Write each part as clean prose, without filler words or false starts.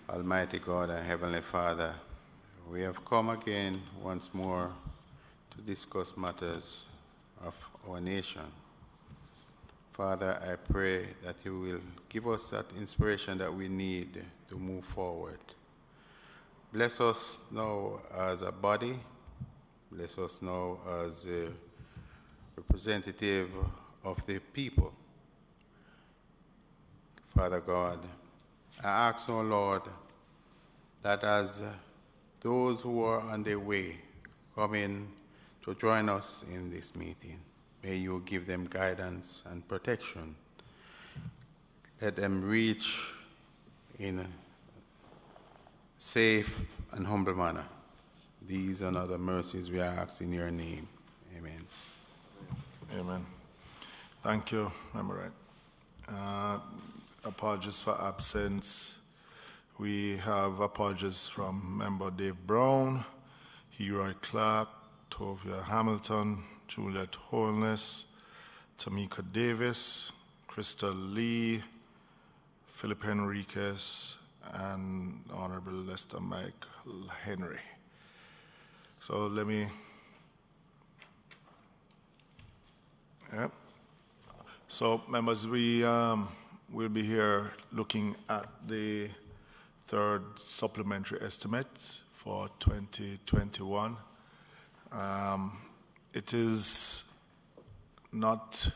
Almighty God and Heavenly Father, we have come again once more to discuss matters of our nation. Father, I pray that you will give us that inspiration that we need to move forward. Bless us now as a body. Bless us now as a representative of the people. Father God, I ask, O Lord, that as those who are on their way come in to join us in this meeting, may you give them guidance and protection. Let them reach in a safe and humble manner. These and other mercies we ask in your name. Amen. Amen. Thank you, Member Wright. Apologies for absence. We have apologies from Member Dave Brown, Heroy Clark, Tovia Hamilton, Juliet Holness, Tamika Davis, Crystal Lee, Philip Henriquez, and Honorable Lester Michael Henry. So let me, So members, we'll be here looking at the third supplementary estimate for 2021. It is not,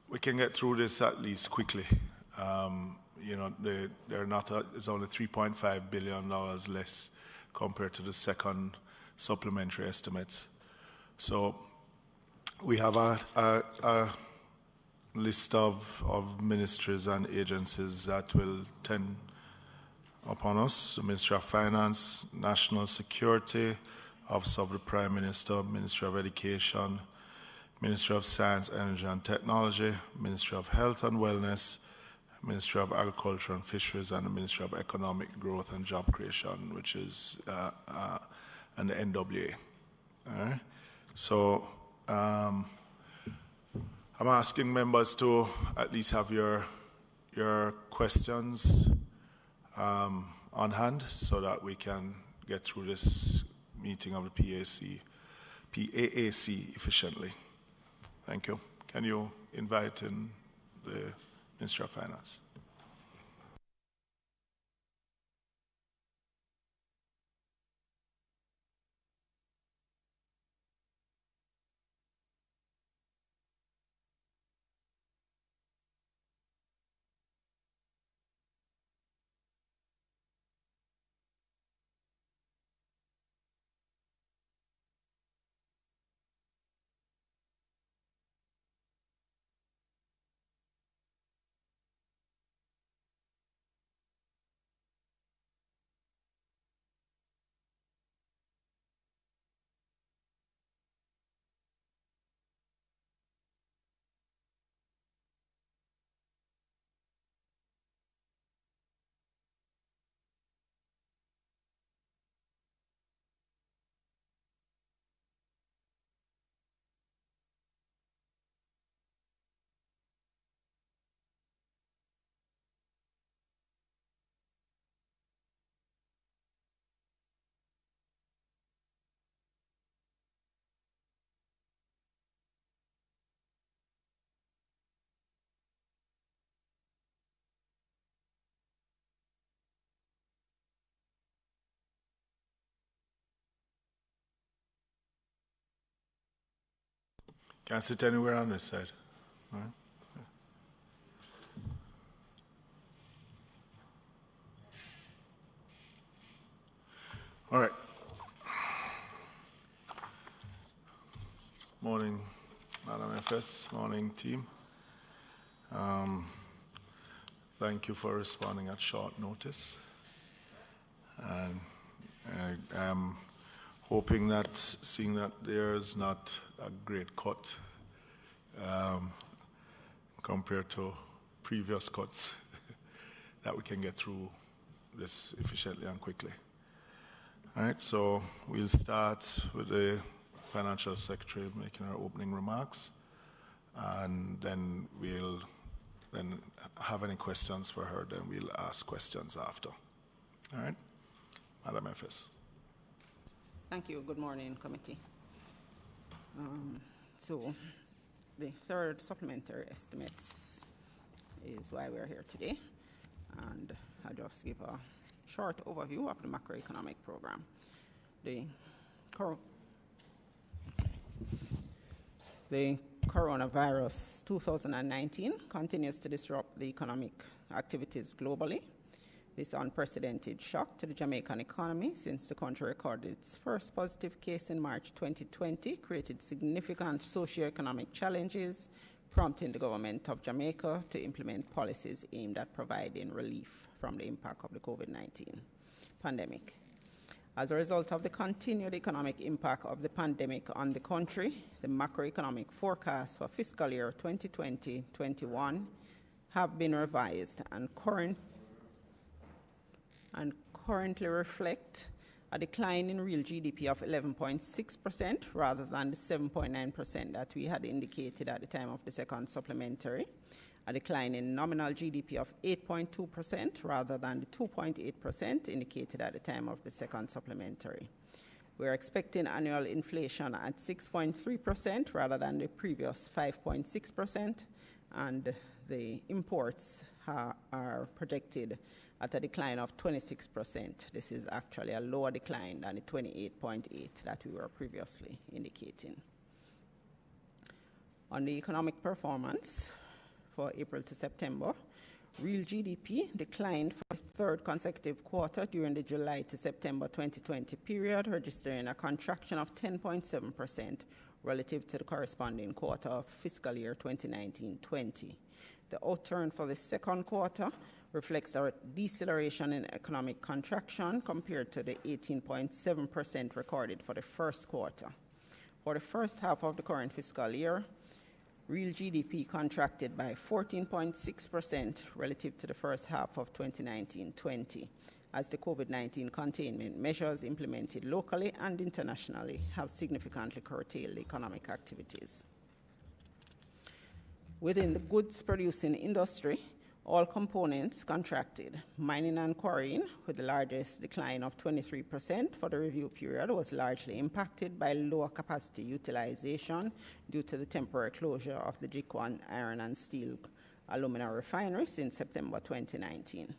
we can get through this at least quickly. It's only $3.5 billion less compared to the second supplementary estimates. So we have a list of ministries and agencies that will tend upon us: the Ministry of Finance, National Security, Office of the Prime Minister, Ministry of Education, Ministry of Science, Energy and Technology, Ministry of Health and Wellness, Ministry of Agriculture and Fisheries, and the Ministry of Economic Growth and Job Creation, which is an NWA. All right? So I'm asking members to at least have your questions on hand so that we can get through this meeting of the PAAC efficiently. Thank you. Can you invite in the Ministry of Finance? Can I sit anywhere on this side? All right. All right. Morning, Madam FS. Morning, team. Thank you for responding at short notice. And I'm hoping that, seeing that there's not a great cut compared to previous cuts, that we can get through this efficiently and quickly. All right, so we'll start with the Financial Secretary making our opening remarks, and then we'll then have any questions for her, then we'll ask questions after. All right? Madam FS. Thank you. Good morning, committee. So the third supplementary estimates is why we're here today. And I'll just give a short overview of the macroeconomic program. The coronavirus 2019 continues to disrupt the economic activities globally. This unprecedented shock to the Jamaican economy since the country recorded its first positive case in March 2020 created significant socioeconomic challenges, prompting the government of Jamaica to implement policies aimed at providing relief from the impact of the COVID-19 pandemic. As a result of the continued economic impact of the pandemic on the country, the macroeconomic forecasts for fiscal year 2020-21 have been revised and currently reflect a decline in real GDP of 11.6% rather than the 7.9% that we had indicated at the time of the second supplementary, a decline in nominal GDP of 8.2% rather than the 2.8% indicated at the time of the second supplementary. We're expecting annual inflation at 6.3% rather than the previous 5.6%, and the imports are projected at a decline of 26%. This is actually a lower decline than the 28.8% that we were previously indicating. On the economic performance for April to September, real GDP declined for the third consecutive quarter during the July to September 2020 period, registering a contraction of 10.7% relative to the corresponding quarter of fiscal year 2019-20. The outturn for the second quarter reflects a deceleration in economic contraction compared to the 18.7% recorded for the first quarter. For the first half of the current fiscal year, real GDP contracted by 14.6% relative to the first half of 2019-20, as the COVID-19 containment measures implemented locally and internationally have significantly curtailed economic activities. Within the goods-producing industry, all components contracted. Mining and quarrying, with the largest decline of 23% for the review period, was largely impacted by lower capacity utilization due to the temporary closure of the Jikwan iron and steel alumina refinery since September 2019.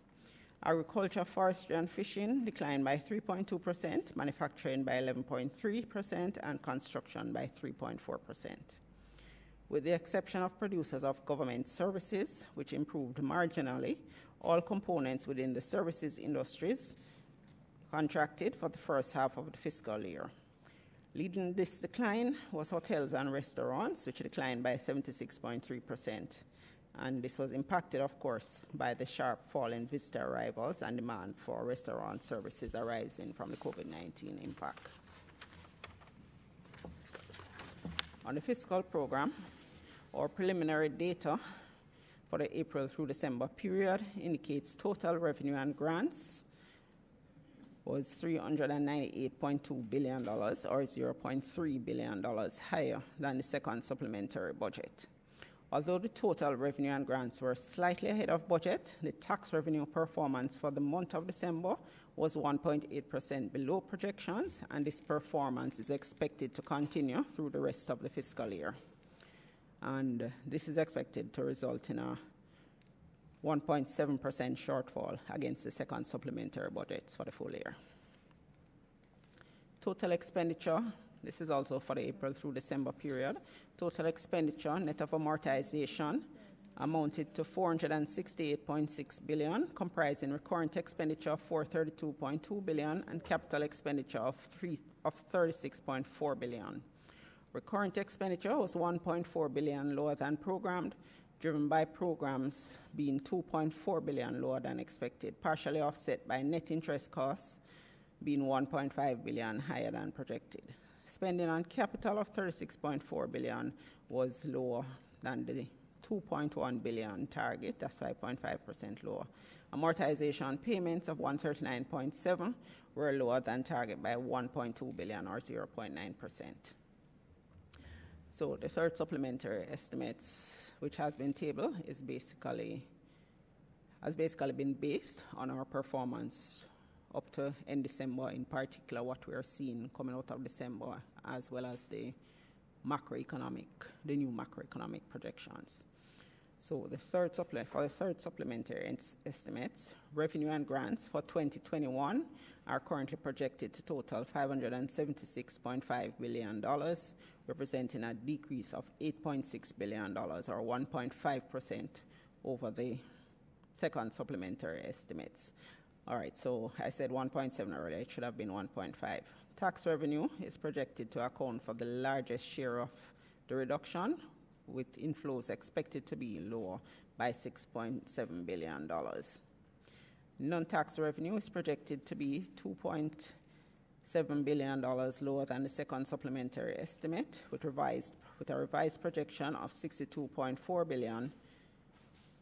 Agriculture, forestry, and fishing declined by 3.2%, manufacturing by 11.3%, and construction by 3.4%. With the exception of producers of government services, which improved marginally, all components within the services industries contracted for the first half of the fiscal year. Leading this decline was hotels and restaurants, which declined by 76.3%. And this was impacted, of course, by the sharp fall in visitor arrivals and demand for restaurant services arising from the COVID-19 impact. On the fiscal program, our preliminary data for the April through December period indicates total revenue and grants was $398.2 billion, or $0.3 billion higher than the second supplementary budget. Although the total revenue and grants were slightly ahead of budget, the tax revenue performance for the month of December was 1.8% below projections, and this performance is expected to continue through the rest of the fiscal year. And this is expected to result in a 1.7% shortfall against the second supplementary budgets for the full year. Total expenditure, this is also for the April through December period, total expenditure net of amortization amounted to $468.6 billion, comprising recurrent expenditure of $432.2 billion and capital expenditure of $36.4 billion. Recurrent expenditure was $1.4 billion lower than programmed, driven by programs being $2.4 billion lower than expected, partially offset by net interest costs being $1.5 billion higher than projected. Spending on capital of $36.4 billion was lower than the $2.1 billion target, that's 5.5% lower. Amortization payments of $139.7 were lower than target by $1.2 billion, or 0.9%. So the third supplementary estimates, which has been tabled, has basically been based on our performance up to end December, in particular what we are seeing coming out of December, as well as the new macroeconomic projections. So the third supplementary estimates, revenue and grants for 2021 are currently projected to total $576.5 billion, representing a decrease of $8.6 billion, or 1.5% over the second supplementary estimates. All right, so I said 1.7 earlier, it should have been 1.5. Tax revenue is projected to account for the largest share of the reduction, with inflows expected to be lower by $6.7 billion. Non-tax revenue is projected to be $2.7 billion lower than the second supplementary estimate, with a revised projection of $62.4 billion.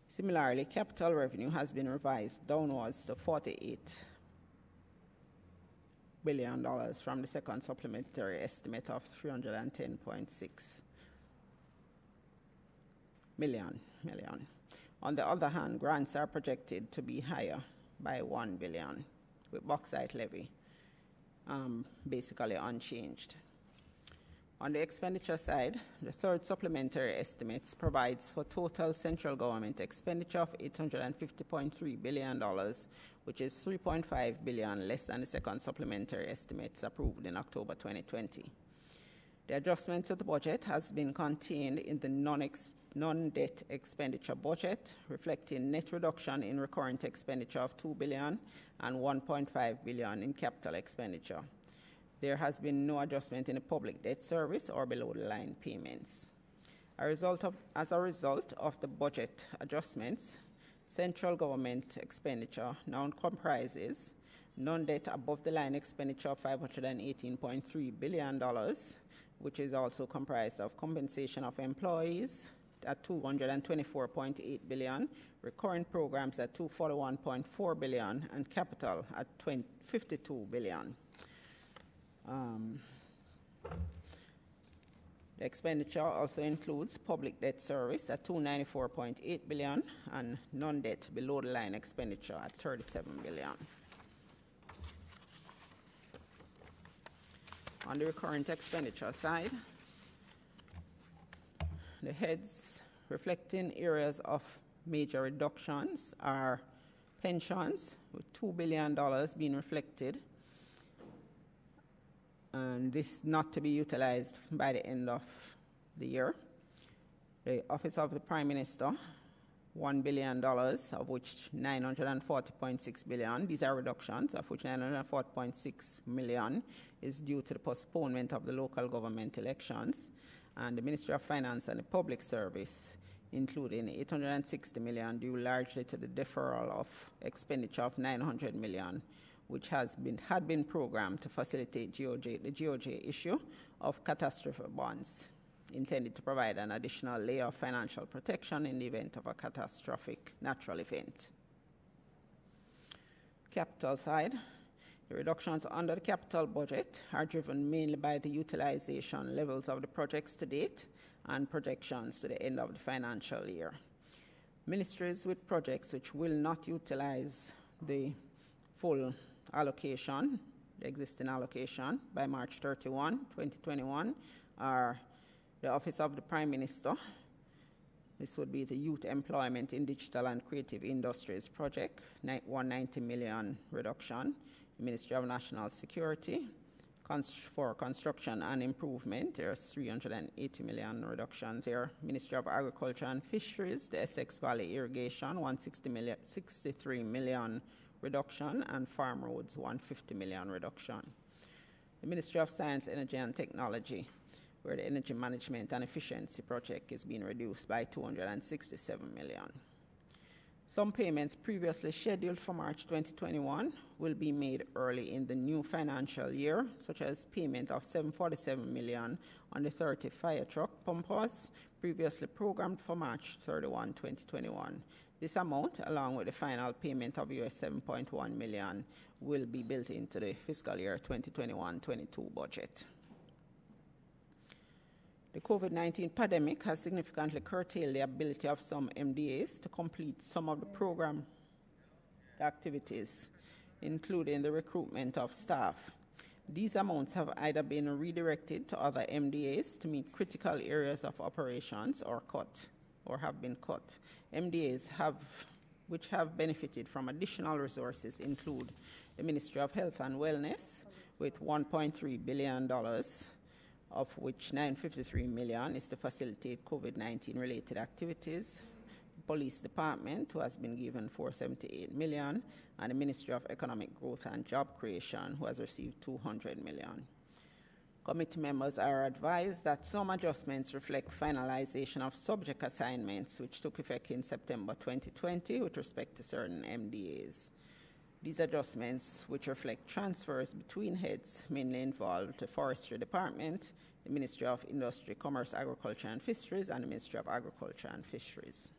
Similarly, capital revenue has been revised downwards to $48 billion from the second supplementary estimate of $310.6 million. On the other hand, grants are projected to be higher by $1 billion, with bauxite levy basically unchanged. On the expenditure side, the third supplementary estimates provides for total central government expenditure of $850.3 billion, which is $3.5 billion less than the second supplementary estimates approved in October 2020. The adjustment to the budget has been contained in the non-debt expenditure budget, reflecting net reduction in recurrent expenditure of $2 billion and $1.5 billion in capital expenditure. There has been no adjustment in the public debt service or below-the-line payments. As a result of the budget adjustments, central government expenditure now comprises non-debt above-the-line expenditure of $518.3 billion, which is also comprised of compensation of employees at $224.8 billion, recurrent programs at $241.4 billion, and capital at $52 billion. The expenditure also includes public debt service at $294.8 billion and non-debt below-the-line expenditure at $37 billion. On the recurrent expenditure side, the heads reflecting areas of major reductions are pensions, with $2 billion being reflected, and this not to be utilized by the end of the year. The Office of the Prime Minister, $1 billion, of which $940.6 billion, these are reductions, of which $940.6 million is due to the postponement of the local government elections, and the Ministry of Finance and the Public Service, including $860 million due largely to the deferral of expenditure of $900 million, which had been programmed to facilitate the GOJ issue of catastrophe bonds, intended to provide an additional layer of financial protection in the event of a catastrophic natural event. Capital side, the reductions under the capital budget are driven mainly by the utilization levels of the projects to date and projections to the end of the financial year. Ministries with projects which will not utilize the full allocation, the existing allocation, by March 31, 2021, are the Office of the Prime Minister. This would be the Youth Employment in Digital and Creative Industries project, $190 million reduction. The Ministry of National Security, for construction and improvement, there's $380 million reduction there. Ministry of Agriculture and Fisheries, the Essex Valley Irrigation, $63 million reduction, and Farm Roads, $150 million reduction. The Ministry of Science, Energy and Technology, where the Energy Management and Efficiency project is being reduced by $267 million. Some payments previously scheduled for March 2021 will be made early in the new financial year, such as payment of $747 million on the 30 fire truck pumpers previously programmed for March 31, 2021. This amount, along with the final payment of $7.1 million, will be built into the fiscal year 2021-22 budget. The COVID-19 pandemic has significantly curtailed the ability of some MDAs to complete some of the program activities, including the recruitment of staff. These amounts have either been redirected to other MDAs to meet critical areas of operations or have been cut. MDAs which have benefited from additional resources include the Ministry of Health and Wellness with $1.3 billion, of which $953 million is to facilitate COVID-19 related activities. Police Department, who has been given $478 million, and the Ministry of Economic Growth and Job Creation, who has received $200 million. Committee members are advised that some adjustments reflect finalization of subject assignments, which took effect in September 2020 with respect to certain MDAs. These adjustments, which reflect transfers between heads, mainly involved the Forestry Department, the Ministry of Industry, Commerce, Agriculture and Fisheries, and the Ministry of Agriculture and Fisheries.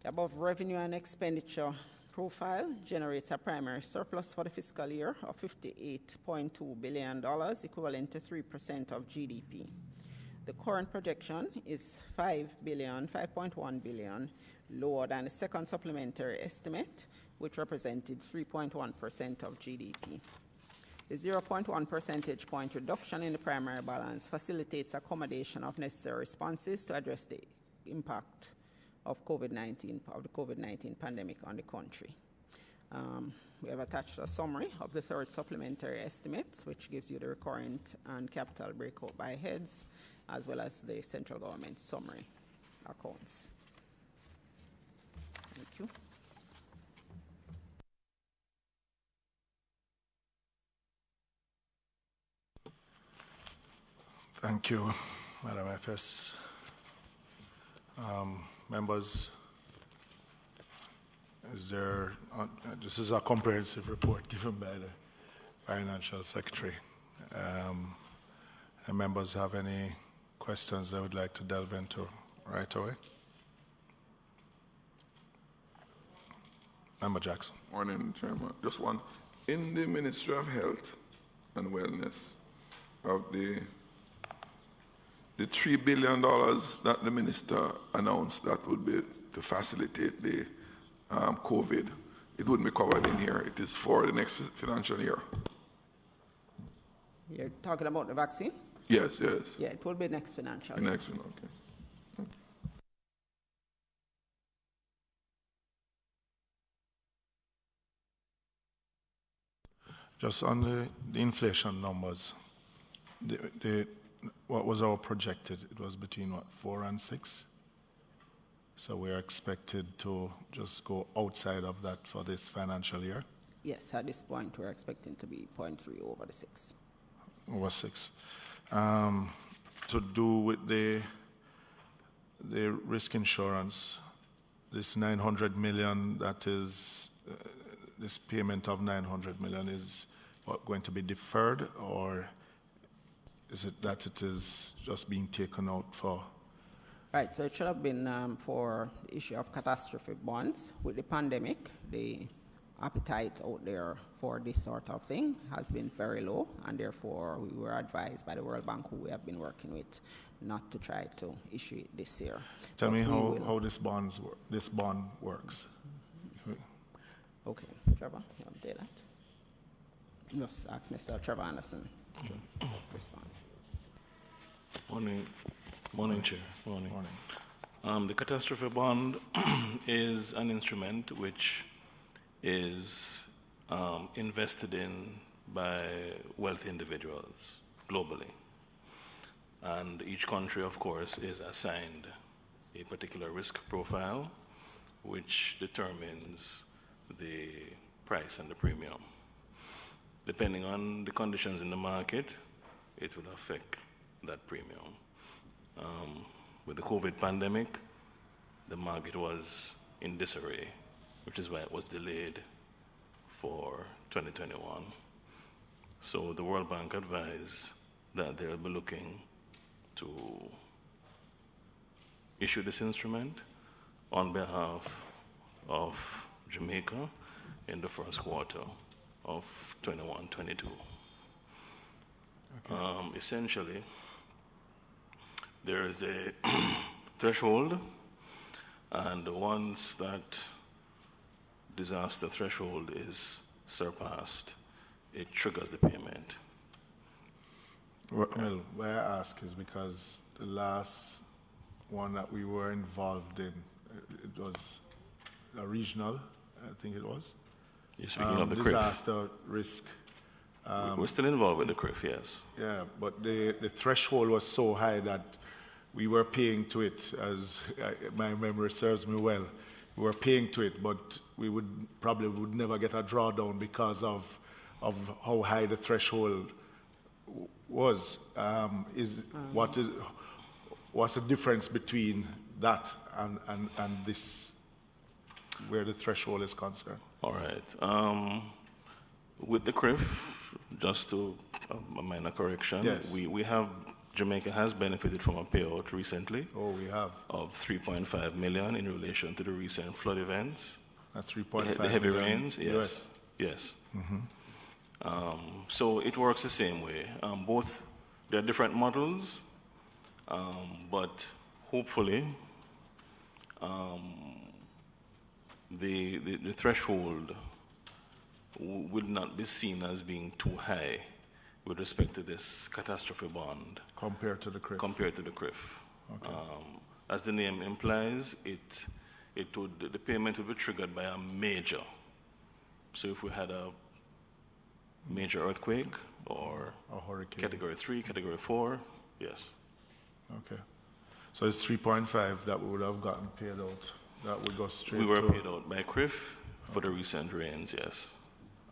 The above revenue and expenditure profile generates a primary surplus for the fiscal year of $58.2 billion, equivalent to 3% of GDP. The current projection is $5.1 billion, lower than the second supplementary estimate, which represented 3.1% of GDP. The 0.1 percentage point reduction in the primary balance facilitates accommodation of necessary responses to address the impact of the COVID-19 pandemic on the country. We have attached a summary of the third supplementary estimates, which gives you the recurrent and capital breakout by heads, as well as the central government summary accounts. Thank you. Thank you, Madam FS. Members, this is a comprehensive report given by the Financial Secretary. And members have any questions they would like to delve into right away? Member Jackson. Morning, Chairman. Just one. In the Ministry of Health and Wellness, of the $3 billion that the minister announced that would be to facilitate the COVID, it wouldn't be covered in here. It is for the next financial year. You're talking about the vaccine? Yes, yes. Yeah, it will be next financial year. Next one, okay. Thank you. Just on the inflation numbers, what was our projected? It was between, 4 and 6? So we're expected to just go outside of that for this financial year? Yes, at this point, we're expecting to be 0.3 over the 6. Over 6. To do with the risk insurance, this 900 million, that is, this payment of 900 million is going to be deferred, or is it that it is just being taken out for? Right, so it should have been for the issue of catastrophe bonds. With the pandemic, the appetite out there for this sort of thing has been very low, and therefore we were advised by the World Bank, who we have been working with, not to try to issue it this year. Tell me how this bond works. Okay, Trevor, you want to do that? Just ask Mr. Trevor Anderson to respond. Morning, Chair. Morning. The Catastrophe Bond is an instrument which is invested in by wealthy individuals globally. And each country, of course, is assigned a particular risk profile which determines the price and the premium. Depending on the conditions in the market, it will affect that premium. With the COVID pandemic, the market was in disarray, which is why it was delayed for 2021. So the World Bank advised that they'll be looking to issue this instrument on behalf of Jamaica in the first quarter of 21-22. Okay. Essentially, there is a threshold, and once that disaster threshold is surpassed, it triggers the payment. Well, why I ask is because the last one that we were involved in, it was a regional, I think it was. You're speaking of the CRIF. Disaster risk. We're still involved with the CRIF, yes. Yeah, but the threshold was so high that we were paying to it, as my memory serves me well. We were paying to it, but we would never get a drawdown because of how high the threshold was. What's the difference between that and this, where the threshold is concerned? All right. With the CRIF, just to a minor correction, yes. we have, Jamaica has benefited from a payout recently. Oh, we have. Of $3.5 million in relation to the recent flood events. That's 3.5 The heavy million rains, yes. US. Yes. So it works the same way. Both, there are different models, but hopefully the threshold would not be seen as being too high with respect to this catastrophe bond. Compared to the CRIF. Compared to the CRIF. Okay. As the name implies, the payment would be triggered by a major. So if we had a major earthquake or a hurricane. Category 3, Category 4, yes. Okay. So it's 3.5 that we would have gotten paid out. That would go straight to... We were paid out by CRIF for the recent rains, yes.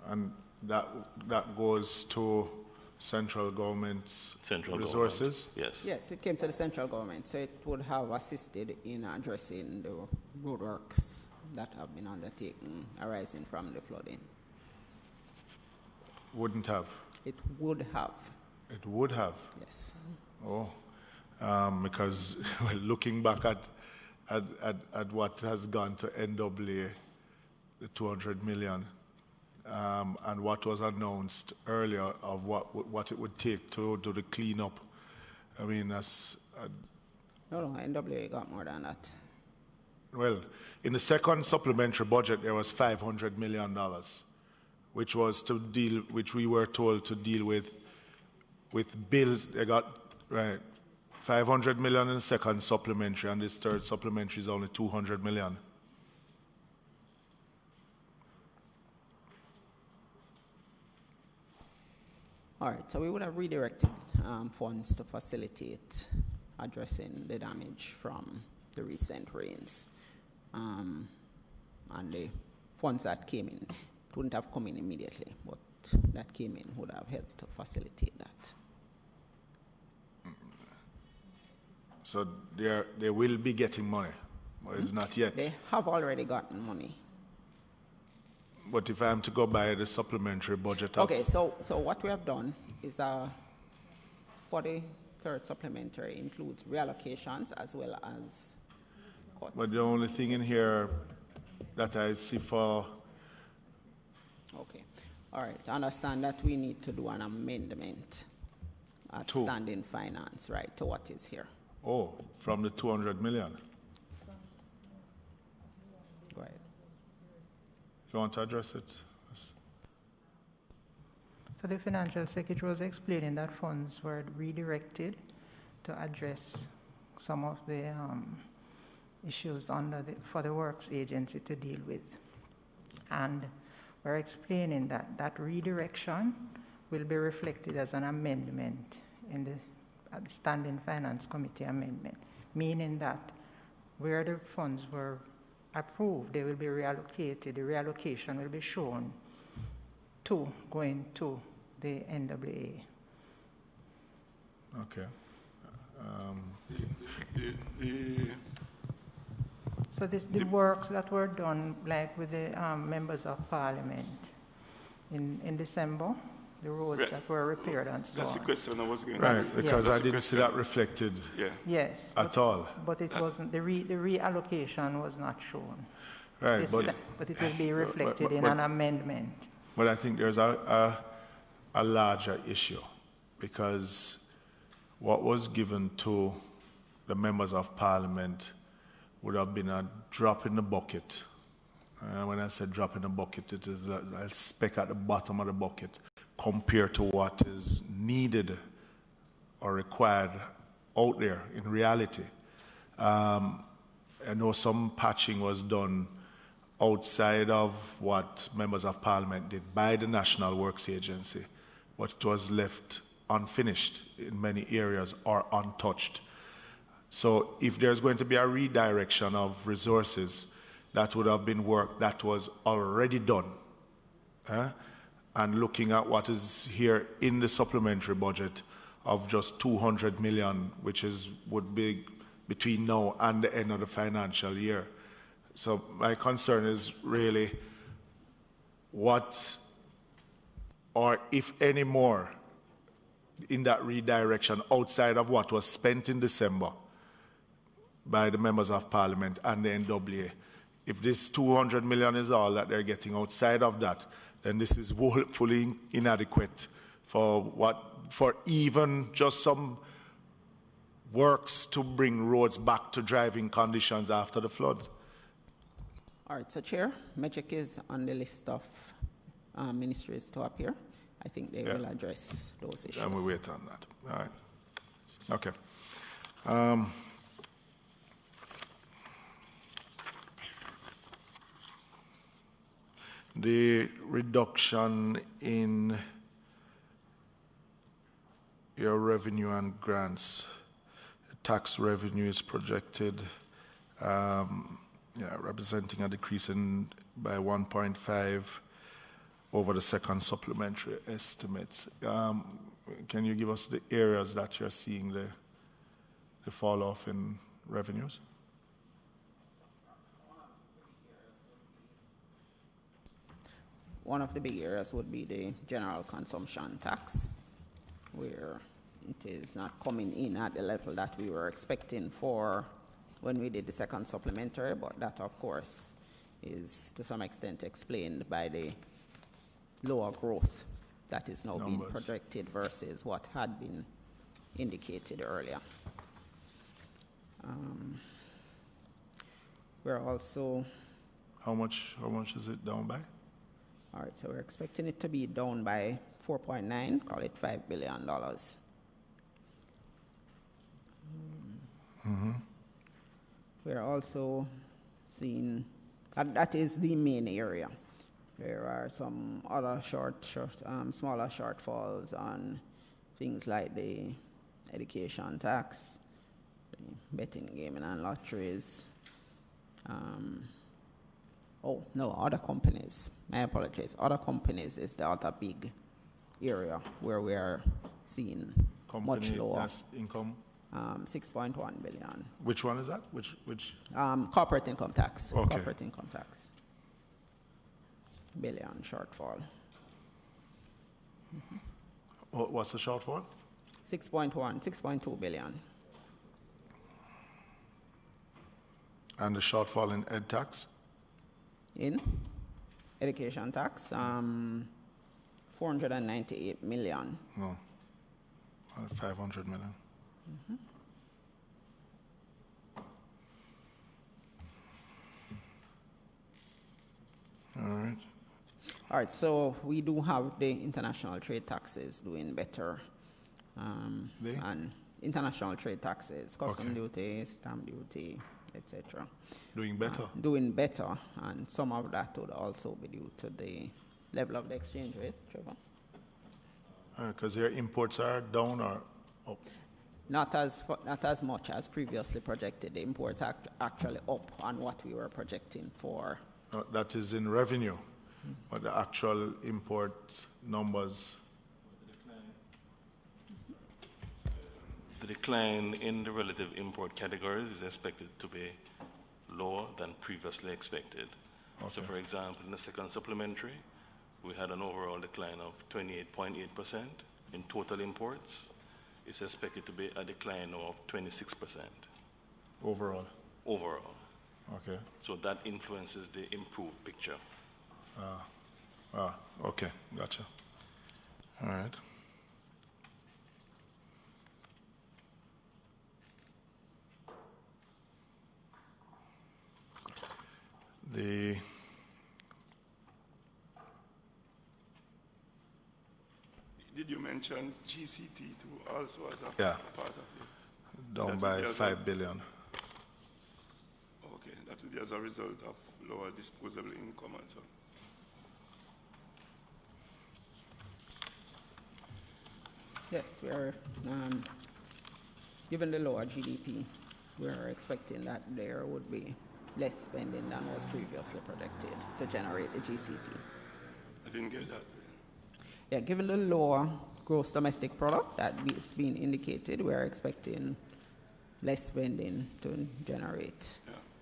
And that goes to central government's resources? Government. Yes. Yes, it came to the central government, so it would have assisted in addressing the roadworks that have been undertaken arising from the flooding. Wouldn't have? It would have. It would have? Yes. Oh, because well, looking back at what has gone to NWA, the 200 million, and what was announced earlier of what it would take to do the cleanup, I mean, that's... No, NWA got more than that. Well, in the second supplementary budget, there was $500 million, which we were told to deal with bills. They got, right, 500 million in the second supplementary, and this third supplementary is only 200 million. All right, so we would have redirected funds to facilitate addressing the damage from the recent rains. And the funds that came in wouldn't have come in immediately, but that came in would have helped to facilitate that. So they will be getting money, but it's not yet. They have already gotten money. But if I am to go by the supplementary budget Okay, so what we have done is for the third supplementary includes reallocations as well as cuts. But the only thing in here that I see for... Okay. All right. I understand that we need to do an amendment at standing finance, right, to what is here. Oh, from the 200 million. Go ahead. You want to address it? So the Financial Secretary was explaining that funds were redirected to address some of the issues for the Works Agency to deal with. And we're explaining that redirection will be reflected as an amendment in the Standing Finance Committee amendment, meaning that where the funds were approved, they will be reallocated. The reallocation will be shown going to the NWA. Okay. So the works that were done, like with the members of Parliament in December, the roads that were repaired and so on. That's the question I was going to Right, ask. because I didn't see that reflected Yes. at all. But it wasn't, the reallocation was not shown. Right, But it will be reflected in an amendment. But I think there's a larger issue, because what was given to the members of parliament would have been a drop in the bucket. When I say drop in the bucket, it is a speck at the bottom of the bucket compared to what is needed or required out there in reality. I know some patching was done outside of what members of parliament did by the National Works Agency, but it was left unfinished in many areas or untouched. So if there's going to be a redirection of resources, that would have been work that was already done. And looking at what is here in the supplementary budget of just 200 million, which would be between now and the end of the financial year. So my concern is really what, or if any more, in that redirection outside of what was spent in December by the members of parliament and the NWA. If this 200 million is all that they're getting outside of that, then this is woefully inadequate for even just some works to bring roads back to driving conditions after the flood. All right, so Chair, Magic is on the list of ministries to appear. I think they will address those issues. And we wait on that. All right. Okay. The reduction in your revenue and grants, tax revenue is projected, representing a decrease by 1.5 over the second supplementary estimates. Can you give us the areas that you're seeing the fall off in revenues? One of the big areas would be the general consumption tax, where it is not coming in at the level that we were expecting for when we did the second supplementary, but that, of course, is to some extent explained by the lower growth that is now being projected versus what had been indicated earlier. We're also... How much is it down by? All right, so we're expecting it to be down by 4.9, call it $5 billion. We're also seeing, that is the main area. There are some other smaller shortfalls on things like the education tax, the betting, gaming, and lotteries. Other companies. My apologies. Other companies is the other big area where we are seeing much lower. Income? 6.1 billion. Which one is that? Which? Corporate income tax. Okay. Corporate income tax. Billion shortfall. What's the shortfall? 6.2 billion. And the shortfall in ed tax? In education tax, 498 million. No, 500 million. All right, so we do have the international trade taxes doing better. And international trade taxes, custom duty, stamp duty, etc. Doing better? Doing better, and some of that would also be due to the level of the exchange rate, Trevor. Because your imports are down or up? Not as much as previously projected. The imports are actually up on what we were projecting for. That is in revenue, but the actual import numbers? The decline in the relative import categories is expected to be lower than previously expected. Okay. So, for example, in the second supplementary, we had an overall decline of 28.8% in total imports. It's expected to be a decline of 26%. Overall? Overall. Okay. So that influences the improved picture. Okay, gotcha. All right. The Did you mention GCT too also as a Yeah. part of it? down That by would be as 5 billion. Okay, that will be as a result of lower disposable income and so. Yes, we are, given the lower GDP, we're expecting that there would be less spending than was previously projected to generate the GCT. I didn't get that. Yeah, given the lower gross domestic product that is being indicated, we're expecting less spending to generate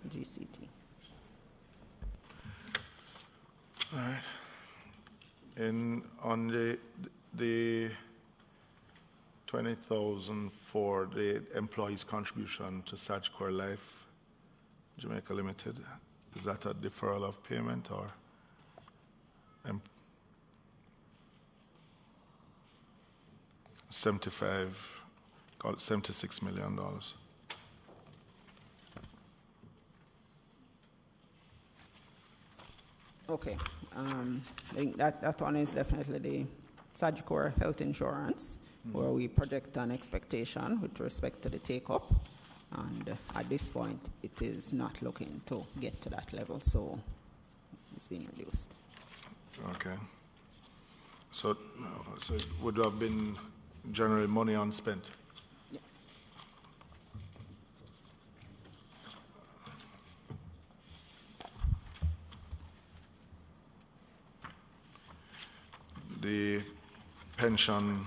GCT. All right. On the 20,000 for the employees' contribution to Sagicor Life Jamaica Limited, is that a deferral of payment or? 76 million dollars. Okay, I think that one is definitely the Sagicor health insurance, where we project an expectation with respect to the take-up, and at this point, it is not looking to get to that level, so it's being reduced. Okay. So it would have been generally money unspent. Yes. The pension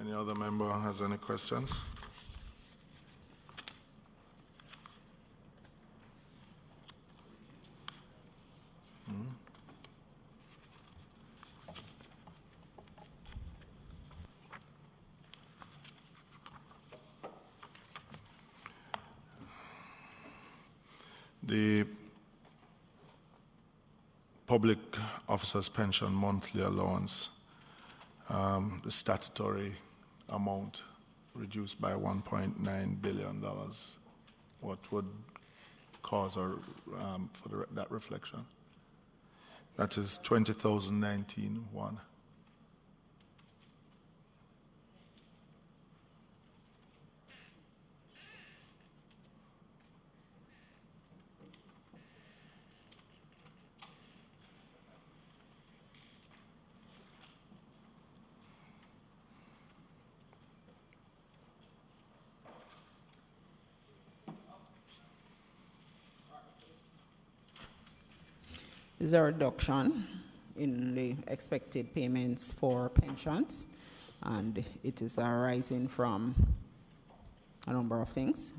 Any other member has any questions? The public officers' pension monthly allowance, the statutory amount reduced by $1.9 billion. What would cause or for that reflection? That is 20,019.1. Is a reduction in the expected payments for pensions, and it is arising from a number of things.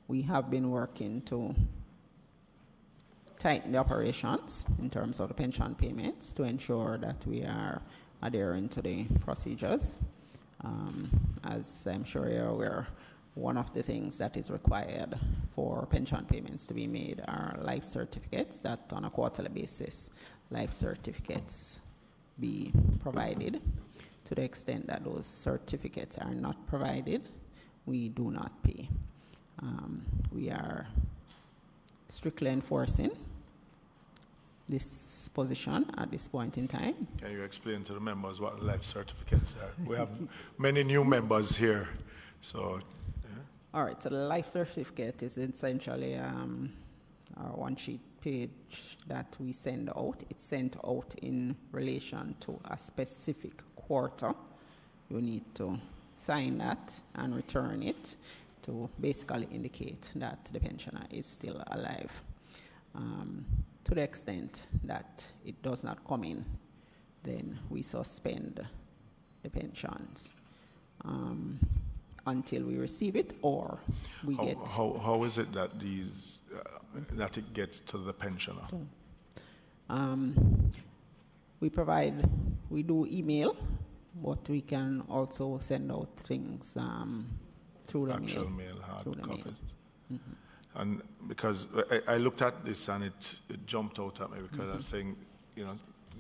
We have been working to tighten the operations in terms of the pension payments to ensure that we are adhering to the procedures. As I'm sure you're aware, one of the things that is required for pension payments to be made are life certificates, that on a quarterly basis, life certificates be provided. To the extent that those certificates are not provided, we do not pay. We are strictly enforcing this position at this point in time. Can you explain to the members what life certificates are? We have many new members here, so. All right, so the life certificate is essentially our one-sheet page that we send out. It's sent out in relation to a specific quarter. You need to sign that and return it to basically indicate that the pensioner is still alive. To the extent that it does not come in, then we suspend the pensions. until we receive it or we get. How is it that these that it gets to the pensioner? We do email, but we can also send out things through the Actual mail. hard copies. And because I looked at this and it jumped out at me because I was saying,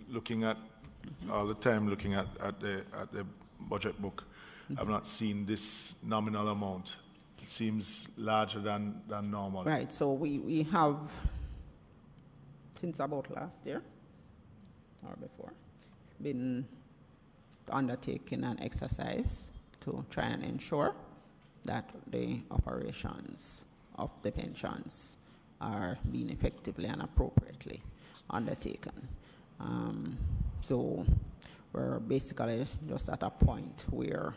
looking at all the time, looking at the budget book, I've not seen this nominal amount. It seems larger than normal. Right. So we have, since about last year or before, been undertaking an exercise to try and ensure that the operations of the pensions are being effectively and appropriately undertaken. So we're basically just at a point where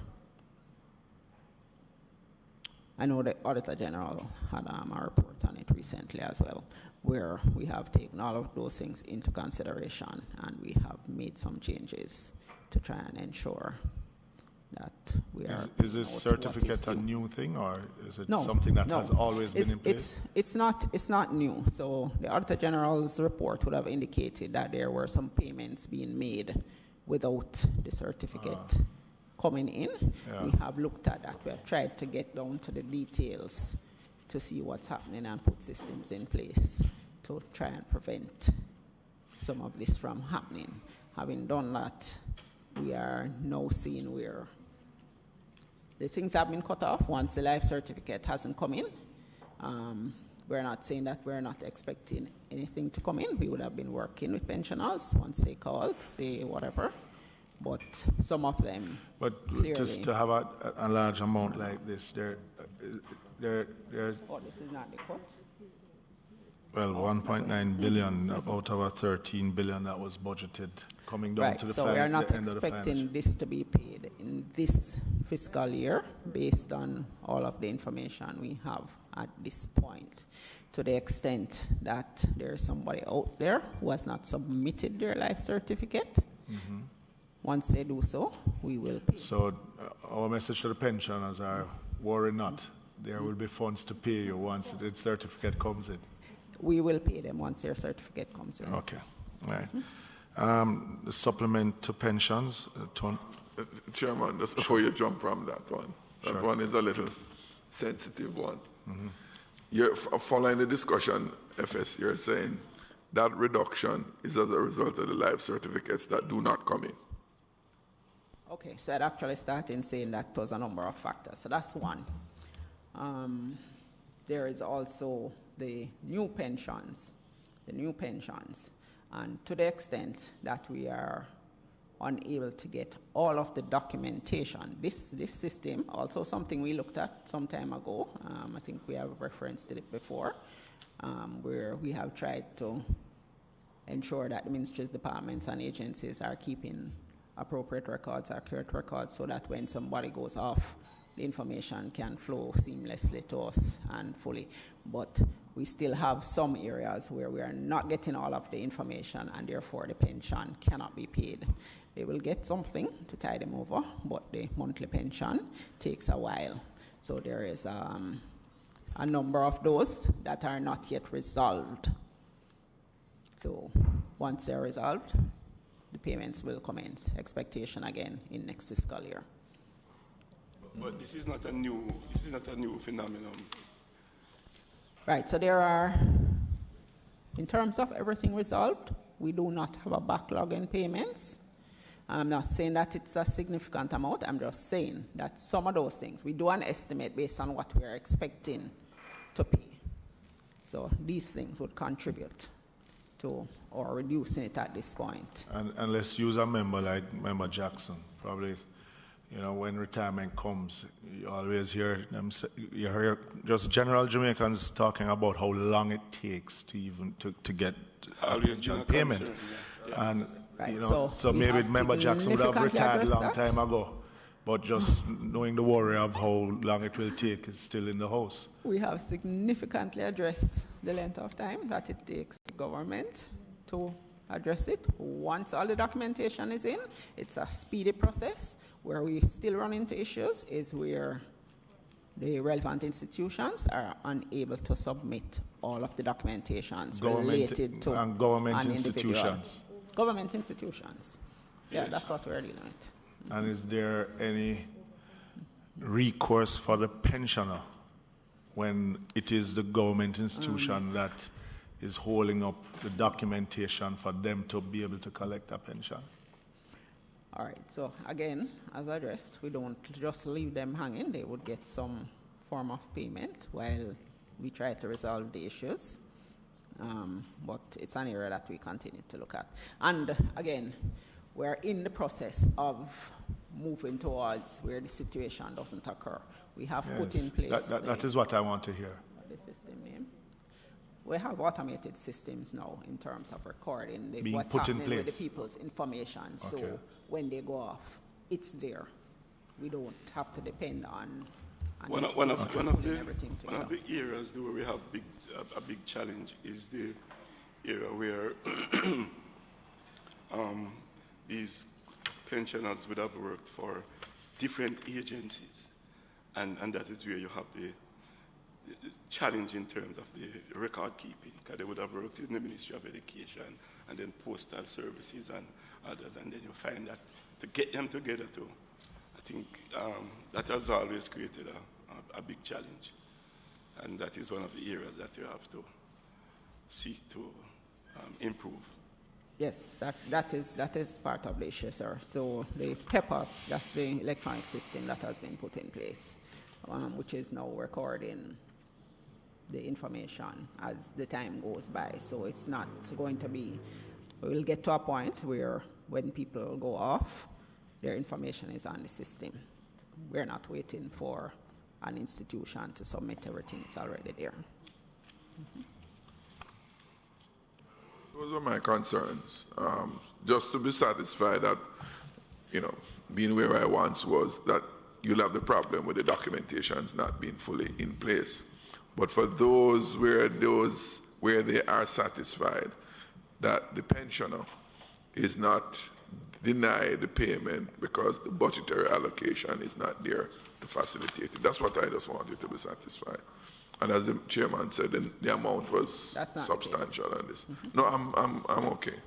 I know the Auditor General had a report on it recently as well, where we have taken all of those things into consideration and we have made some changes to try and ensure that we are. Is this certificate a new thing, or is it something that has always been in place? It's not new. So the Auditor General's report would have indicated that there were some payments being made without the certificate coming in. Yeah. We have looked at that. We have tried to get down to the details to see what's happening and put systems in place to try and prevent some of this from happening. Having done that, we are now seeing where the things have been cut off once the life certificate hasn't come in. We're not saying that we're not expecting anything to come in. We would have been working with pensioners once they called, say whatever. But some of them. But clearly, just to have a large amount like this, there's. Oh, this is not the cut. Well, 1.9 billion out of a 13 billion that was budgeted, coming down to the so we are not end of the expecting this to be paid in this fiscal year based on all of the information we have at this point. To the extent that there is somebody out there who has not submitted their life certificate, once they do so, we will pay. So our message to the pensioners are, worry not. There will be funds to pay you once the certificate comes in. We will pay them once their certificate comes in. Okay. All right. The supplement to pensions, Chairman, just before you jump from that one, that one is a little sensitive one. You're following the discussion, FS, you're saying that reduction is as a result of the life certificates that do not come in. Okay, so I'd actually start in saying that was a number of factors. So that's one. There is also the new pensions. And to the extent that we are unable to get all of the documentation, this system, also something we looked at some time ago, I think we have referenced it before, where we have tried to ensure that the ministries, departments, and agencies are keeping appropriate records, accurate records, so that when somebody goes off, the information can flow seamlessly to us and fully. But we still have some areas where we are not getting all of the information, and therefore the pension cannot be paid. They will get something to tie them over, but the monthly pension takes a while. So there is a number of those that are not yet resolved. So once they're resolved, the payments will commence. Expectation again in next fiscal year. But this is not a new phenomenon. Right, so there are, in terms of everything resolved, we do not have a backlog in payments. I'm not saying that it's a significant amount. I'm just saying that some of those things, we do an estimate based on what we're expecting to pay. So these things would contribute to or reducing it at this point. And let's use a member like Member Jackson, probably. You know, when retirement comes, you always hear them. You hear just general Jamaicans talking about how long it takes to even to get a pension payment, and right. you know, so maybe Member Jackson would have retired a long time ago, but just knowing the worry of how long it will take is still in the house. We have significantly addressed the length of time that it takes the government to address it. Once all the documentation is in, it's a speedy process. Where we still run into issues is where the relevant institutions are unable to submit all of the documentations related to government an individual. institutions. Government institutions. Yeah, Yes. that's what we're dealing with. And is there any recourse for the pensioner when it is the government institution that is holding up the documentation for them to be able to collect a pension? All right, so again, as addressed, we don't just leave them hanging. They would get some form of payment while we try to resolve the issues. But it's an area that we continue to look at. And again, we're in the process of moving towards where the situation doesn't occur. We have put in place... That is what I want to hear. The system name. We have automated systems now in terms of recording what's put in happening with the place. people's information. Okay. So when they go off, it's there. We don't have to depend on One of the areas where we have a big challenge is the area where these pensioners would have worked for different agencies, and that is where you have the challenge in terms of the record keeping, because they would have worked in the Ministry of Education and then Postal Services and others, and then you find that to get them together too, I think that has always created a big challenge, and that is one of the areas that you have to seek to improve. Yes, that is part of the issue, sir. So the PEPAS, that's the electronic system that has been put in place, which is now recording the information as the time goes by. So it's not going to be, we'll get to a point where when people go off, their information is on the system. We're not waiting for an institution to submit everything, it's already there. Mm-hmm. Those are my concerns. Just to be satisfied that, being where I once was, that you'll have the problem with the documentations not being fully in place. But for those where they are satisfied that the pensioner is not denied the payment because the budgetary allocation is not there to facilitate it. That's what I just wanted to be satisfied. And as the chairman said, the amount was substantial on this. Mm-hmm. No, I'm okay.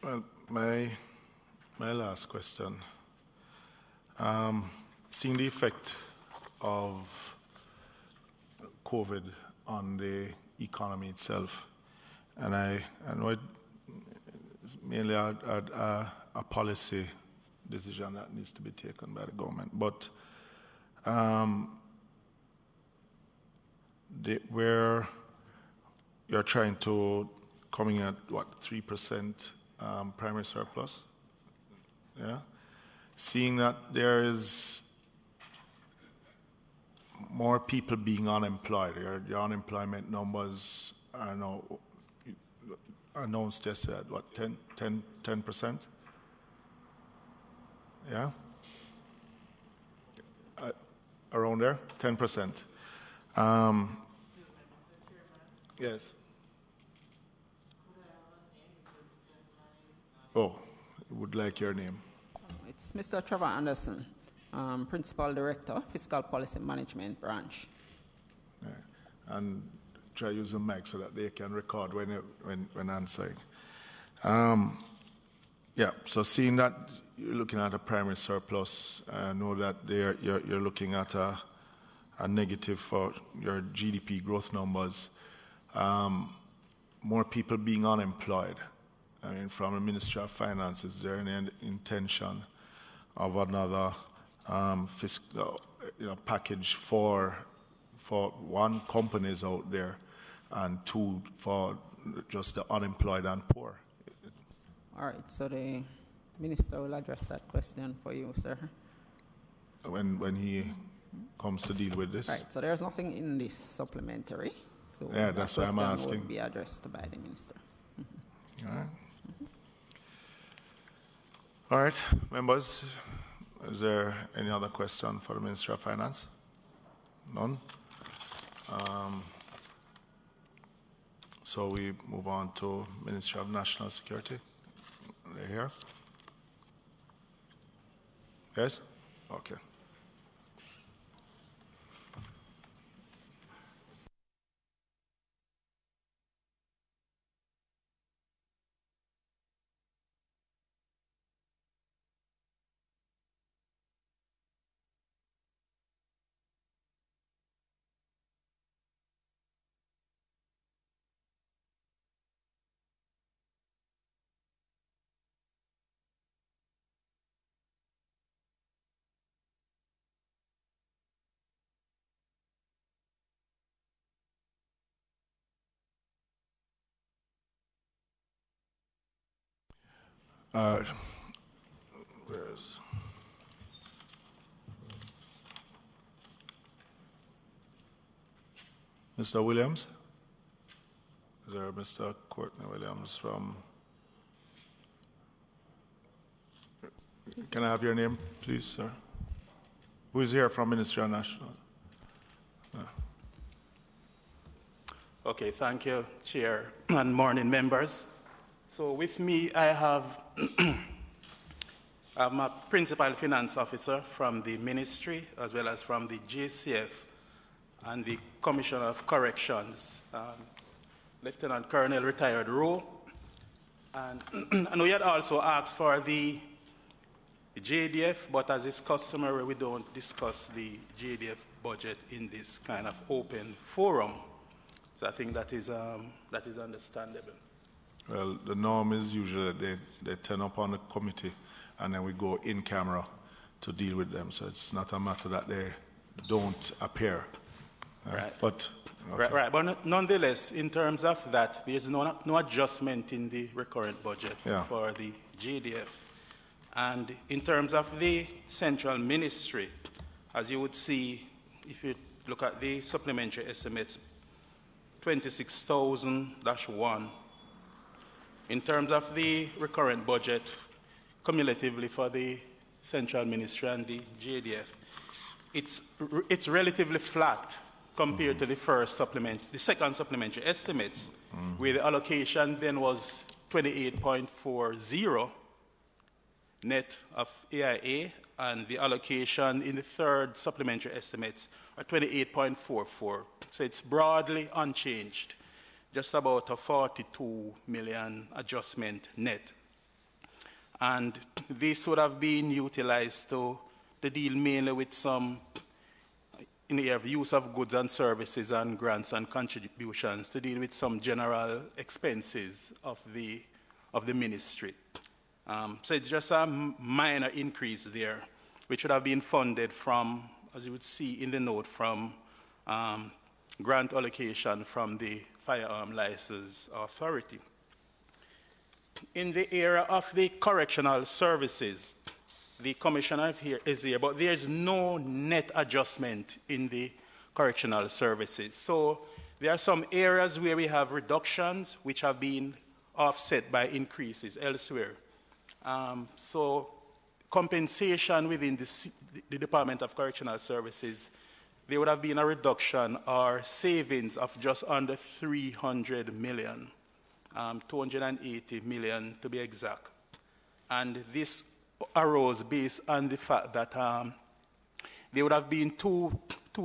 Well, my last question. Seeing the effect of COVID on the economy itself, and I know it's mainly a policy decision that needs to be taken by the government, but where you're trying to coming at 3% primary surplus, yeah. Seeing that there is more people being unemployed, your unemployment numbers are now announced yesterday at 10%? Yeah. Around there, 10%. Yes. Oh, would like your name. It's Mr. Trevor Anderson, Principal Director, Fiscal Policy Management Branch. Yeah. And try to use the mic so that they can record when answering. Yeah, so seeing that you're looking at a primary surplus, I know that you're looking at a negative for your GDP growth numbers. More people being unemployed. I mean, from the Ministry of Finance, is there any intention of another fiscal package for one, companies out there, and two, for just the unemployed and poor? All right, so the Minister will address that question for you, sir. When he comes to deal with this? Right, so there's nothing in this supplementary. So yeah, that's why I'm asking. Will be addressed by the Minister. Mm-hmm. All right. Mm-hmm. All right, members, is there any other question for the Minister of Finance? None? So we move on to Ministry of National Security. They're here. Yes? Okay. Where's Mr. Williams? Is there Mr. Courtney Williams from? Can I have your name, please, sir? Who is here from Ministry of National? Okay, thank you, Chair, and morning members. So with me, I have I'm a Principal Finance Officer from the Ministry, as well as from the JCF and the Commissioner of Corrections, Lieutenant Colonel Retired Rowe. And we had also asked for the JDF, but as is customary, we don't discuss the JDF budget in this kind of open forum. So I think that is understandable. Well, the norm is usually they turn up on the committee and then we go in camera to deal with them. So it's not a matter that they don't appear. Right. But okay. Right. But nonetheless, in terms of that, there's no adjustment in the recurrent budget for the JDF. And in terms of the central ministry, as you would see, if you look at the supplementary estimates, 26,000-1. In terms of the recurrent budget, cumulatively for the central ministry and the JDF, it's relatively flat compared to the second supplementary estimates, where the allocation then was 28.40 net of AIA, and the allocation in the third supplementary estimates are 28.44. So it's broadly unchanged, just about a 42 million adjustment net. And this would have been utilized to deal mainly with some in the area of use of goods and services and grants and contributions, to deal with some general expenses of the ministry. So it's just a minor increase there, which would have been funded from, as you would see in the note, from grant allocation from the Firearm License Authority. In the area of the correctional services, the commissioner is here, but there's no net adjustment in the correctional services. So there are some areas where we have reductions which have been offset by increases elsewhere. So compensation within the Department of Correctional Services, there would have been a reduction or savings of just under 300 million, 280 million to be exact. And this arose based on the fact that there would have been two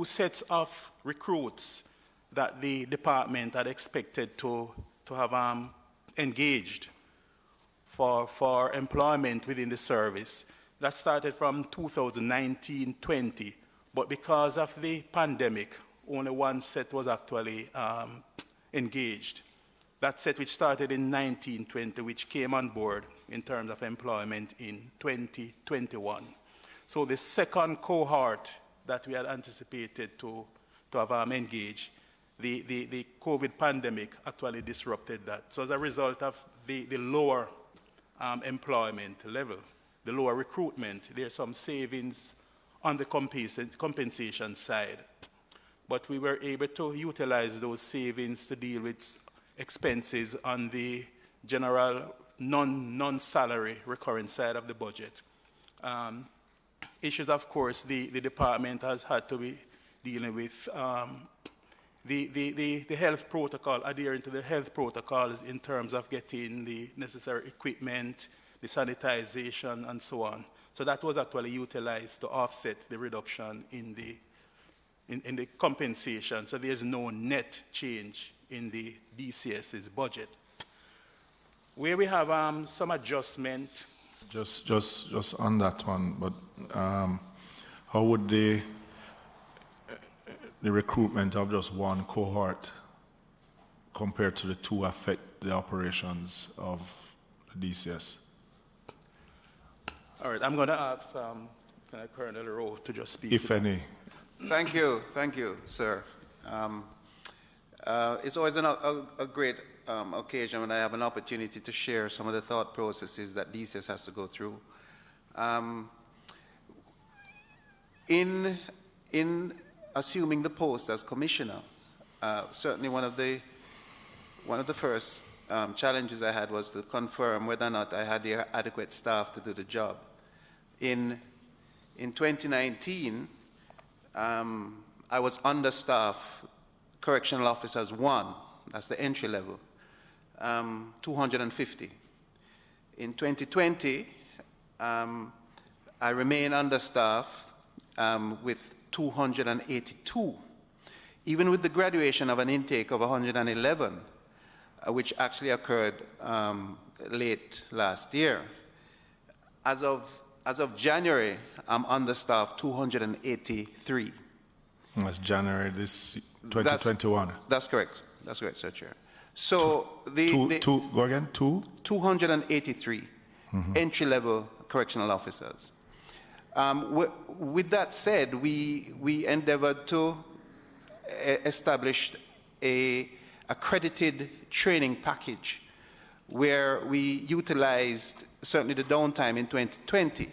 sets of recruits that the department had expected to have engaged for employment within the service. That started from 2019-20, but because of the pandemic, only one set was actually engaged. That set which started in 1920, which came on board in terms of employment in 2021. So the second cohort that we had anticipated to have engaged, the COVID pandemic actually disrupted that. So as a result of the lower employment level, the lower recruitment, there's some savings on the compensation side. But we were able to utilize those savings to deal with expenses on the general non-salary recurrent side of the budget. Issues, of course, the department has had to be dealing with the health protocol, adhering to the health protocols in terms of getting the necessary equipment, the sanitization, and so on. So that was actually utilized to offset the reduction in the compensation. So there's no net change in the DCS's budget. Where we have some adjustment. Just on that one, but how would the recruitment of just one cohort compared to the two affect the operations of the DCS? All right, I'm going to ask Colonel Rowe to just speak. If any. Thank you, sir. It's always a great occasion when I have an opportunity to share some of the thought processes that DCS has to go through. In assuming the post as commissioner, certainly one of the first challenges I had was to confirm whether or not I had the adequate staff to do the job. In 2019, I was understaffed. Correctional officers 1, that's the entry level, 250. In 2020, I remain understaffed with 282, even with the graduation of an intake of 111, which actually occurred late last year. As of January, I'm understaffed 283. That's January this 2021. That's correct. That's correct, Sir Chair. So go again. 283 entry-level correctional officers. With that said, we endeavored to establish a accredited training package where we utilized certainly the downtime in 2020,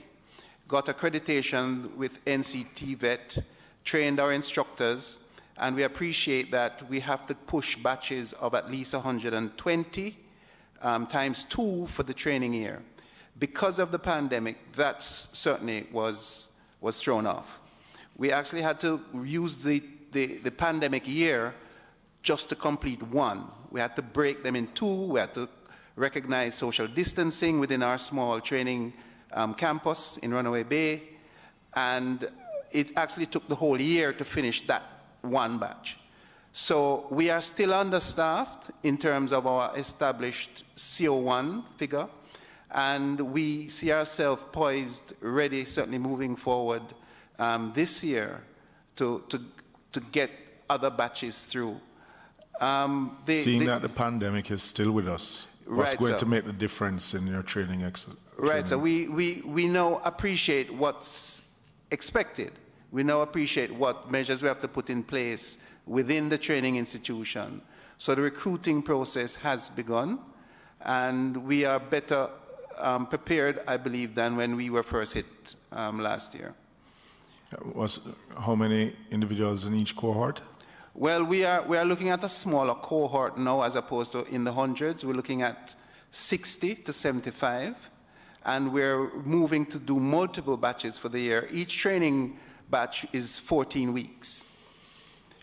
got accreditation with NCT Vet, trained our instructors, and we appreciate that we have to push batches of at least 120 times 2 for the training year. Because of the pandemic, that certainly was thrown off. We actually had to use the pandemic year just to complete 1. We had to break them in 2. We had to recognize social distancing within our small training campus in Runaway Bay, and it actually took the whole year to finish that 1 batch. So we are still understaffed in terms of our established CO1 figure, and we see ourselves poised, ready, certainly moving forward this year to get other batches through. Seeing that the pandemic is still with us, what's going to make the difference in your training exercise? Right, so we now appreciate what's expected. We now appreciate what measures we have to put in place within the training institution. So the recruiting process has begun, and we are better prepared, I believe, than when we were first hit last year. How many individuals in each cohort? Well, we are looking at a smaller cohort now as opposed to in the hundreds. We're looking at 60 to 75, and we're moving to do multiple batches for the year. Each training batch is 14 weeks.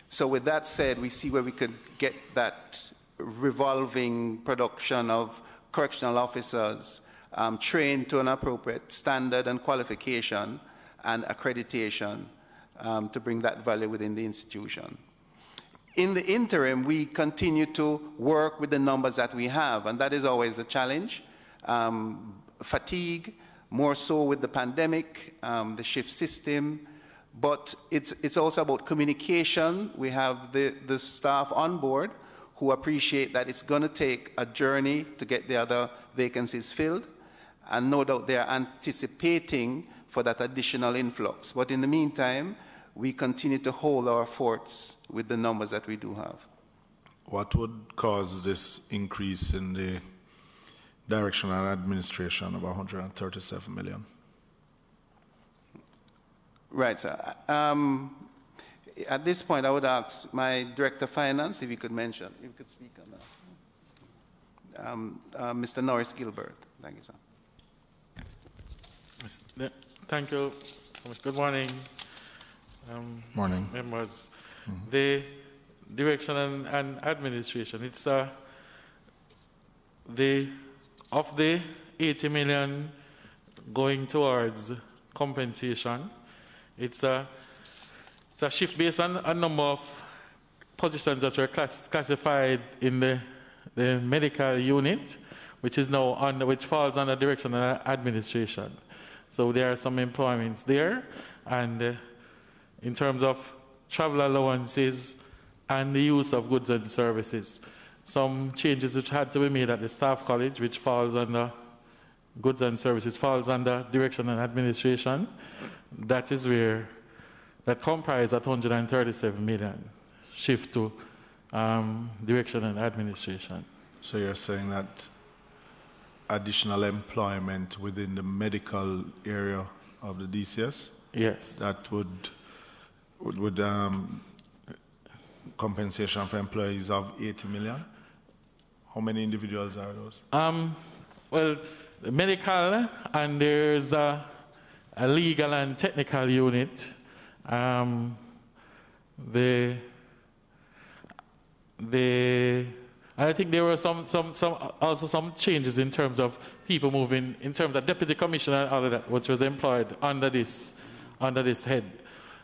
So with that said, we see where we could get that revolving production of correctional officers trained to an appropriate standard and qualification and accreditation to bring that value within the institution. In the interim, we continue to work with the numbers that we have, and that is always a challenge. Fatigue, more so with the pandemic, the shift system, but it's also about communication. We have the staff on board who appreciate that it's going to take a journey to get the other vacancies filled, and no doubt they are anticipating for that additional influx. But in the meantime, we continue to hold our forts with the numbers that we do have. What would cause this increase in the direction and administration of 137 million? Right, sir. At this point, I would ask my Director of Finance if he could mention, if he could speak on that. Mr. Norris Gilbert. Thank you, sir. Thank you. Good morning. Morning. Members. The direction and administration, it's of the 80 million going towards compensation, it's a shift based on a number of positions that were classified in the medical unit, which is now which falls under direction and administration. So there are some employments there, and in terms of travel allowances and the use of goods and services, some changes which had to be made at the staff college, which falls under goods and services, falls under direction and administration. That is where that comprise that 137 million shift to direction and administration. So you're saying that additional employment within the medical area of the DCS? Yes. That would compensation for employees of 80 million? How many individuals are those? Well, the medical, and there's a legal and technical unit. I think there were also some changes in terms of people moving, in terms of deputy commissioner and all of that, which was employed under this head.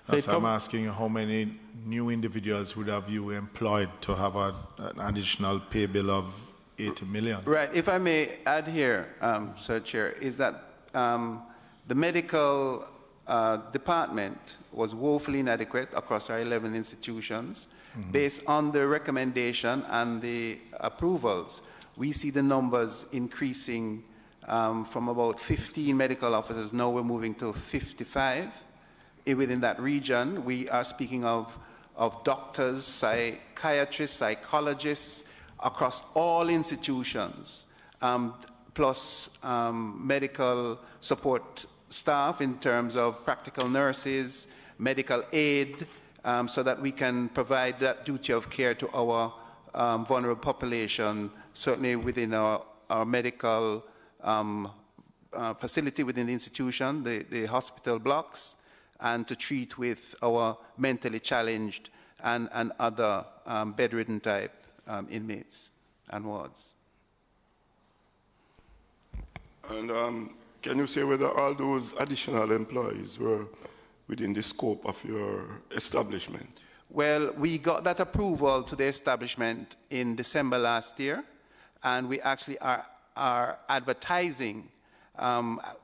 So I'm asking you, how many new individuals would have you employed to have an additional pay bill of 80 million? Right. If I may add here, Sir Chair, is that the medical department was woefully inadequate across our 11 institutions. Mm-hmm. Based on the recommendation and the approvals, we see the numbers increasing from about 15 medical officers. Now we're moving to 55. Within that region, we are speaking of doctors, psychiatrists, psychologists across all institutions, plus medical support staff in terms of practical nurses, medical aid, so that we can provide that duty of care to our vulnerable population, certainly within our medical facility within the institution, the hospital blocks, and to treat with our mentally challenged and other bedridden type inmates and wards. And can you say whether all those additional employees were within the scope of your establishment? Well, we got that approval to the establishment in December last year, and we actually are advertising,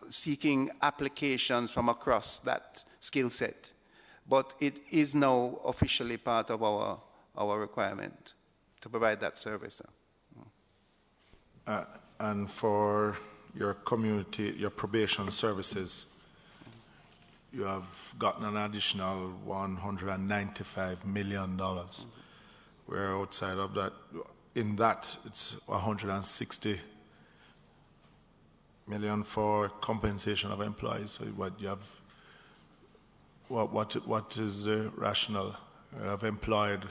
seeking applications from across that skill set. But it is now officially part of our requirement to provide that service. And for your community, your probation services, you have gotten an additional $195 million. Mm-hmm. Where outside of that, in that, it's 160 million for compensation of employees. So what you have, what is the rationale? You have employed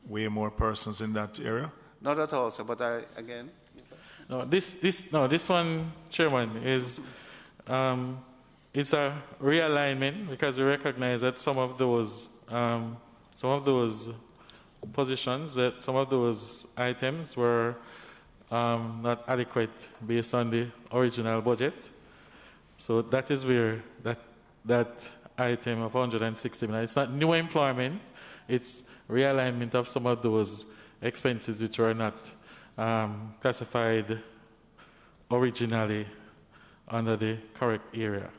way more persons in that area? Not at all, sir, but again. No, this one, Chairman, is it's a realignment because we recognize that some of those positions, that some of those items were not adequate based on the original budget. So that is where that item of 160 million. It's not new employment. It's realignment of some of those expenses which were not classified originally under the correct area.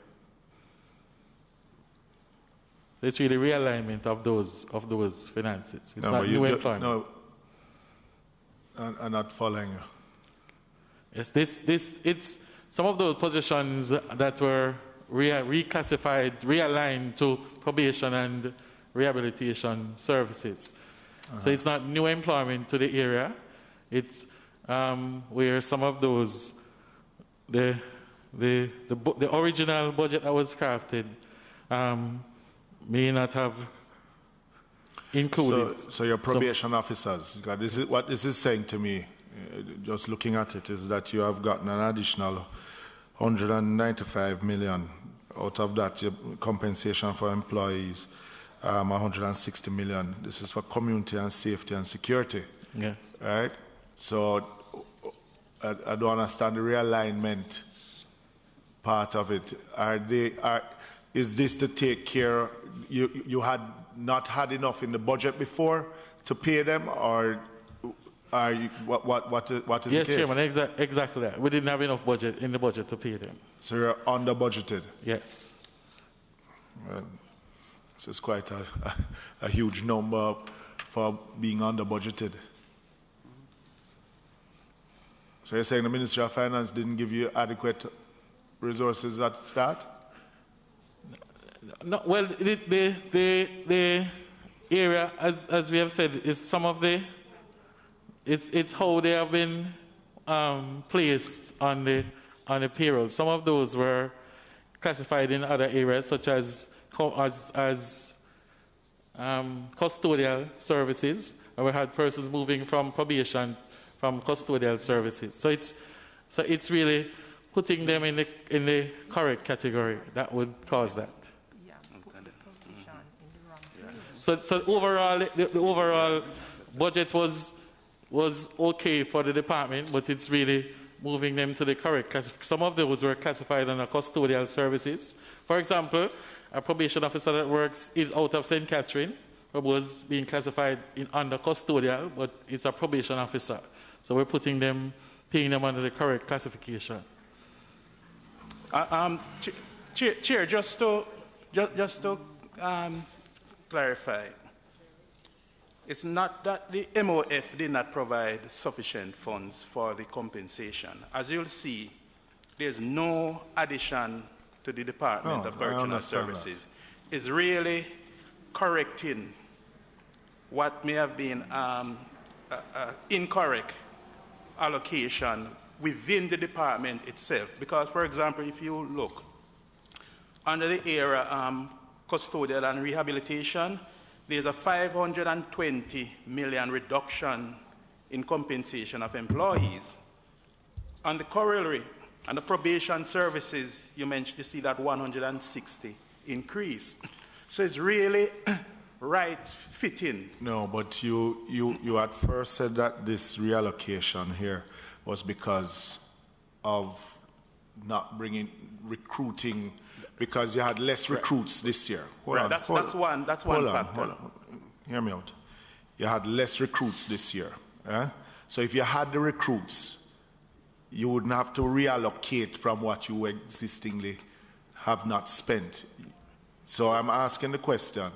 It's really realignment of those finances. It's not new employment. No, I'm not following you. Yes, it's some of those positions that were reclassified, realigned to probation and rehabilitation services. Uh-huh. So it's not new employment to the area. It's where some of those, the original budget that was crafted may not have included. So your probation officers, what this is saying to me, just looking at it, is that you have gotten an additional 195 million. Out of that, your compensation for employees, 160 million. This is for community and safety and security. Yes. Right? So I don't understand the realignment part of it. Is this to take care? You had not had enough in the budget before to pay them, or are you, what is the case? Yes, Chairman, exactly that. We didn't have enough budget in the budget to pay them. So you're under budgeted? Yes. Well, this is quite a huge number for being under budgeted. So you're saying the Ministry of Finance didn't give you adequate resources at the start? No, well, the area, as we have said, is some of the it's how they have been placed on the payroll. Some of those were classified in other areas, such as custodial services, and we had persons moving from probation from custodial services. So it's really putting them in the correct category that would cause that. So overall, the overall budget was okay for the department, but it's really moving them to the correct classification. Some of those were classified under custodial services. For example, a probation officer that works out of St. Catherine was being classified under custodial, but it's a probation officer. So we're paying them under the correct classification. Chair, just to clarify, it's not that the MOF did not provide sufficient funds for the compensation. As you'll see, there's no addition to the Department of Correctional Services. It's really correcting what may have been incorrect allocation within the department itself. Because, for example, if you look under the area custodial and rehabilitation, there's a 520 million reduction in compensation of employees. On the corollary, and the probation services, you see that 160 increase. So it's really right fitting. No, but you at first said that this reallocation here was because of not recruiting, because you had less recruits this year. That's one factor. Hear me out. You had less recruits this year. So if you had the recruits, you wouldn't have to reallocate from what you existingly have not spent. So I'm asking the question,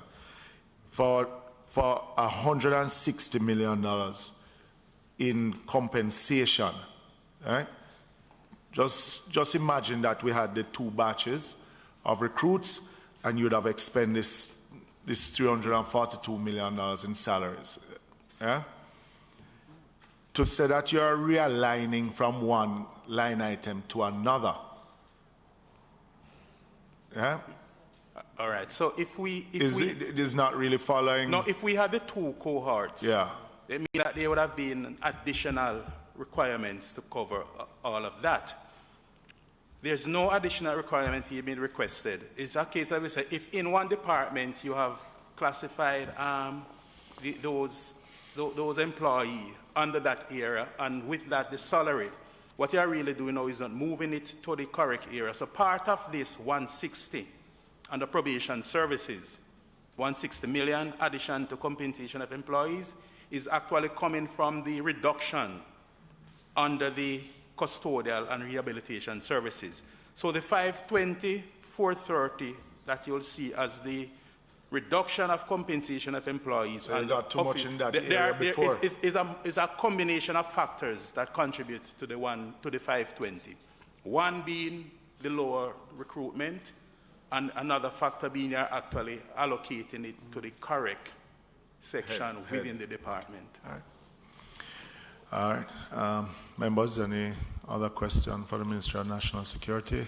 for $160 million in compensation, right? Just imagine that we had the 2 batches of recruits, and you'd have expended this $342 million in salaries. Yeah? To say that you're realigning from one line item to another. Yeah? All right. So it is not really following. No, if we had the 2 cohorts, yeah, it means that there would have been additional requirements to cover all of that. There's no additional requirement here being requested. It's a case of, if in one department you have classified those employees under that area, and with that the salary, what you're really doing now is not moving it to the correct area. So part of this 160 under probation services, 160 million addition to compensation of employees, is actually coming from the reduction under the custodial and rehabilitation services. So the 520, 430 that you'll see as the reduction of compensation of employees. So you got too much in that area before. Is a combination of factors that contribute to the 520. One being the lower recruitment, and another factor being you're actually allocating it to the correct section within the department. All right. Members, any other question for the Ministry of National Security?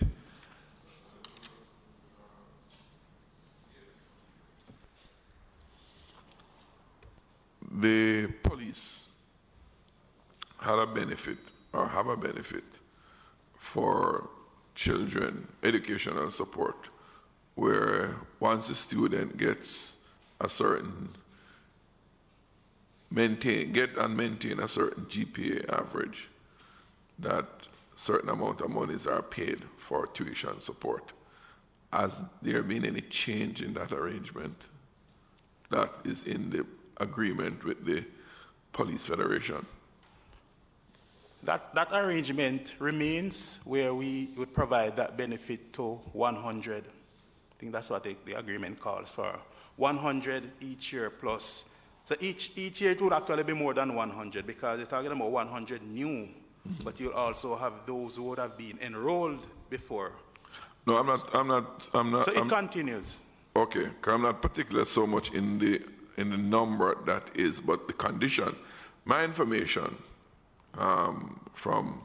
The police had a benefit, or have a benefit, for children, educational support, where once a student gets a certain maintain a certain GPA average, that certain amount of monies are paid for tuition support. Has there been any change in that arrangement that is in the agreement with the Police Federation? That arrangement remains, where we would provide that benefit to 100. I think that's what the agreement calls for. 100 each year plus. So each year it would actually be more than 100, because you're talking about 100 new, but you'll also have those who would have been enrolled before. No, I'm not. So it continues. Okay, because I'm not particular so much in the number that is, but the condition. My information from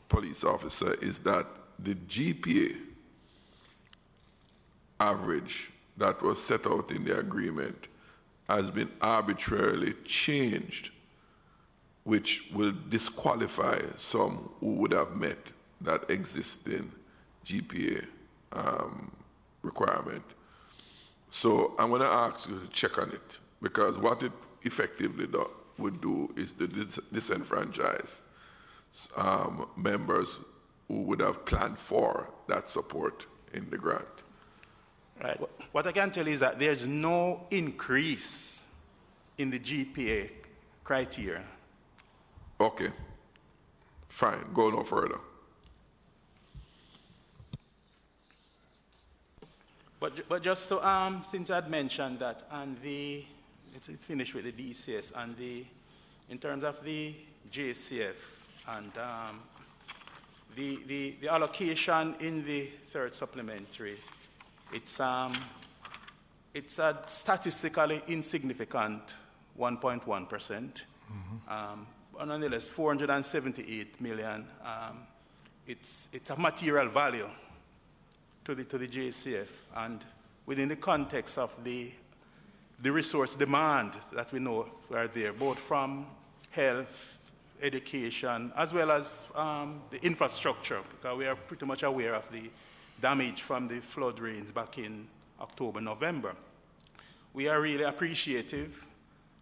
police officer is that the GPA average that was set out in the agreement has been arbitrarily changed, which will disqualify some who would have met that existing GPA requirement. So I'm going to ask you to check on it, because what it effectively would do is to disenfranchise members who would have planned for that support in the grant. Right. What I can tell you is that there's no increase in the GPA criteria. Okay. Fine. Go no further. But just to, since I'd mentioned that, and let's finish with the DCS, and in terms of the JCF, and the allocation in the third supplementary, it's a statistically insignificant 1.1%. But nonetheless, 478 million. It's a material value to the JCF, and within the context of the resource demand that we know are there, both from health, education, as well as the infrastructure, because we are pretty much aware of the damage from the flood rains back in October, November. We are really appreciative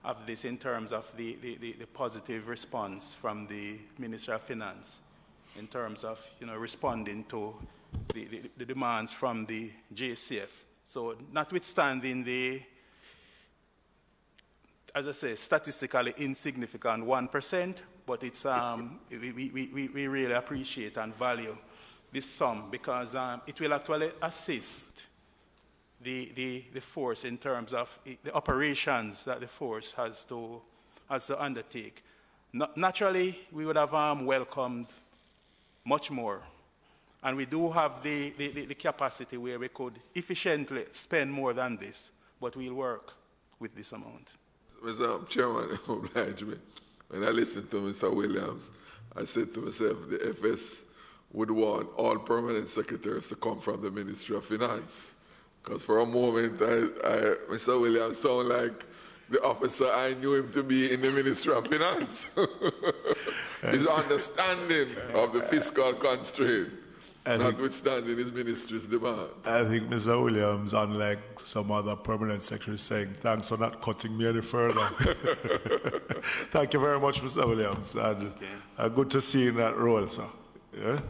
of this in terms of the positive response from the Minister of Finance in terms of responding to the demands from the JCF. So notwithstanding the, as I say, statistically insignificant 1%, but it's we really appreciate and value this sum, because it will actually assist the force in terms of the operations that the force has to undertake. Naturally, we would have welcomed much more, and we do have the capacity where we could efficiently spend more than this, but we'll work with this amount. Mr. Chairman, oblige me. When I listened to Mr. Williams, I said to myself, the FS would want all permanent secretaries to come from the Ministry of Finance. Because for a moment, Mr. Williams sounded like the officer I knew him to be in the Ministry of Finance. His understanding of the fiscal constraint, notwithstanding his ministry's demand. I think Mr. Williams, unlike some other permanent secretaries, saying, thanks for not cutting me any further. Thank you very much, Mr. Williams. And good to see you in that role, sir. Yeah?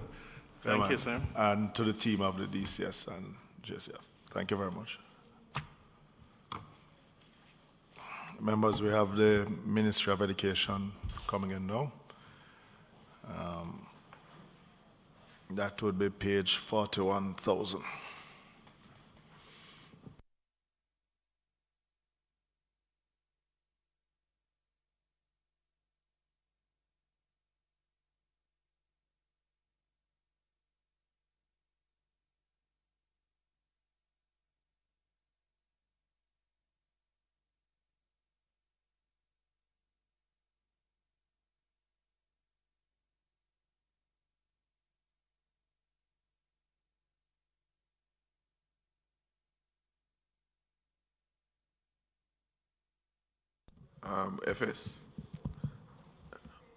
Thank you, sir. And to the team of the DCS and JCF. Thank you very much. Members, we have the Ministry of Education coming in now. That would be page 41,000. FS,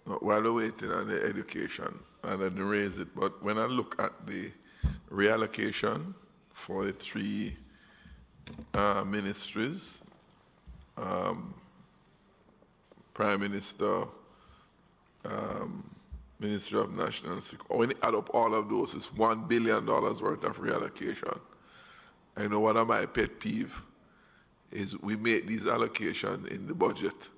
while we're waiting on the education, and I didn't raise it, but when I look at the reallocation for the three ministries, Prime Minister, Ministry of National Security, when you add up all of those, it's $1 billion worth of reallocation. I know one of my pet peeves is we make these allocations in the budget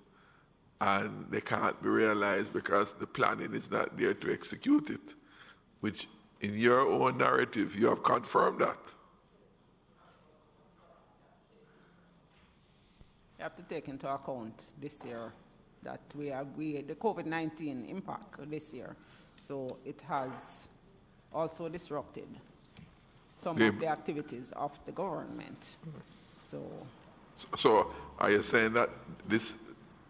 and they can't be realized because the planning is not there to execute it, which in your own narrative, you have confirmed that. You have to take into account this year that the COVID-19 impact this year. So it has also disrupted some of the activities of the government. So are you saying that this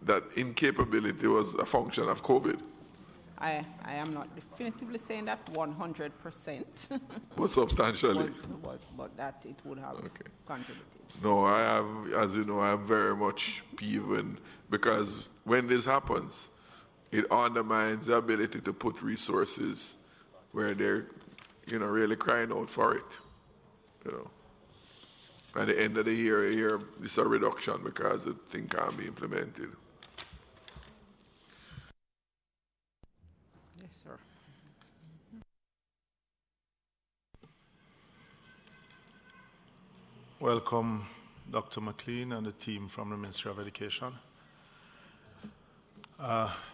that incapability was a function of COVID. I am not definitively saying that 100%. But substantially. But that it would have contributed. No, I have, as you know, I am very much peeved because when this happens, it undermines the ability to put resources where they're, really crying out for it. At the end of the year, this is a reduction because the thing can't be implemented. Yes, sir. Welcome, Dr. McLean and the team from the Ministry of Education.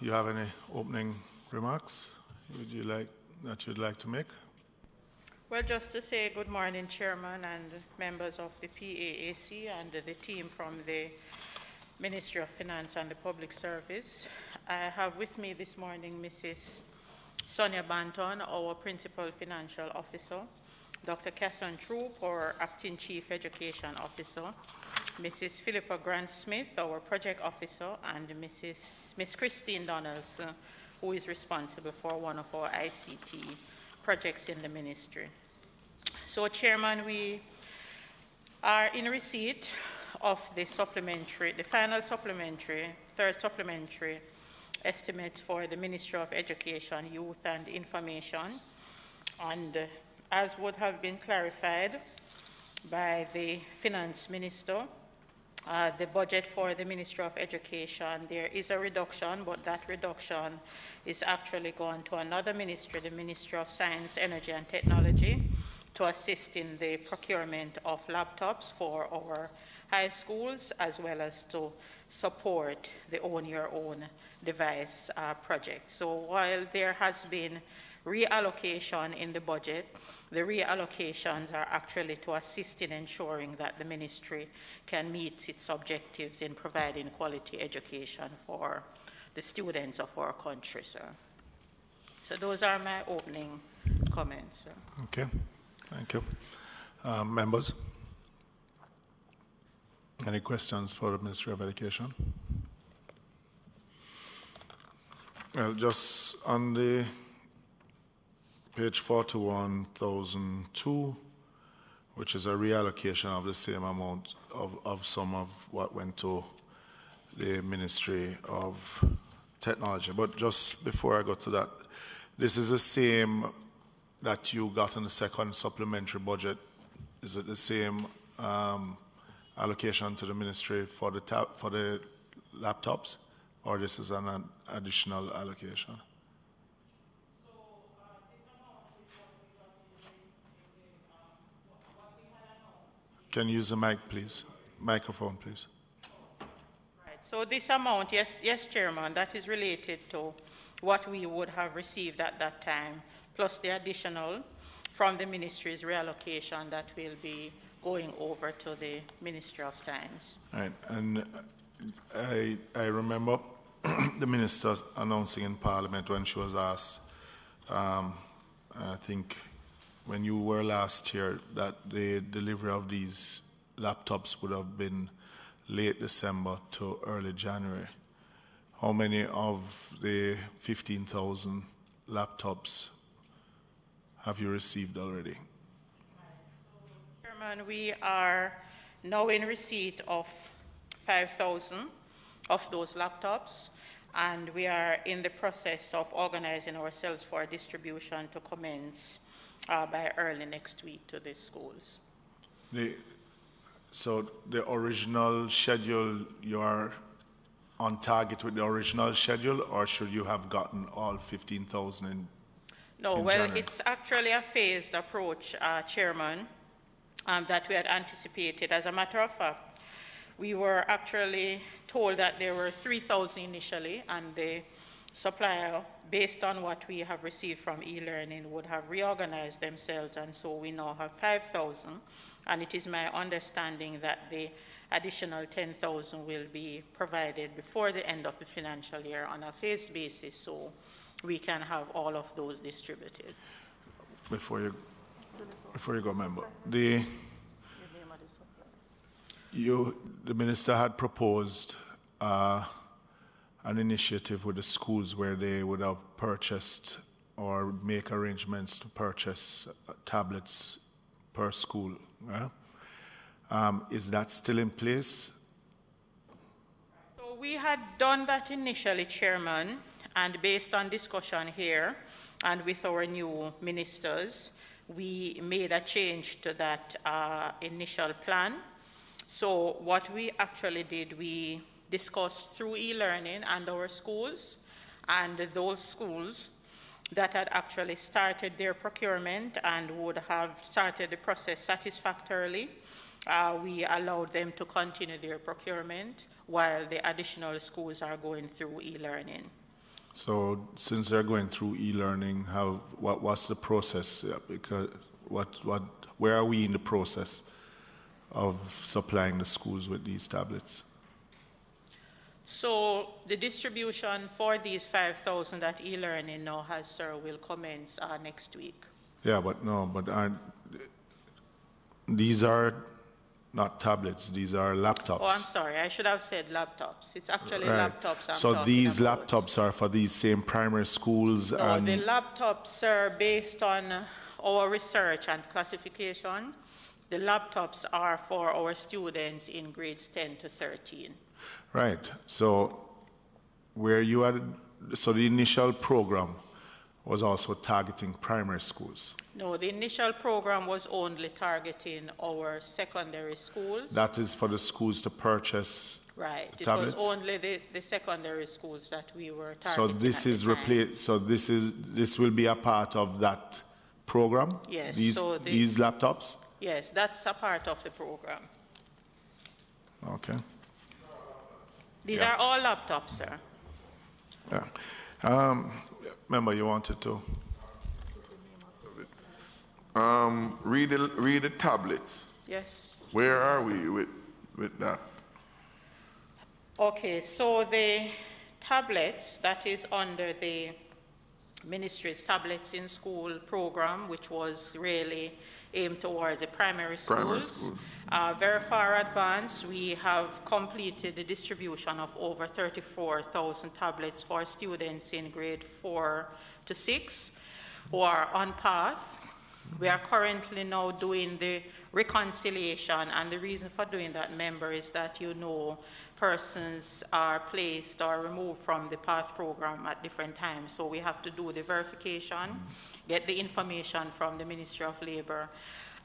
You have any opening remarks you'd like to make? Well, just to say good morning, Chairman and members of the PAAC and the team from the Ministry of Finance and the Public Service. I have with me this morning Mrs. Sonia Banton, our Principal Financial Officer, Dr. Casson Troop, our Acting Chief Education Officer, Mrs. Philippa Grant-Smith, our Project Officer, and Miss Christine Donaldson, who is responsible for one of our ICT projects in the ministry. So, Chairman, we are in receipt of the final supplementary, third supplementary estimates for the Ministry of Education, Youth and Information. And as would have been clarified by the Finance Minister, the budget for the Ministry of Education, there is a reduction, but that reduction is actually going to another ministry, the Ministry of Science, Energy and Technology, to assist in the procurement of laptops for our high schools, as well as to support the Own Your Own Device project. So while there has been reallocation in the budget, the reallocations are actually to assist in ensuring that the ministry can meet its objectives in providing quality education for the students of our country, sir. So those are my opening comments, sir. Okay, thank you. Members, any questions for the Ministry of Education? Well, just on the page 41,002, which is a reallocation of the same amount of some of what went to the Ministry of Technology. But just before I go to that, this is the same that you got in the second supplementary budget. Is it the same allocation to the ministry for the laptops, or this is an additional allocation? Can you use the mic, please? Microphone, please. Right. So this amount, yes, Chairman, that is related to what we would have received at that time, plus the additional from the ministry's reallocation that will be going over to the Ministry of Science. Right, and I remember the minister announcing in Parliament when she was asked, I think when you were last here, that the delivery of these laptops would have been late December to early January. How many of the 15,000 laptops have you received already? Chairman, we are now in receipt of 5,000 of those laptops, and we are in the process of organizing ourselves for distribution to commence by early next week to the schools. So the original schedule, you are on target with the original schedule, or should you have gotten all 15,000 in? No, in well, January? it's actually a phased approach, Chairman, that we had anticipated. As a matter of fact, we were actually told that there were 3,000 initially, and the supplier, based on what we have received from e-learning, would have reorganized themselves, and so we now have 5,000. And it is my understanding that the additional 10,000 will be provided before the end of the financial year on a phased basis, so we can have all of those distributed. Before you go, member, the minister had proposed an initiative with the schools where they would have purchased or make arrangements to purchase tablets per school. Is that still in place? So we had done that initially, Chairman, and based on discussion here and with our new ministers, we made a change to that initial plan. So what we actually did, we discussed through e-learning and our schools, and those schools that had actually started their procurement and would have started the process satisfactorily, we allowed them to continue their procurement while the additional schools are going through e-learning. So since they're going through e-learning, what's the process? Because where are we in the process of supplying the schools with these tablets? So the distribution for these 5,000 that e-learning now has, sir, will commence next week. Yeah, but these are not tablets, these are laptops. Oh, I'm sorry, I should have said laptops. It's actually right. laptops I'm So talking these about. laptops are for these same primary schools? No, and the laptops are based on our research and classification. The laptops are for our students in grades 10 to 13. Right. So where you had, so the initial program was also targeting primary schools. No, the initial program was only targeting our secondary schools. That is for the schools to purchase Right. tablets? It was only the secondary schools that we were So targeting. this is replaced. So this will be a part of that program. Yes. These laptops. Yes, that's a part of the program. Okay. These are all laptops, sir. Yeah. Remember, you wanted to. Read the tablets. Yes. Where are we with that? Okay, so the tablets, that is under the ministry's Tablets in School program, which was really aimed towards the primary schools. Very far advanced, we have completed the distribution of over 34,000 tablets for students in grade 4 to 6 who are on path. We are currently now doing the reconciliation, and the reason for doing that, member, is that persons are placed or removed from the PATH program at different times. So we have to do the verification, get the information from the Ministry of Labor,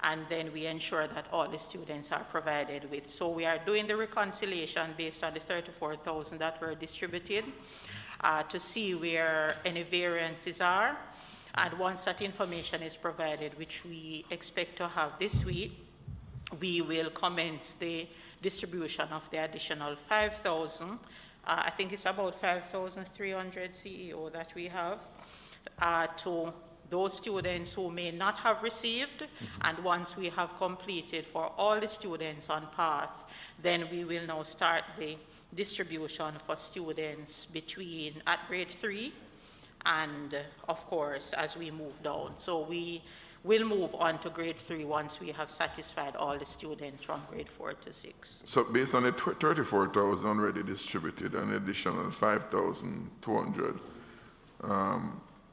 and then we ensure that all the students are provided with. So we are doing the reconciliation based on the 34,000 that were distributed to see where any variances are. And once that information is provided, which we expect to have this week, we will commence the distribution of the additional 5,000. I think it's about 5,300 CEO that we have to those students who may not have received. And once we have completed for all the students on PATH, then we will now start the distribution for students at grade 3 and, of course, as we move down. So we will move on to grade 3 once we have satisfied all the students from grade 4 to 6. So based on the 34,000 already distributed, an additional 5,200,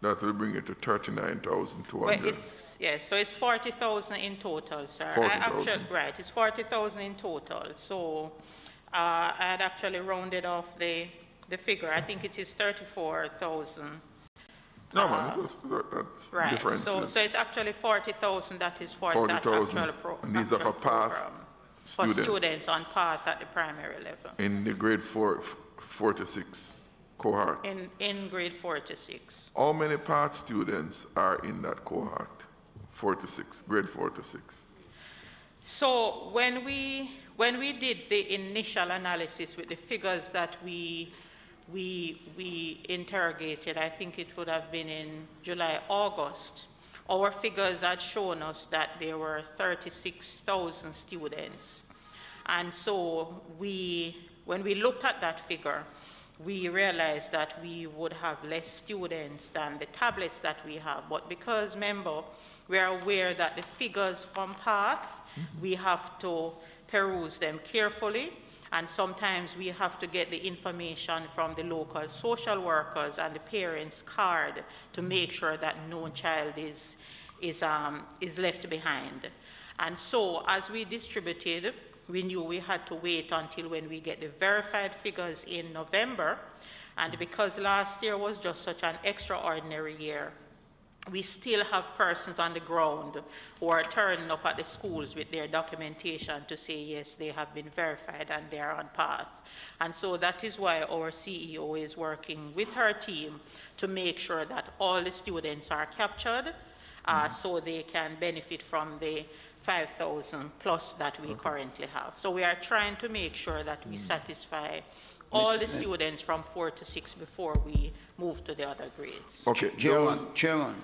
that will bring it to 39,200. Well, so it's 40,000 in total, sir. 40,000. Right, it's 40,000 in total. So I had actually rounded off the figure. I think it is 34,000. No, man, that's right. different. So it's actually 40,000 that is for that 40,000. actual program. And these are for PATH for students on PATH at the primary level. In the grade 4 to 6 cohort. In grade 4 to 6. How many PATH students are in that cohort? 4 to 6, grade 4 to 6. So when we did the initial analysis with the figures that we interrogated, I think it would have been in July, August, our figures had shown us that there were 36,000 students. And so when we looked at that figure, we realized that we would have less students than the tablets that we have. But because, remember, we are aware that the figures from PATH, we have to peruse them carefully. And sometimes we have to get the information from the local social workers and the parents' card to make sure that no child is left behind. And so as we distributed, we knew we had to wait until when we get the verified figures in November. And because last year was just such an extraordinary year, we still have persons on the ground who are turning up at the schools with their documentation to say, yes, they have been verified and they are on path. And so that is why our CEO is working with her team to make sure that all the students are captured so they can benefit from the 5,000 plus that we currently have. So we are trying to make sure that we satisfy all the students from 4 to 6 before we move to the other grades. Okay, Chairman,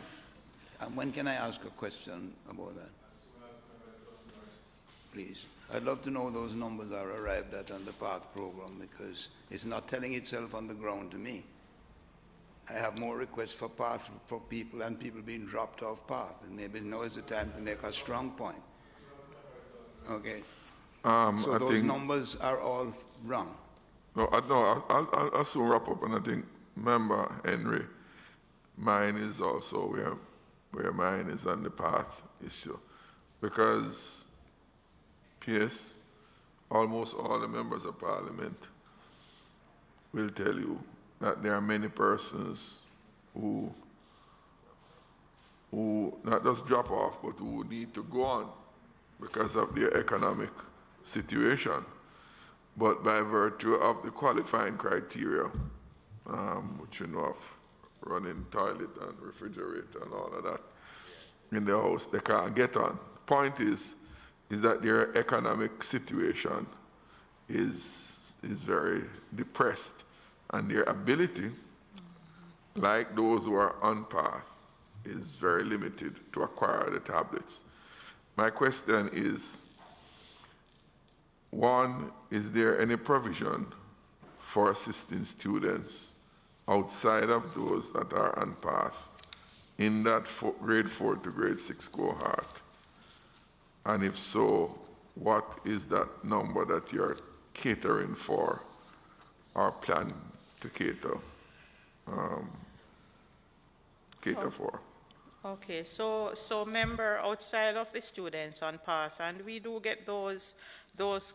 when can I ask a question about that? Please. I'd love to know those numbers are arrived at on the PATH program, because it's not telling itself on the ground to me. I have more requests for PATH for people and people being dropped off PATH, and maybe now is the time to make a strong point. Okay. So those numbers are all wrong. No, I'll soon wrap up, and I think, member Henry, mine is also where mine is on the PATH issue, because PS, almost all the members of Parliament will tell you that there are many persons who not just drop off, but who need to go on because of their economic situation. But by virtue of the qualifying criteria, which you know of running toilet and refrigerator and all of that in the house, they can't get on. Point is that their economic situation is very depressed, and their ability, like those who are on path, is very limited to acquire the tablets. My question is, one, is there any provision for assisting students outside of those that are on path in that grade 4 to grade 6 cohort? And if so, what is that number that you're catering for or plan to cater for? Okay, so member, outside of the students on path, and we do get those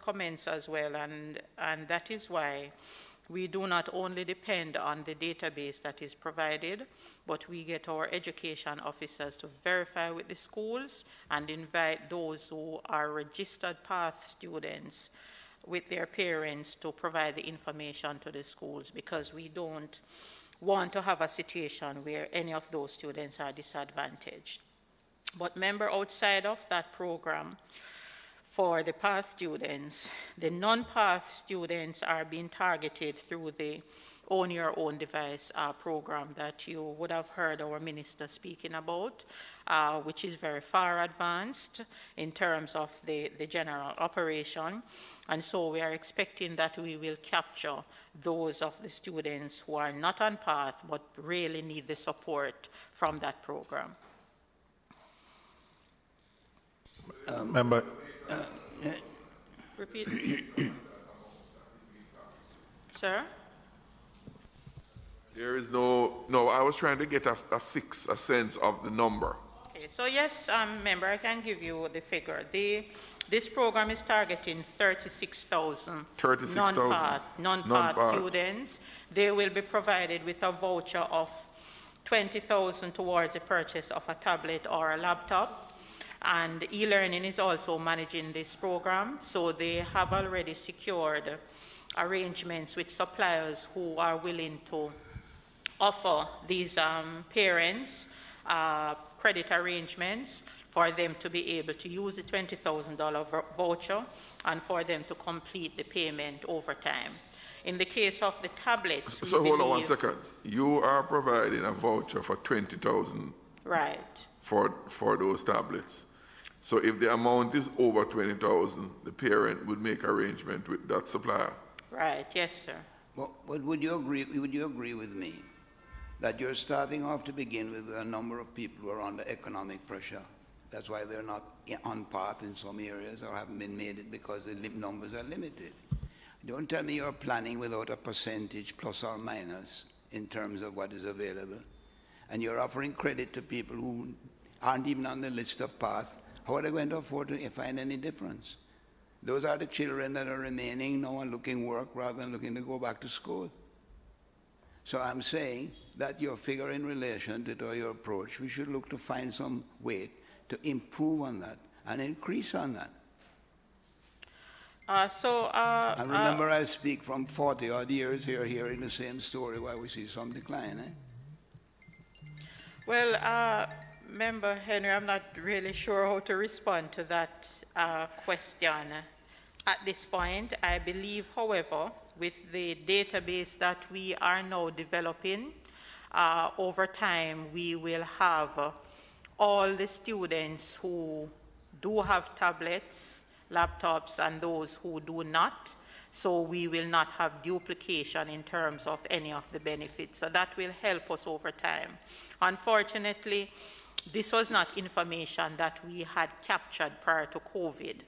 comments as well, and that is why we do not only depend on the database that is provided, but we get our education officers to verify with the schools and invite those who are registered PATH students with their parents to provide the information to the schools, because we don't want to have a situation where any of those students are disadvantaged. But remember, outside of that program, for the PATH students, the non-PATH students are being targeted through the Own Your Own Device program that you would have heard our minister speaking about, which is very far advanced in terms of the general operation. And so we are expecting that we will capture those of the students who are not on PATH but really need the support from that program. Member. Repeat. Sir? There is no, I was trying to get a sense of the number. Okay, so yes, member, I can give you the figure. This program is targeting 36,000 non-PATH students. They will be provided with a voucher of 20,000 towards the purchase of a tablet or a laptop. And e-learning is also managing this program, so they have already secured arrangements with suppliers who are willing to offer these parents credit arrangements for them to be able to use the $20,000 voucher and for them to complete the payment over time. In the case of the tablets, so hold on 1 second. You are providing a voucher for 20,000, right? For those tablets. So if the amount is over 20,000, the parent would make arrangement with that supplier. Right. Yes, sir. Well, would you agree with me that you're starting off to begin with a number of people who are under economic pressure? That's why they're not on path in some areas or haven't been made it, because the numbers are limited. Don't tell me you're planning without a percentage plus or minus in terms of what is available. And you're offering credit to people who aren't even on the list of path. How are they going to afford to find any difference? Those are the children that are remaining now and looking work rather than looking to go back to school. So I'm saying that your figure in relation to your approach, we should look to find some way to improve on that and increase on that. And remember, I speak from 40-odd years here, hearing the same story why we see some decline. Well, Member Henry, I'm not really sure how to respond to that question at this point. I believe, however, with the database that we are now developing, over time we will have all the students who do have tablets, laptops, and those who do not. So we will not have duplication in terms of any of the benefits. So that will help us over time. Unfortunately, this was not information that we had captured prior to COVID.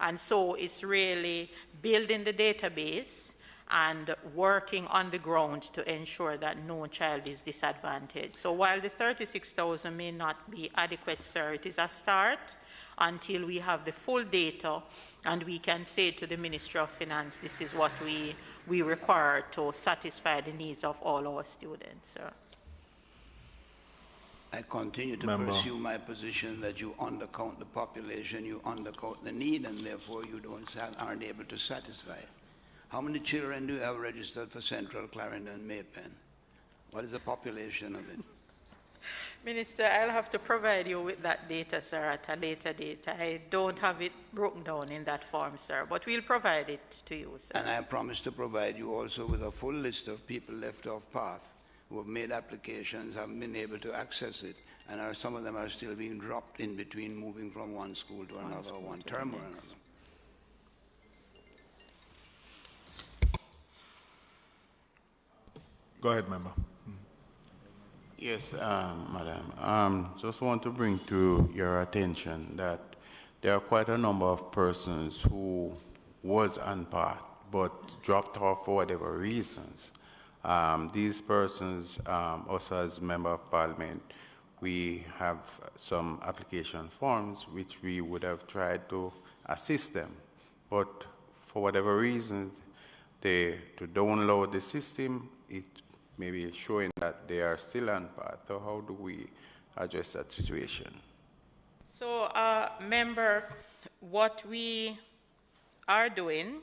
And so it's really building the database and working on the ground to ensure that no child is disadvantaged. So while the 36,000 may not be adequate, sir, it is a start until we have the full data and we can say to the Ministry of Finance, this is what we require to satisfy the needs of all our students, sir. I continue to pursue my position that you undercount the population, you undercount the need, and therefore you aren't able to satisfy it. How many children do you have registered for Central, Clarendon, Maypen? What is the population of it? Minister, I'll have to provide you with that data, sir, at a later date. I don't have it broken down in that form, sir, but we'll provide it to you, sir. And I promise to provide you also with a full list of people left off path who have made applications, haven't been able to access it, and some of them are still being dropped in between moving from one school to another, or one term or another. Go ahead, member. Yes, Madam. Just want to bring to your attention that there are quite a number of persons who was on path but dropped off for whatever reasons. These persons, us as Member of Parliament, we have some application forms which we would have tried to assist them, but for whatever reasons, to download the system, it may be showing that they are still on path. So how do we address that situation? So, Member, what we are doing,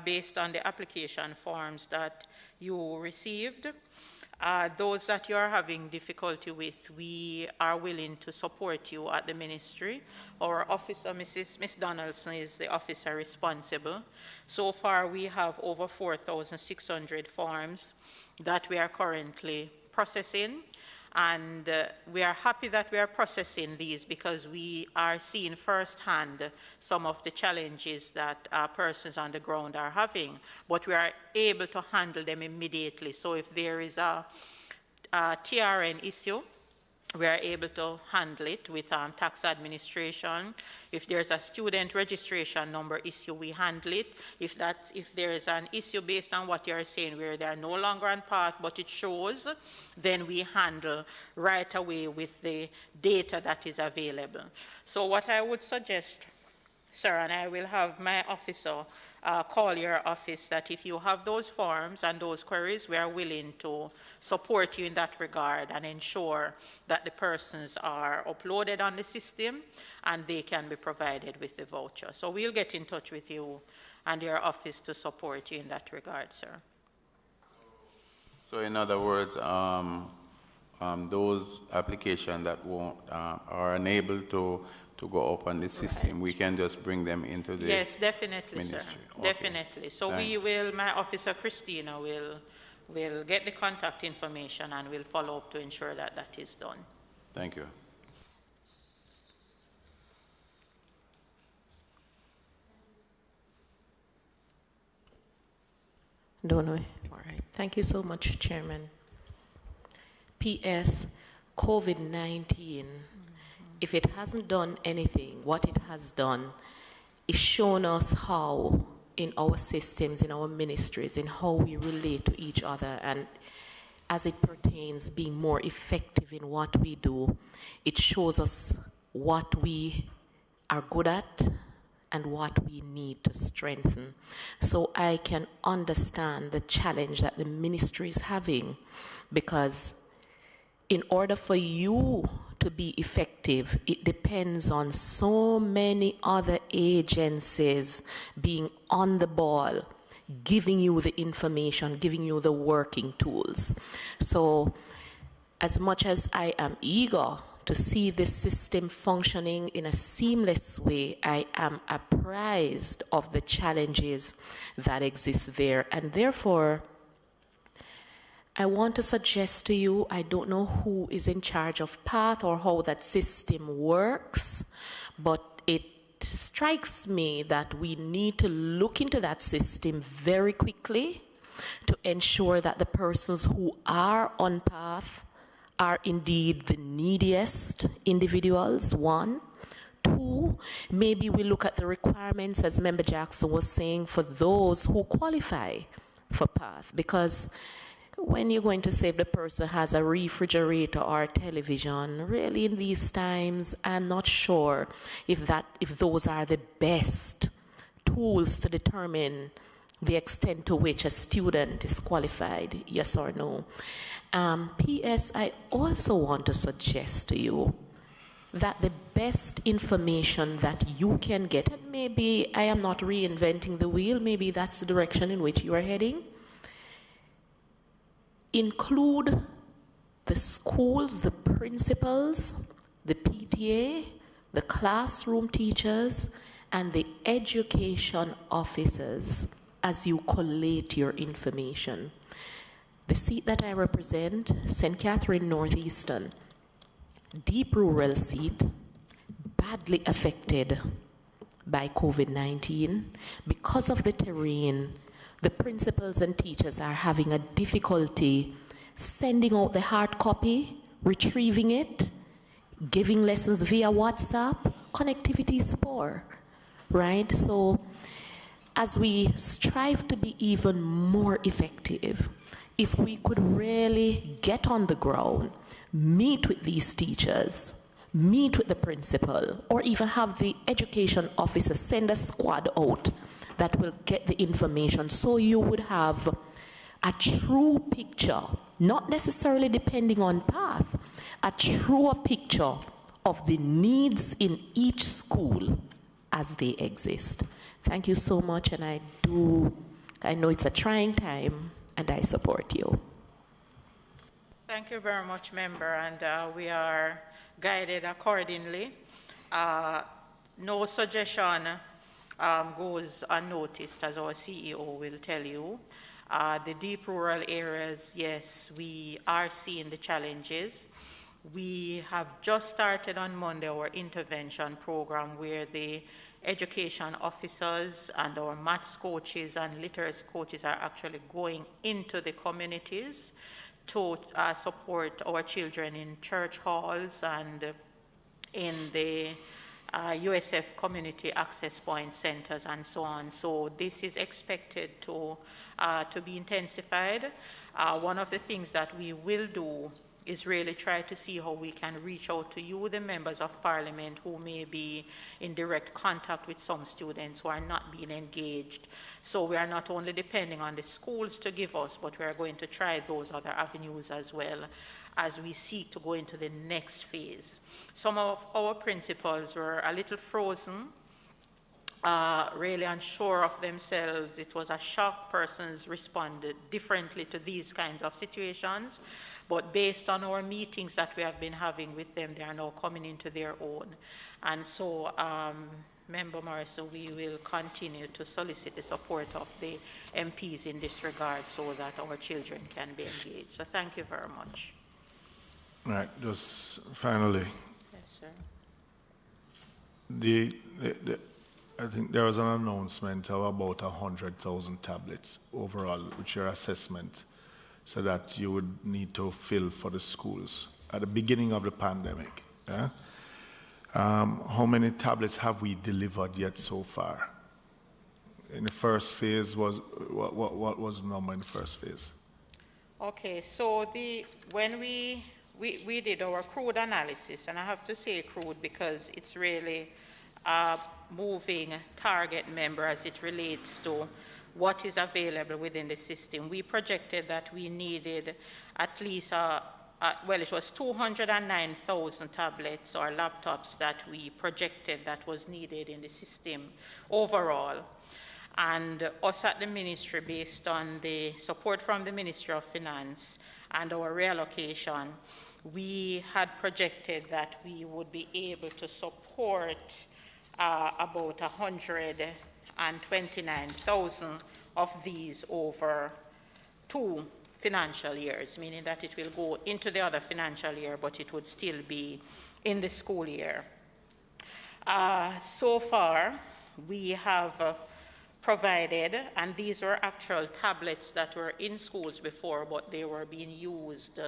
based on the application forms that you received, those that you are having difficulty with, we are willing to support you at the ministry. Our officer, Miss Donaldson, is the officer responsible. So far, we have over 4,600 forms that we are currently processing. And we are happy that we are processing these because we are seeing firsthand some of the challenges that persons on the ground are having, but we are able to handle them immediately. So if there is a TRN issue, we are able to handle it with tax administration. If there's a student registration number issue, we handle it. If there is an issue based on what you're saying where they are no longer on path, but it shows, then we handle right away with the data that is available. So what I would suggest, sir, and I will have my officer call your office, that if you have those forms and those queries, we are willing to support you in that regard and ensure that the persons are uploaded on the system and they can be provided with the voucher. So we'll get in touch with you and your office to support you in that regard, sir. So in other words, those applications that are unable to go up on the system, right, we can just bring them into the Yes, definitely, ministry. sir. Okay. Definitely. So my officer Christina will get the contact information and will follow up to ensure that that is done. Thank you. Don't know. All right. Thank you so much, Chairman. P.S. COVID-19, if it hasn't done anything, what it has done is shown us how in our systems, in our ministries, in how we relate to each other, and as it pertains being more effective in what we do, it shows us what we are good at and what we need to strengthen. So I can understand the challenge that the ministry is having, because in order for you to be effective, it depends on so many other agencies being on the ball, giving you the information, giving you the working tools. So as much as I am eager to see this system functioning in a seamless way, I am apprised of the challenges that exist there. And therefore, I want to suggest to you, I don't know who is in charge of PATH or how that system works, but it strikes me that we need to look into that system very quickly to ensure that the persons who are on PATH are indeed the neediest individuals, one. Two, maybe we look at the requirements, as Member Jackson was saying, for those who qualify for PATH, because when you're going to say if the person has a refrigerator or a television, really in these times, I'm not sure if those are the best tools to determine the extent to which a student is qualified, yes or no. P.S. I also want to suggest to you that the best information that you can get, and maybe I am not reinventing the wheel, maybe that's the direction in which you are heading, include the schools, the principals, the PTA, the classroom teachers, and the education officers as you collate your information. The seat that I represent, St. Catherine Northeastern, deep rural seat, badly affected by COVID-19. Because of the terrain, the principals and teachers are having a difficulty sending out the hard copy, retrieving it, giving lessons via WhatsApp. Connectivity is poor, right? So as we strive to be even more effective, if we could really get on the ground, meet with these teachers, meet with the principal, or even have the education officer send a squad out that will get the information, so you would have a true picture, not necessarily depending on PATH, a truer picture of the needs in each school as they exist. Thank you so much, and I know it's a trying time, and I support you. Thank you very much, Member, and we are guided accordingly. No suggestion goes unnoticed, as our CEO will tell you. The deep rural areas, yes, we are seeing the challenges. We have just started on Monday our intervention program, where the education officers and our maths coaches and literacy coaches are actually going into the communities to support our children in church halls and in the USF community access point centers and so on. So this is expected to be intensified. One of the things that we will do is really try to see how we can reach out to you, the members of parliament, who may be in direct contact with some students who are not being engaged. So we are not only depending on the schools to give us, but we are going to try those other avenues as well as we seek to go into the next phase. Some of our principals were a little frozen, really unsure of themselves. It was a shock. Persons responded differently to these kinds of situations. But based on our meetings that we have been having with them, they are now coming into their own. And so, Member Morrison, we will continue to solicit the support of the MPs in this regard so that our children can be engaged. So thank you very much. All right, just finally. Yes, sir. I think there was an announcement of about 100,000 tablets overall, which your assessment so that you would need to fill for the schools at the beginning of the pandemic. Yeah? How many tablets have we delivered yet so far? in the first phase was, what was the number in the first phase? Okay, so when we did our crude analysis, and I have to say crude because it's really a moving target member as it relates to what is available within the system. We projected that we needed at least, well, it was 209,000 tablets or laptops that we projected that was needed in the system overall. And us at the ministry, based on the support from the Ministry of Finance and our reallocation, we had projected that we would be able to support about 129,000 of these over 2 financial years, meaning that it will go into the other financial year, but it would still be in the school year. So far, we have provided, and these were actual tablets that were in schools before, but they were being used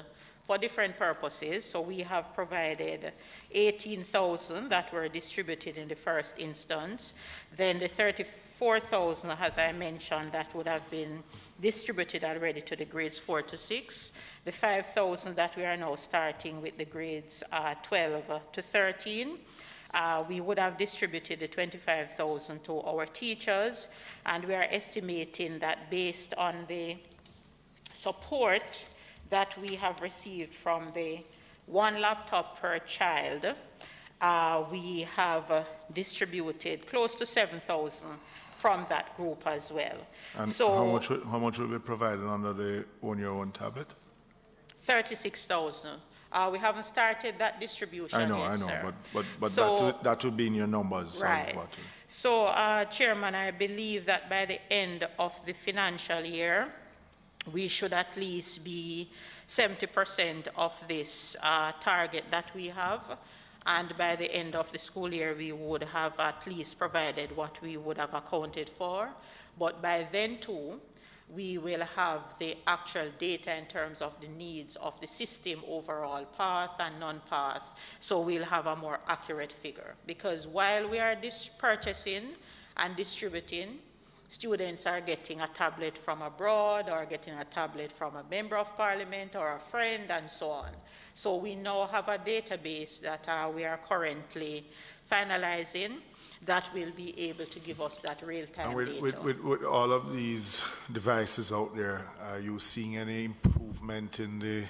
for different purposes. So we have provided 18,000 that were distributed in the first instance. Then the 34,000, as I mentioned, that would have been distributed already to the grades 4 to 6. The 5,000 that we are now starting with the grades 12 to 13. We would have distributed the 25,000 to our teachers, and we are estimating that based on the support that we have received from the 1 laptop per child, we have distributed close to 7,000 from that group as well. And so how much will be provided under the Own Your Own tablet? 36,000. We haven't started that distribution I know, yet, I know, sir. but So, that would be in your numbers. right. Of what So, Chairman, I believe that by the end of the financial year, we should at least be 70% of this target that we have. And by the end of the school year, we would have at least provided what we would have accounted for. But by then, too, we will have the actual data in terms of the needs of the system overall, path and non-path, so we'll have a more accurate figure. Because while we are purchasing and distributing, students are getting a tablet from abroad or getting a tablet from a member of parliament or a friend and so on. So we now have a database that we are currently finalizing that will be able to give us that real-time data. With all of these devices out there, are you seeing any improvement in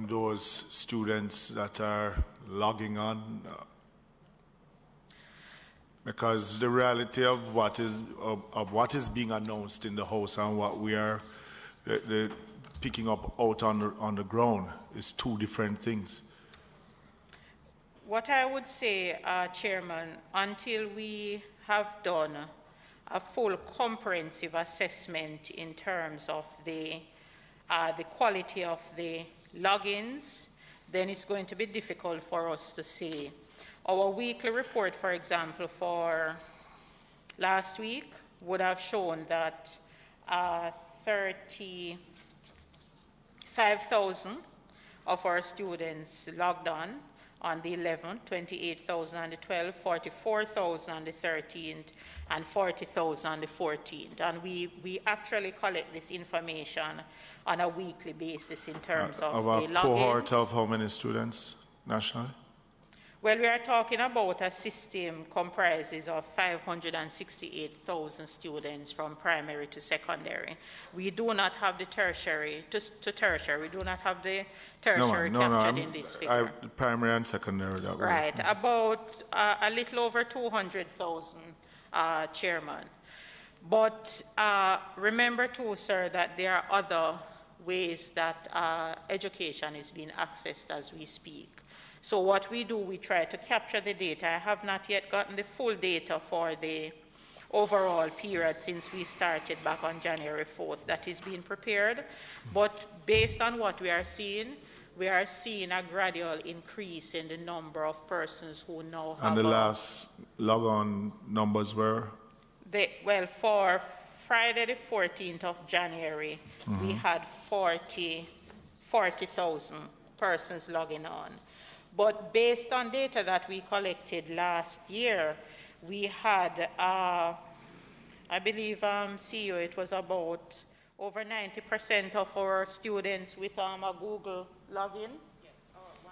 those students that are logging on? Because the reality of what is being announced in the House and what we are picking up out on the ground is 2 different things. What I would say, Chairman, until we have done a full comprehensive assessment in terms of the quality of the logins, then it's going to be difficult for us to say. Our weekly report, for example, for last week would have shown that 35,000 of our students logged on the 11th, 28,000 on the 12th, 44,000 on the 13th, and 40,000 on the 14th. And we actually collect this information on a weekly basis in terms of the logins. A cohort of how many students nationally? Well, we are talking about a system comprises of 568,000 students from primary to secondary. We do not have the tertiary to tertiary. We do not have the tertiary captured in this figure. Primary and secondary. That right, about a little over 200,000, Chairman. But remember too, sir, that there are other ways that education is being accessed as we speak. So what we do, we try to capture the data. I have not yet gotten the full data for the overall period since we started back on January 4th. That is being prepared. But based on what we are seeing a gradual increase in the number of persons who now have... And the last log-on numbers were? Well, for Friday the 14th of January, we had 40,000 persons logging on. But based on data that we collected last year, we had I believe, CEO, it was about over 90% of our students with a Google login. Yes, 100%.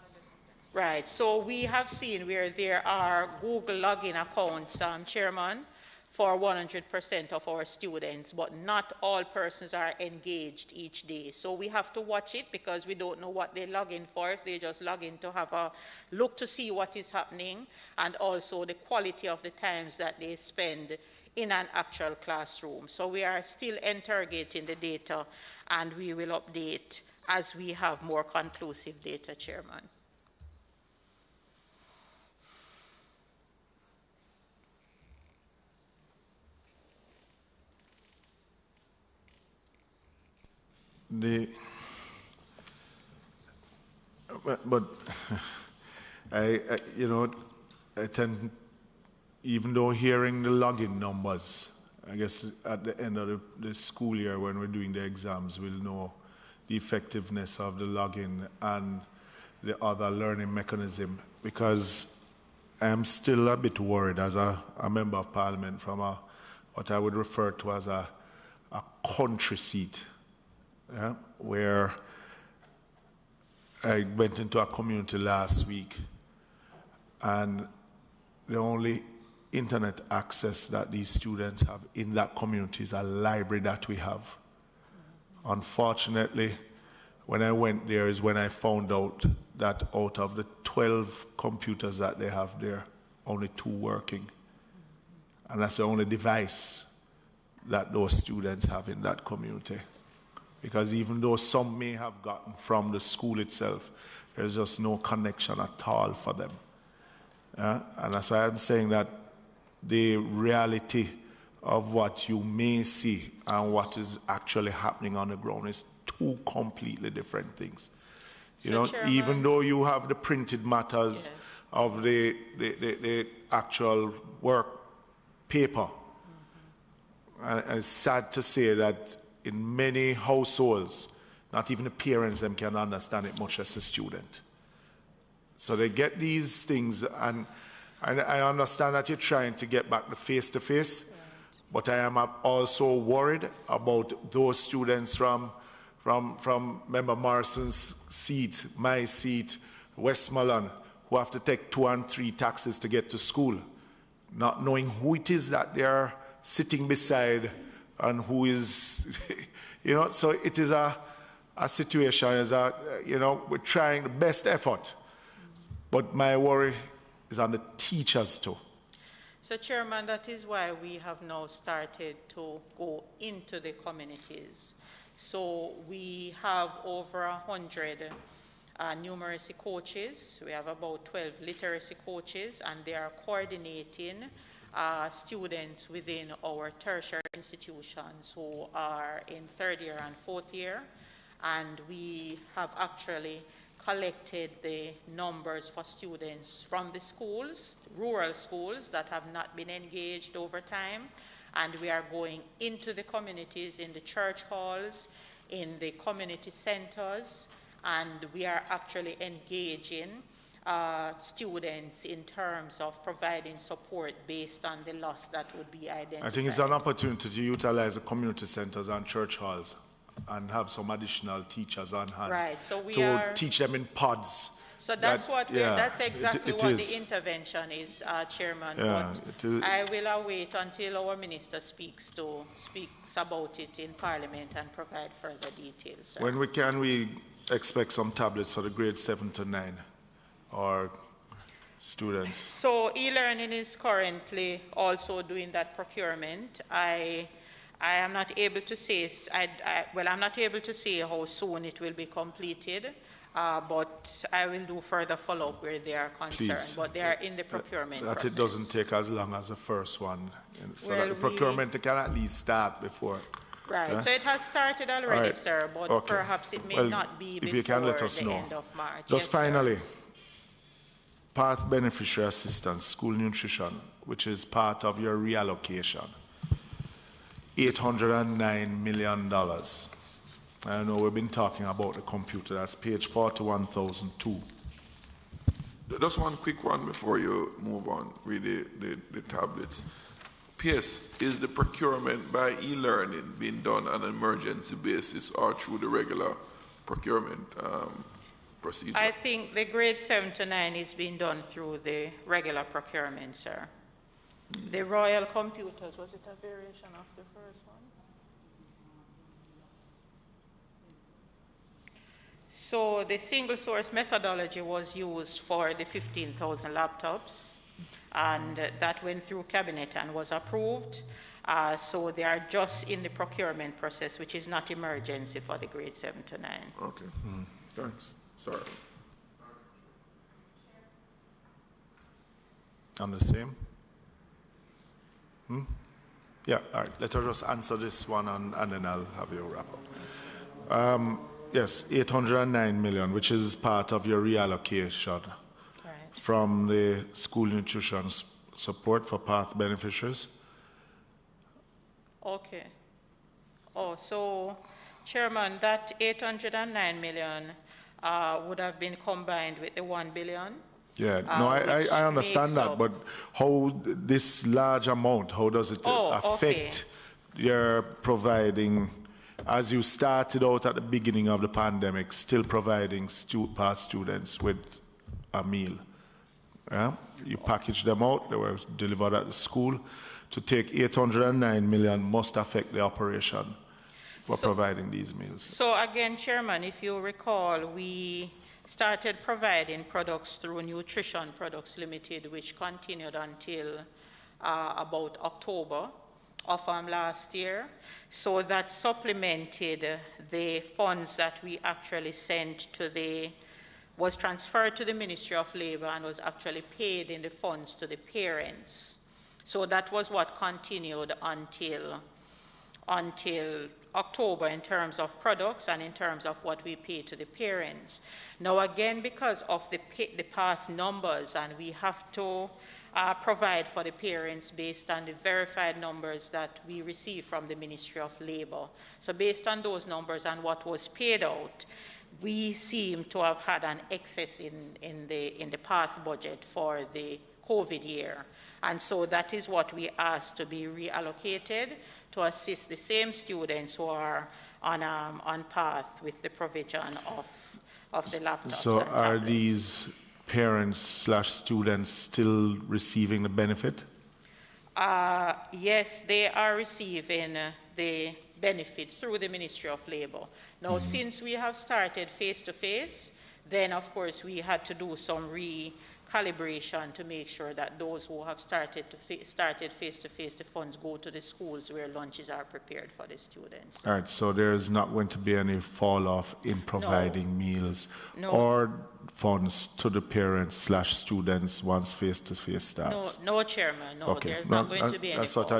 Right, so we have seen where there are Google login accounts, Chairman, for 100% of our students, but not all persons are engaged each day. So we have to watch it because we don't know what they log in for, if they just log in to have a look to see what is happening, and also the quality of the times that they spend in an actual classroom. So we are still interrogating the data, and we will update as we have more conclusive data, Chairman. But I tend, even though hearing the login numbers, I guess at the end of the school year when we're doing the exams, we'll know the effectiveness of the login and the other learning mechanism, because I am still a bit worried as a member of parliament from what I would refer to as a country seat. Yeah, where I went into a community last week, and the only internet access that these students have in that community is a library that we have. Unfortunately, when I went there is when I found out that out of the 12 computers that they have there, only 2 working. And that's the only device that those students have in that community. Because even though some may have gotten from the school itself, there's just no connection at all for them. And that's why I'm saying that the reality of what you may see and what is actually happening on the ground is 2 completely different things. You know, Chairman, even though you have the printed matters of the actual work paper, and it's sad to say that in many households, not even the parents them can understand it, much as a student. So they get these things, and I understand that you're trying to get back the face-to-face, but I am also worried about those students from Member Morrison's seat, my seat, Westmoreland, who have to take 2 and 3 taxis to get to school, not knowing who it is that they're sitting beside and who is, so it is a situation, we're trying the best effort, but my worry is on the teachers too. So, Chairman, that is why we have now started to go into the communities. So we have over 100 numeracy coaches. We have about 12 literacy coaches, and they are coordinating students within our tertiary institutions who are in 3rd year and 4th year. And we have actually collected the numbers for students from the schools, rural schools that have not been engaged over time. And we are going into the communities, in the church halls, in the community centers, and we are actually engaging students in terms of providing support based on the loss that would be identified. I think it's an opportunity to utilize the community centers and church halls and have some additional teachers on hand. Right, so we teach them in pods. So that's that's exactly what the intervention is, Chairman. Yeah, but I will await until our minister speaks about it in Parliament and provide further details. Sir. When can we expect some tablets for the grade 7 to 9 or students? So e-learning is currently also doing that procurement. I am not able to say. I'm not able to say how soon it will be completed. But I will do further follow-up where they are concerned. Please. But they are in the procurement process. It doesn't take as long as the first one. So that the procurement can at least start before. Right. So it has started already, sir, but perhaps it may not be before if you can let us know. End of March. Just finally, Path Beneficiary Assistance, School Nutrition, which is part of your reallocation, $809 million. I know we've been talking about the computer. That's page 41,002. Just one quick one before you move on with the tablets. PS, is the procurement by e-learning being done on an emergency basis or through the regular procurement procedure? I think the grade 7 to 9 is being done through the regular procurement, sir. The Royal Computers, was it a variation of the first one? So the single source methodology was used for the 15,000 laptops, and that went through cabinet and was approved. So they are just in the procurement process, which is not emergency for the grade 7 to 9. Okay, thanks. Sorry. On the same? Yeah, all right. Let her just answer this one and then I'll have you wrap up. Yes, 809 million, which is part of your reallocation from the school nutrition support for PATH beneficiaries. Okay. Oh, so, Chairman, that 809 million would have been combined with the 1 billion? Yeah, no, I understand that, but how this large amount, how does it affect your providing, as you started out at the beginning of the pandemic, still providing PATH students with a meal? Yeah? You package them out, they were delivered at the school. To take 809 million must affect the operation for providing these meals. So again, Chairman, if you recall, we started providing products through Nutrition Products Limited, which continued until about October of last year. So that supplemented the funds that we actually sent to was transferred to the Ministry of Labor and was actually paid in the funds to the parents. So that was what continued until October in terms of products and in terms of what we pay to the parents. Now again, because of the PATH numbers, and we have to provide for the parents based on the verified numbers that we receive from the Ministry of Labor. So based on those numbers and what was paid out, we seem to have had an excess in the PATH budget for the COVID year. And so that is what we asked to be reallocated to assist the same students who are on PATH with the provision of the laptops. So and are tablets. these parents/students still receiving the benefit? Yes, they are receiving the benefit through the Ministry of Labor. Now, since we have started face-to-face, then of course we had to do some recalibration to make sure that those who have started face-to-face, the funds go to the schools where lunches are prepared for the students. All right, so there's not going to be any fall-off in providing meals or funds to the parents/students once face-to-face starts? No, Chairman, no, there's not going to be any That's what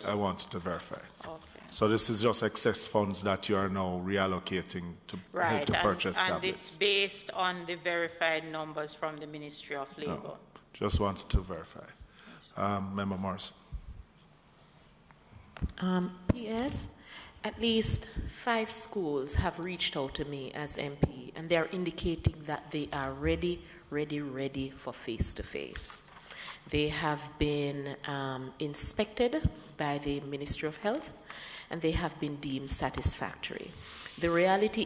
I wanted to verify. Okay. So this is just excess funds that you are now reallocating to help to purchase tablets. And it's based on the verified numbers from the Ministry of Labor. No, just wanted to verify. Member Morris. PS, at least 5 schools have reached out to me as MP, and they are indicating that they are ready for face-to-face. They have been inspected by the Ministry of Health, and they have been deemed satisfactory. The reality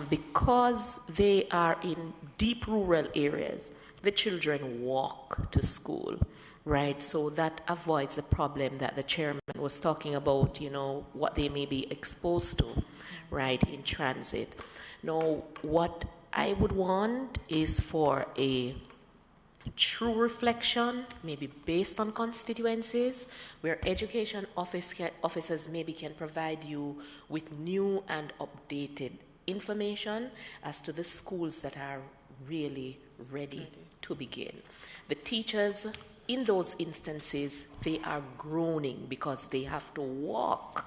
because they are in deep rural areas, the children walk to school, right? So that avoids the problem that the chairman was talking about, what they may be exposed to, right, in transit. Now, what I would want is for a true reflection, maybe based on constituencies, where education officers maybe can provide you with new and updated information as to the schools that are really ready to begin. The teachers, in those instances, they are groaning because they have to walk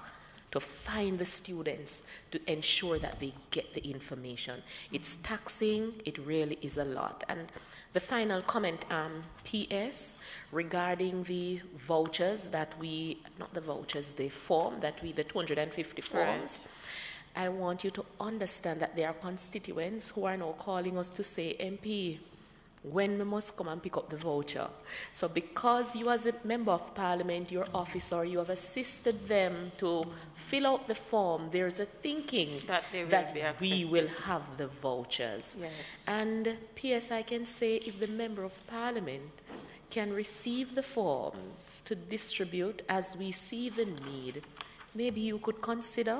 to find the students to ensure that they get the information. It's taxing, it really is a lot. And the final comment, PS, regarding the vouchers the 250 forms. I want you to understand that there are constituents who are now calling us to say, MP, when we must come and pick up the voucher. So because you as a member of parliament, your officer, you have assisted them to fill out the form, there's a thinking that we will have the vouchers. Yes. And PS, I can say if the member of parliament can receive the forms to distribute as we see the need, maybe you could consider.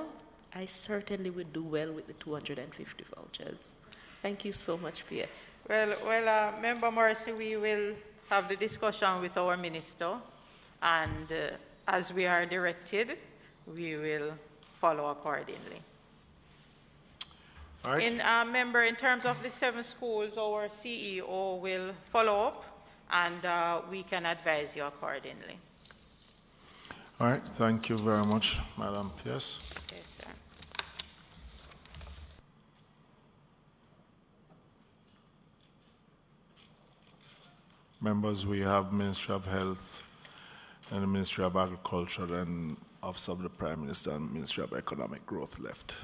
I certainly would do well with the 250 vouchers. Thank you so much, PS. Well, Member Morrissey, we will have the discussion with our minister, and as we are directed, we will follow accordingly. All right. Member, in terms of the 7 schools, our CEO will follow up, and we can advise you accordingly. All right. Thank you very much, Madam PS. Yes, sir. Members, we have Ministry of Health and the Ministry of Agriculture and Office of the Prime Minister and Ministry of Economic Growth left.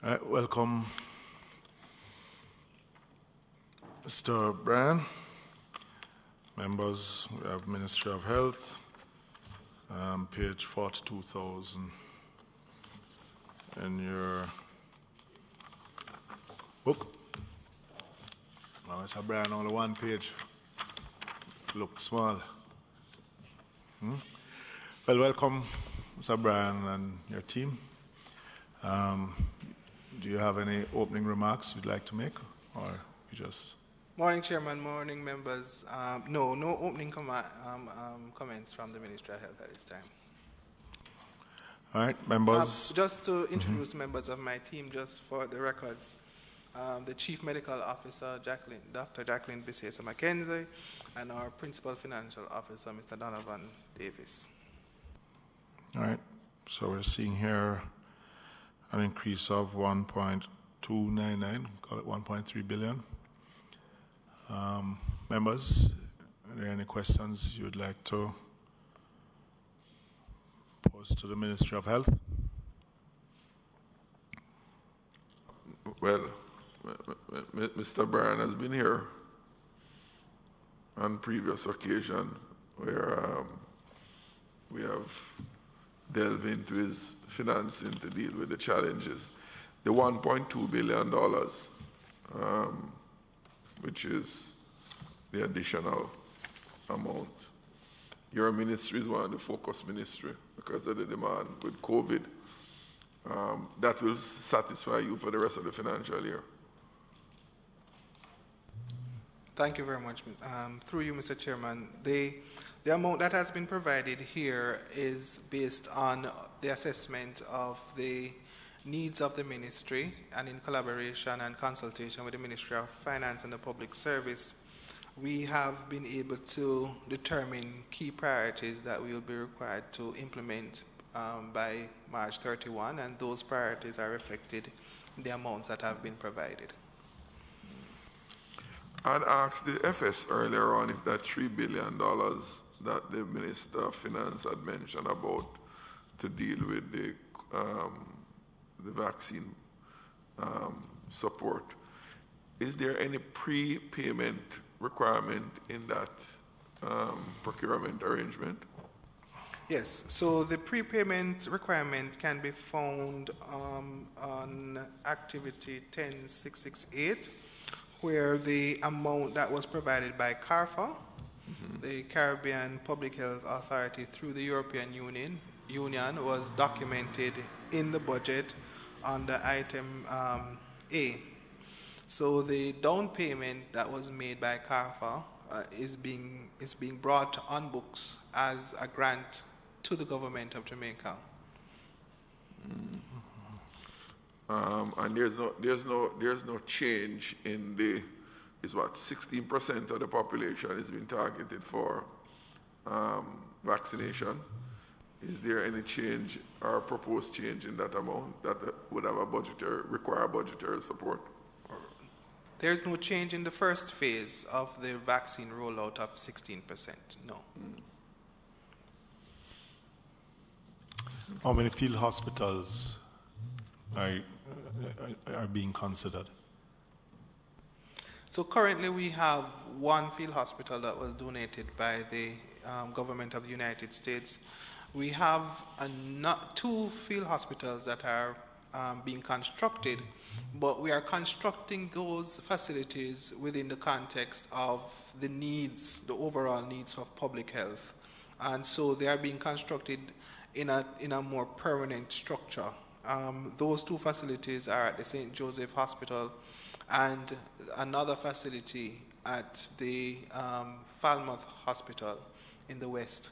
All right, welcome, Mr. Bryan. Members, we have Ministry of Health, page 42,000 in your book. Now, Mr. Bryan, only one page. Look small. Well, welcome, Mr. Bryan and your team. Do you have any opening remarks you'd like to make, or you just? Morning, Chairman. Morning, members. No opening comments from the Ministry of Health at this time. All right, members. Just to introduce members of my team, just for the records, the Chief Medical Officer, Dr. Jacqueline Bissesa McKenzie, and our Principal Financial Officer, Mr. Donovan Davis. All right, so we're seeing here an increase of 1.299, call it 1.3 billion. Members, are there any questions you would like to pose to the Ministry of Health? Well, Mr. Bryan has been here on previous occasion where we have delved into his financing to deal with the challenges. The $1.2 billion, which is the additional amount. Your ministry is one of the focus ministry because of the demand with COVID. That will satisfy you for the rest of the financial year. Thank you very much. Through you, Mr. Chairman, the amount that has been provided here is based on the assessment of the needs of the ministry, and in collaboration and consultation with the Ministry of Finance and the Public Service, we have been able to determine key priorities that we will be required to implement by March 31, and those priorities are reflected in the amounts that have been provided. I'd asked the FS earlier on if that $3 billion that the Minister of Finance had mentioned about to deal with the vaccine support, is there any prepayment requirement in that procurement arrangement? Yes, so the prepayment requirement can be found on activity 10668, where the amount that was provided by CARFA, the Caribbean Public Health Authority, through the European Union was documented in the budget under item A. So the down payment that was made by CARFA is being brought on books as a grant to the government of Jamaica. And there's no change in the, is what, 16% of the population is being targeted for vaccination. Is there any change or proposed change in that amount that would have require budgetary support? There's no change in the first phase of the vaccine rollout of 16%, no. How many field hospitals are being considered? So currently we have one field hospital that was donated by the government of the United States. We have two field hospitals that are being constructed, but we are constructing those facilities within the context of the needs, the overall needs of public health. And so they are being constructed in a more permanent structure. Those two facilities are at the St. Joseph Hospital and another facility at the Falmouth Hospital in the West.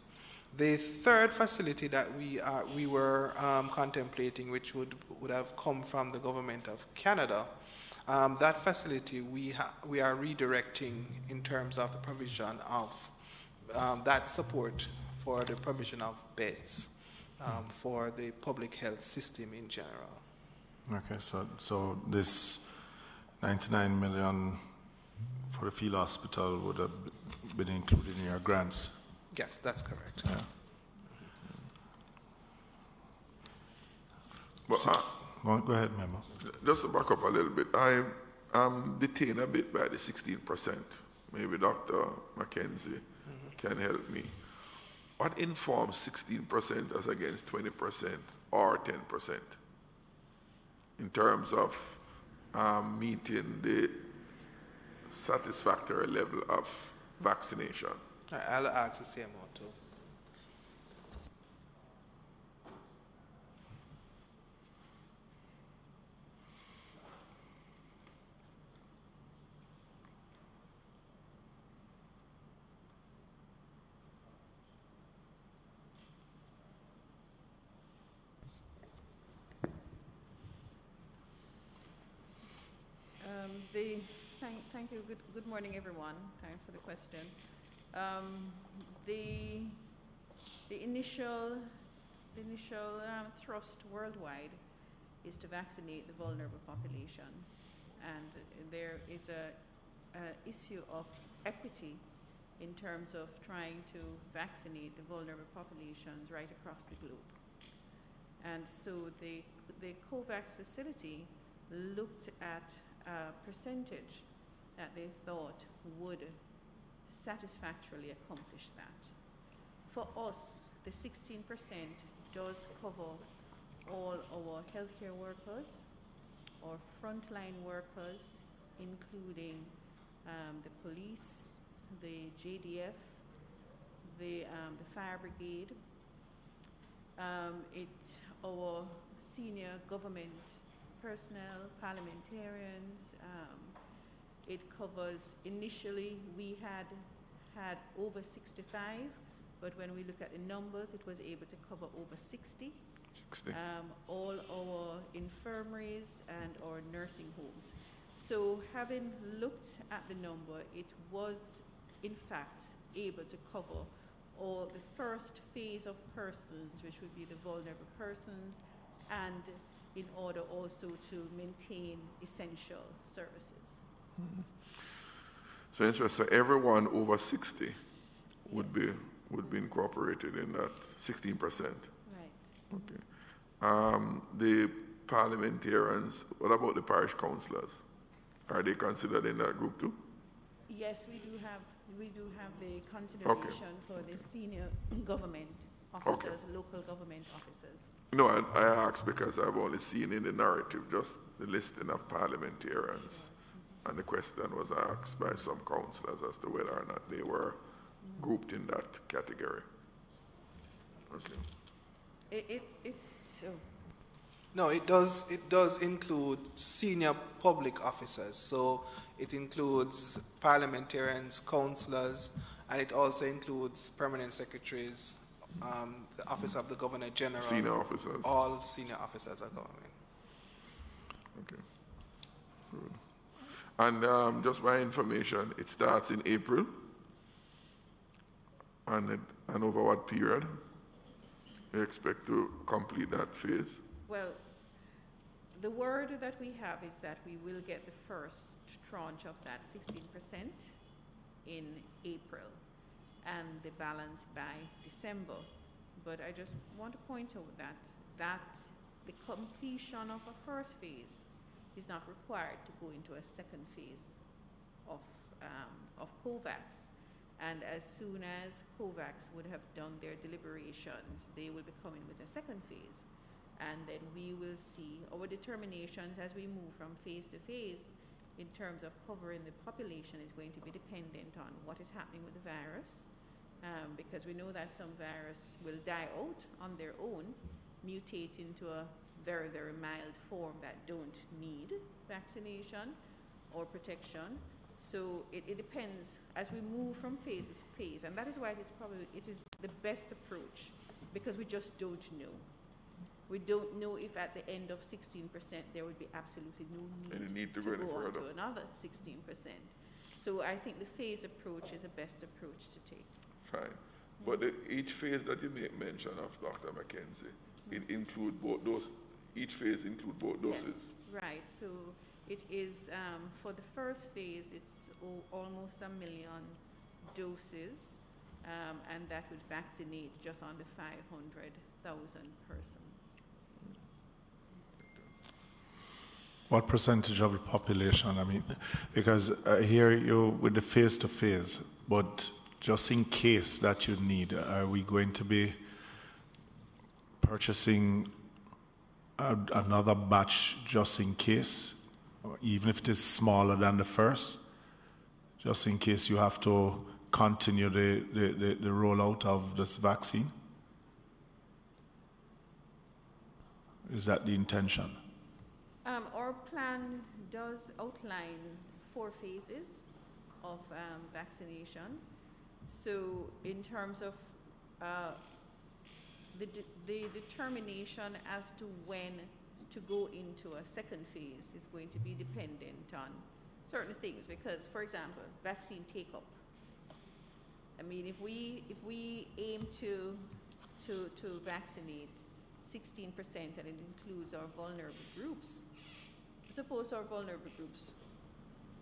The third facility that we were contemplating, which would have come from the government of Canada, that facility we are redirecting in terms of the provision of that support for the provision of beds for the public health system in general. Okay, so this 99 million for the field hospital would have been included in your grants? Yes, that's correct. Yeah. But, go ahead, member. Just to back up a little bit, I'm detained a bit by the 16%. Maybe Dr. Mackenzie can help me. What informs 16% as against 20% or 10% in terms of meeting the satisfactory level of vaccination? I'll ask the CMO too. Thank you. Good morning, everyone. Thanks for the question. The initial thrust worldwide is to vaccinate the vulnerable populations, and there is a issue of equity in terms of trying to vaccinate the vulnerable populations right across the globe. And so the COVAX facility looked at a percentage that they thought would satisfactorily accomplish that. For us, the 16% does cover all our healthcare workers, our frontline workers, including the police, the JDF, the fire brigade, our senior government personnel, parliamentarians. It covers, initially we had over 65, but when we look at the numbers, it was able to cover over 60. all our infirmaries and our nursing homes. So having looked at the number, it was in fact able to cover all the first phase of persons, which would be the vulnerable persons, and in order also to maintain essential services. Mm-hmm. So interesting. So everyone over 60 would be incorporated in that 16%. Right. Okay. The parliamentarians. What about the parish councillors? Are they considered in that group too? Yes, we do have the consideration for the senior government officers, local government officers. No, I asked because I've only seen in the narrative just the listing of parliamentarians. And the question was asked by some councillors as to whether or not they were grouped in that category. Okay. No, it does include senior public officers. So it includes parliamentarians, councillors, and it also includes permanent secretaries, the office of the Governor General. Senior officers. All senior officers of government. Okay. Good. And just my information, it starts in April. And over what period you expect to complete that phase? Well, the word that we have is that we will get the first tranche of that 16% in April and the balance by December. But I just want to point out that the completion of a first phase is not required to go into a second phase of COVAX. And as soon as COVAX would have done their deliberations, they will be coming with a second phase. And then we will see our determinations as we move from phase to phase in terms of covering the population is going to be dependent on what is happening with the virus, because we know that some virus will die out on their own, mutate into a very, very mild form that don't need vaccination or protection. So it depends as we move from phase to phase, and that is why it is the best approach, because we just don't know. We don't know if at the end of 16% there would be absolutely no need to go on to another 16%. So I think the phase approach is the best approach to take. Fine. But each phase that you make mention of, Dr. McKenzie, it includes both doses. Each phase includes both doses. Yes, right. So it is, for the first phase, it's almost 1 million doses, and that would vaccinate just under 500,000 persons. What percentage of the population? I mean, because I hear you with the phase-to-phase, but just in case that you need, are we going to be purchasing another batch just in case, or even if it is smaller than the first, just in case you have to continue the rollout of this vaccine? Is that the intention? Our plan does outline 4 phases of vaccination. So in terms of the determination as to when to go into a second phase is going to be dependent on certain things, because, for example, vaccine take-up. I mean, if we aim to vaccinate 16% and it includes our vulnerable groups, suppose our vulnerable groups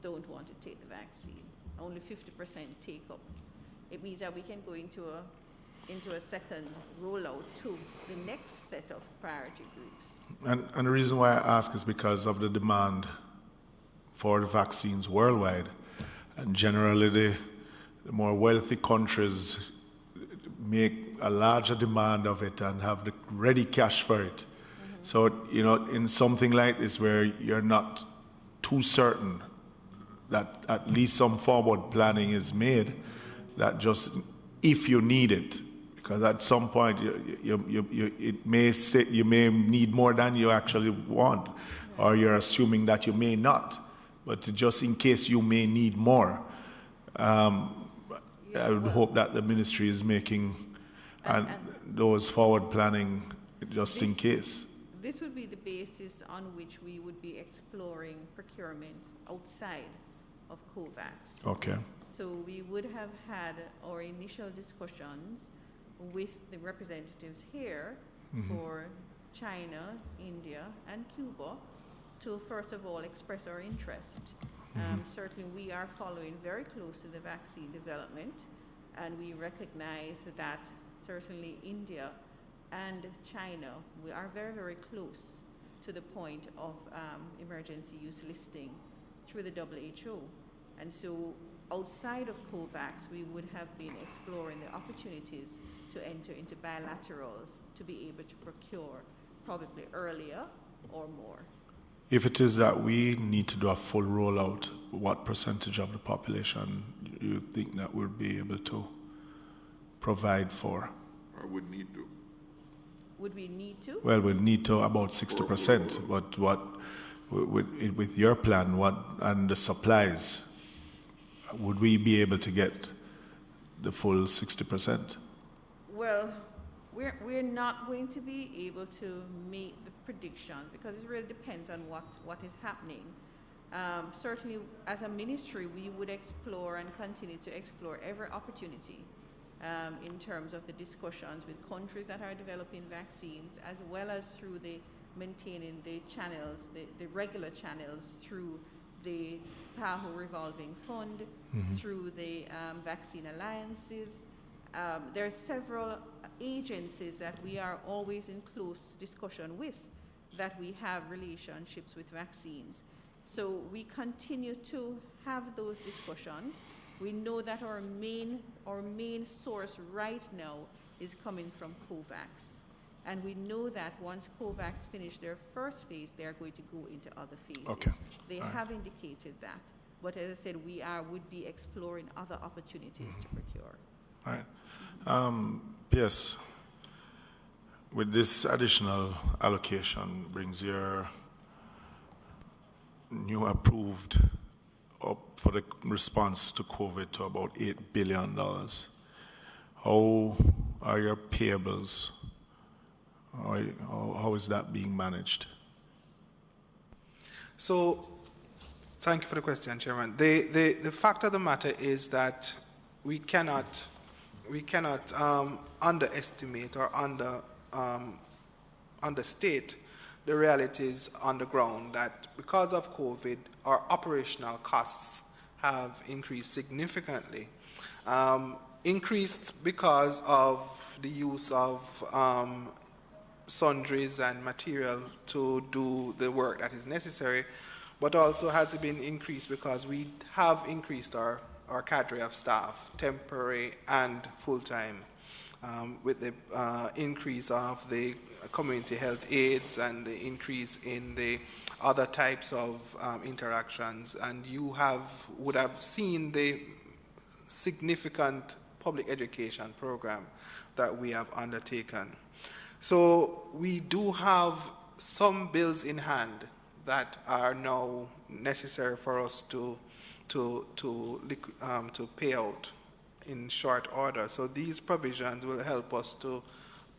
don't want to take the vaccine, only 50% take up. It means that we can go into a second rollout to the next set of priority groups. And the reason why I ask is because of the demand for the vaccines worldwide. And generally, the more wealthy countries make a larger demand of it and have the ready cash for it. So, in something like this where you're not too certain that at least some forward planning is made, that just if you need it, because at some point it may say you may need more than you actually want, or you're assuming that you may not, but just in case you may need more, I would hope that the ministry is making and those forward planning just in case. This would be the basis on which we would be exploring procurement outside of COVAX. Okay. So we would have had our initial discussions with the representatives here for China, India, and Cuba to first of all express our interest. Certainly we are following very closely the vaccine development, and we recognize that certainly India and China, we are very, very close to the point of emergency use listing through the WHO. And so outside of COVAX, we would have been exploring the opportunities to enter into bilaterals to be able to procure probably earlier or more. If it is that we need to do a full rollout, what percentage of the population do you think that we'll be able to provide for? Or would need to? Would we need to? Well, we'll need to about 60%, but what, with your plan, what, and the supplies, would we be able to get the full 60%? Well, we're not going to be able to make the prediction because it really depends on what is happening. Certainly, as a ministry, we would explore and continue to explore every opportunity in terms of the discussions with countries that are developing vaccines, as well as through the maintaining the channels, the regular channels through the PAHO revolving fund, through the vaccine alliances. There are several agencies that we are always in close discussion with, that we have relationships with vaccines. So we continue to have those discussions. We know that our main source right now is coming from COVAX. And we know that once COVAX finish their first phase, they are going to go into other phases. Okay. They have indicated that. But as I said, would be exploring other opportunities to procure. All right. Yes. With this additional allocation brings your new approved up for the response to COVID to about $8 billion. How are your payables? How is that being managed? So, thank you for the question, Chairman. The fact of the matter is that we cannot underestimate or understate the realities on the ground, that because of COVID, our operational costs have increased significantly. Increased because of the use of sundries and material to do the work that is necessary, but also has been increased because we have increased our cadre of staff, temporary and full-time, with the increase of the community health aides and the increase in the other types of interactions. And you would have seen the significant public education program that we have undertaken. So we do have some bills in hand that are now necessary for us to pay out in short order. So these provisions will help us to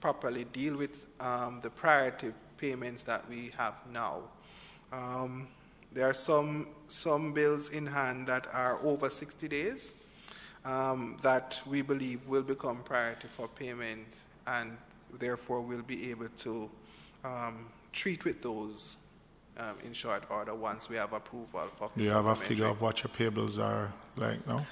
properly deal with the priority payments that we have now. There are some bills in hand that are over 60 days that we believe will become priority for payment, and therefore we'll be able to treat with those in short order once we have approval for. Do you have a figure of what your payables are like now?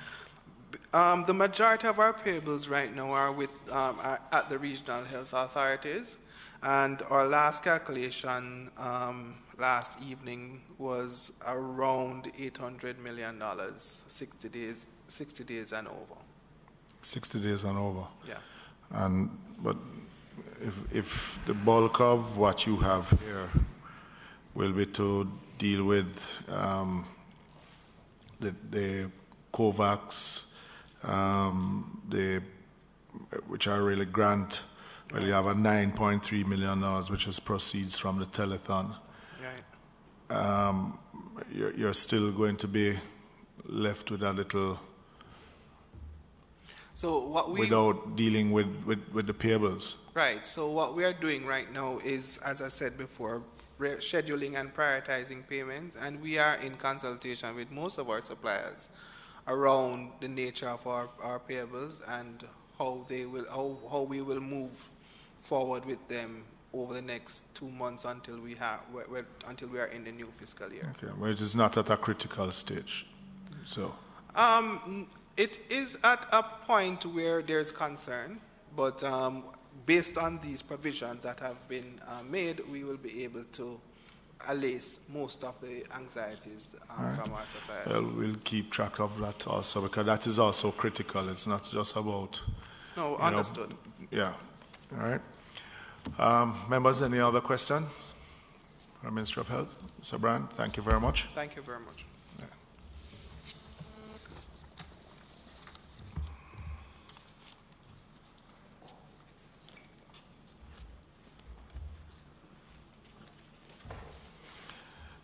The majority of our payables right now are with at the regional health authorities, and our last calculation last evening was around $800 million, 60 days and over. 60 days and over. Yeah. But if the bulk of what you have here will be to deal with the COVAX, which are really grant, well, you have a $9.3 million, which is proceeds from the telethon. Right. You're still going to be left with a little. So what we without dealing with the payables. Right. So what we are doing right now is, as I said before, scheduling and prioritizing payments, and we are in consultation with most of our suppliers around the nature of our payables and how we will move forward with them over the next 2 months until we are in the new fiscal year. Okay, well, it is not at a critical stage. So it is at a point where there's concern, but based on these provisions that have been made, we will be able to allay most of the anxieties from our suppliers. Well, we'll keep track of that also, because that is also critical. It's not just about... No, understood. Yeah. All right. Members, any other questions? Our Minister of Health, Mr. Brand, thank you very much. Thank you very much.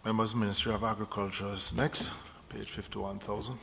Members, Ministry of Agriculture is next, page 51,000.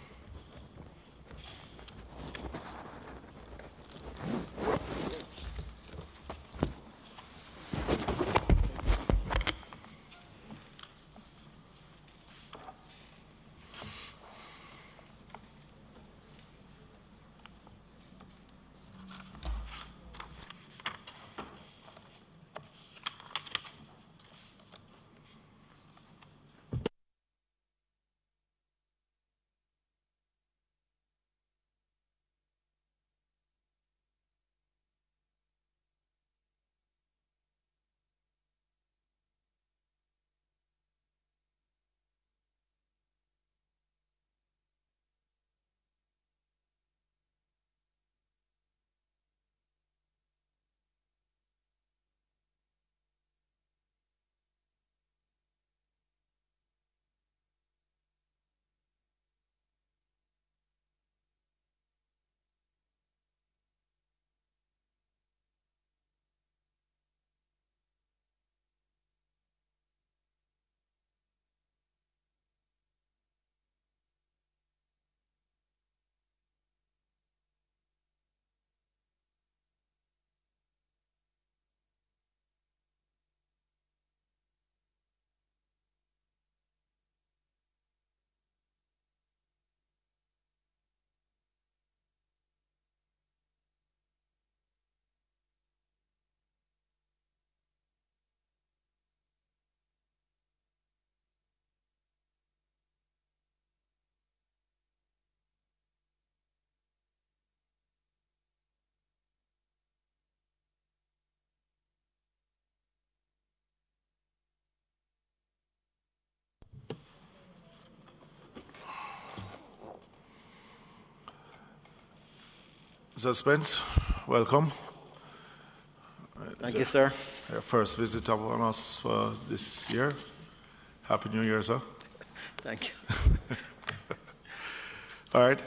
Mr. Spence, welcome. Thank you, sir. Your first visit on us for this year. Happy New Year, sir. Thank you. All right.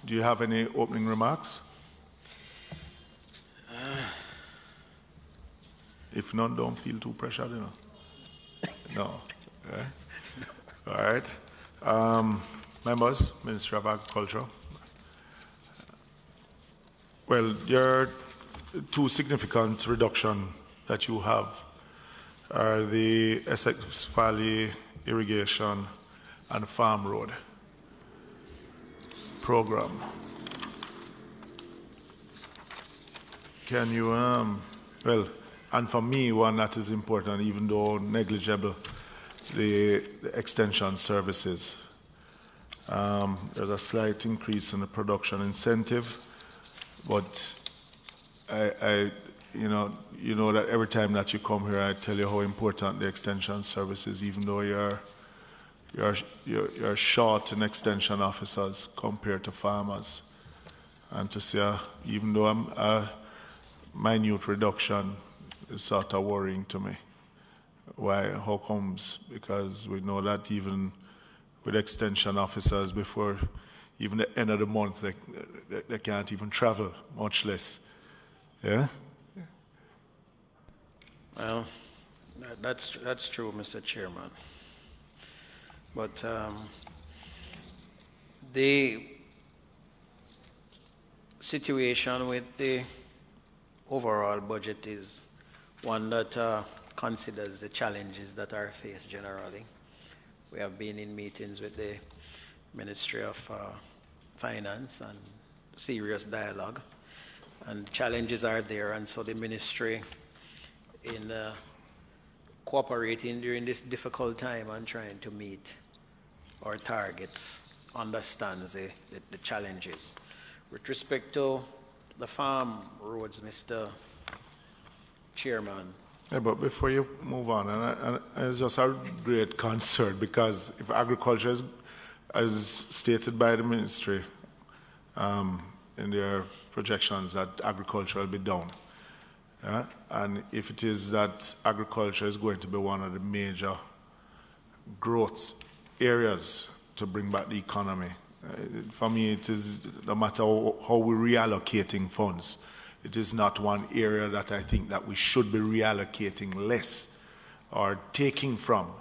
Do you have any opening remarks? If not, don't feel too pressured, you know. No. Okay. All right. Members, Ministry of Agriculture. Well, your two significant reductions that you have are the Essex Valley Irrigation and Farm Road program. Can you, well, and for me, one that is important, even though negligible, the extension services. There's a slight increase in the production incentive, but you know that every time that you come here, I tell you how important the extension service is, even though you're short in extension officers compared to farmers. And to see, even though I'm a minute reduction, is sort of worrying to me. Why? How comes? Because we know that even with extension officers, before even the end of the month, they can't even travel, much less. Yeah? Well, that's true, Mr. Chairman. But situation with the overall budget is one that considers the challenges that are faced generally. We have been in meetings with the Ministry of Finance and serious dialogue, and challenges are there, and so the ministry, in cooperating during this difficult time and trying to meet our targets, understands the challenges. With respect to the farm roads, Mr. Chairman. Yeah, but before you move on, and it's just a great concern, because if agriculture is, as stated by the ministry in their projections, that agriculture will be down. Yeah? And if it is that agriculture is going to be one of the major growth areas to bring back the economy, for me it is, no matter how we're reallocating funds, it is not one area that I think that we should be reallocating less or taking from.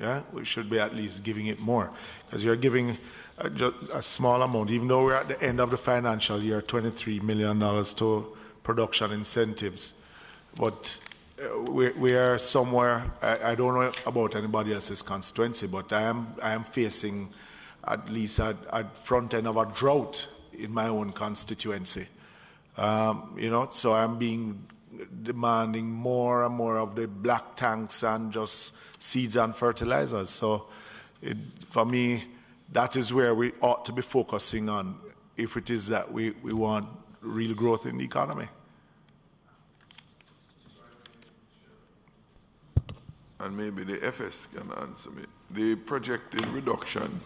Yeah? We should be at least giving it more, because you're giving just a small amount, even though we're at the end of the financial year, $23 million to production incentives. But we are somewhere, I don't know about anybody else's constituency, but I am facing at least a front end of a drought in my own constituency. You know, so I'm demanding more and more of the black tanks and just seeds and fertilizers. So for me, that is where we ought to be focusing on, if it is that we want real growth in the economy. And maybe the FS can answer me. The projected reduction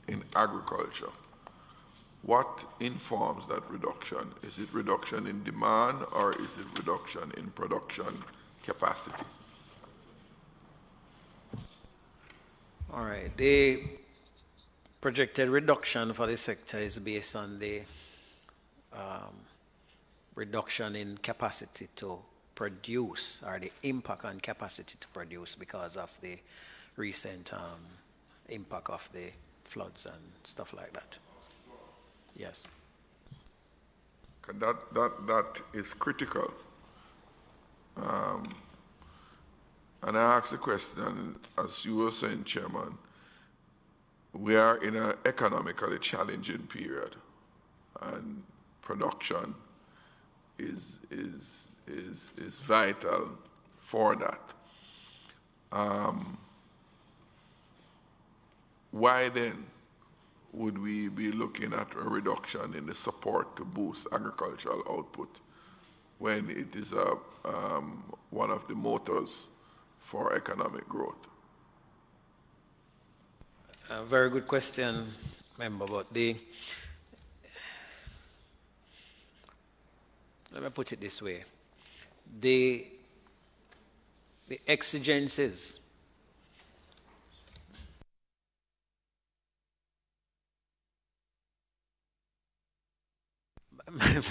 in agriculture, what informs that reduction? Is it reduction in demand, or is it reduction in production capacity? All right. The projected reduction for the sector is based on the reduction in capacity to produce, or the impact on capacity to produce because of the recent impact of the floods and stuff like that. Yes. That is critical. And I ask the question, as you were saying, Chairman, we are in an economically challenging period, and production is vital for that. Why then would we be looking at a reduction in the support to boost agricultural output when it is one of the motors for economic growth? A very good question, member, but let me put it this way. The exigencies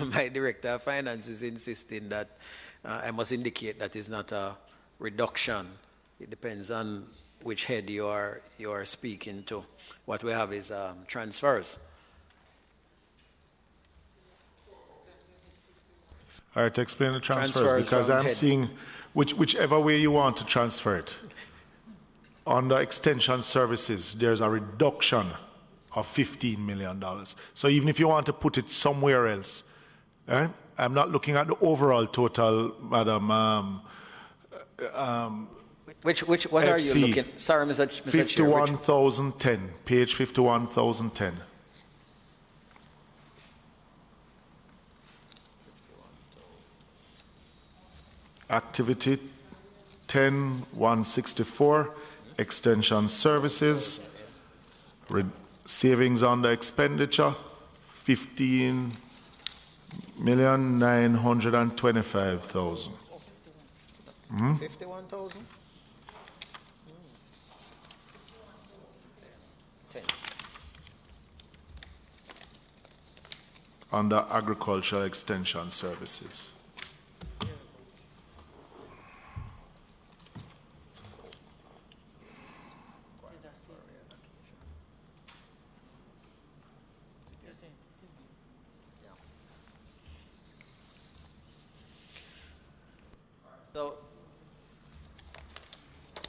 my director of finance is insisting that I must indicate that it's not a reduction. It depends on which head you are speaking to. What we have is transfers. All right, explain the transfers because I'm seeing whichever way you want to transfer it. On the extension services, there's a reduction of $15 million. So even if you want to put it somewhere else, I'm not looking at the overall total, Madam. What are you looking? Sorry, Mr. Chair. 51,010, page 51,010. Activity 10,164, extension services, savings under expenditure, 15,925,000. 51,000? Under agricultural extension services.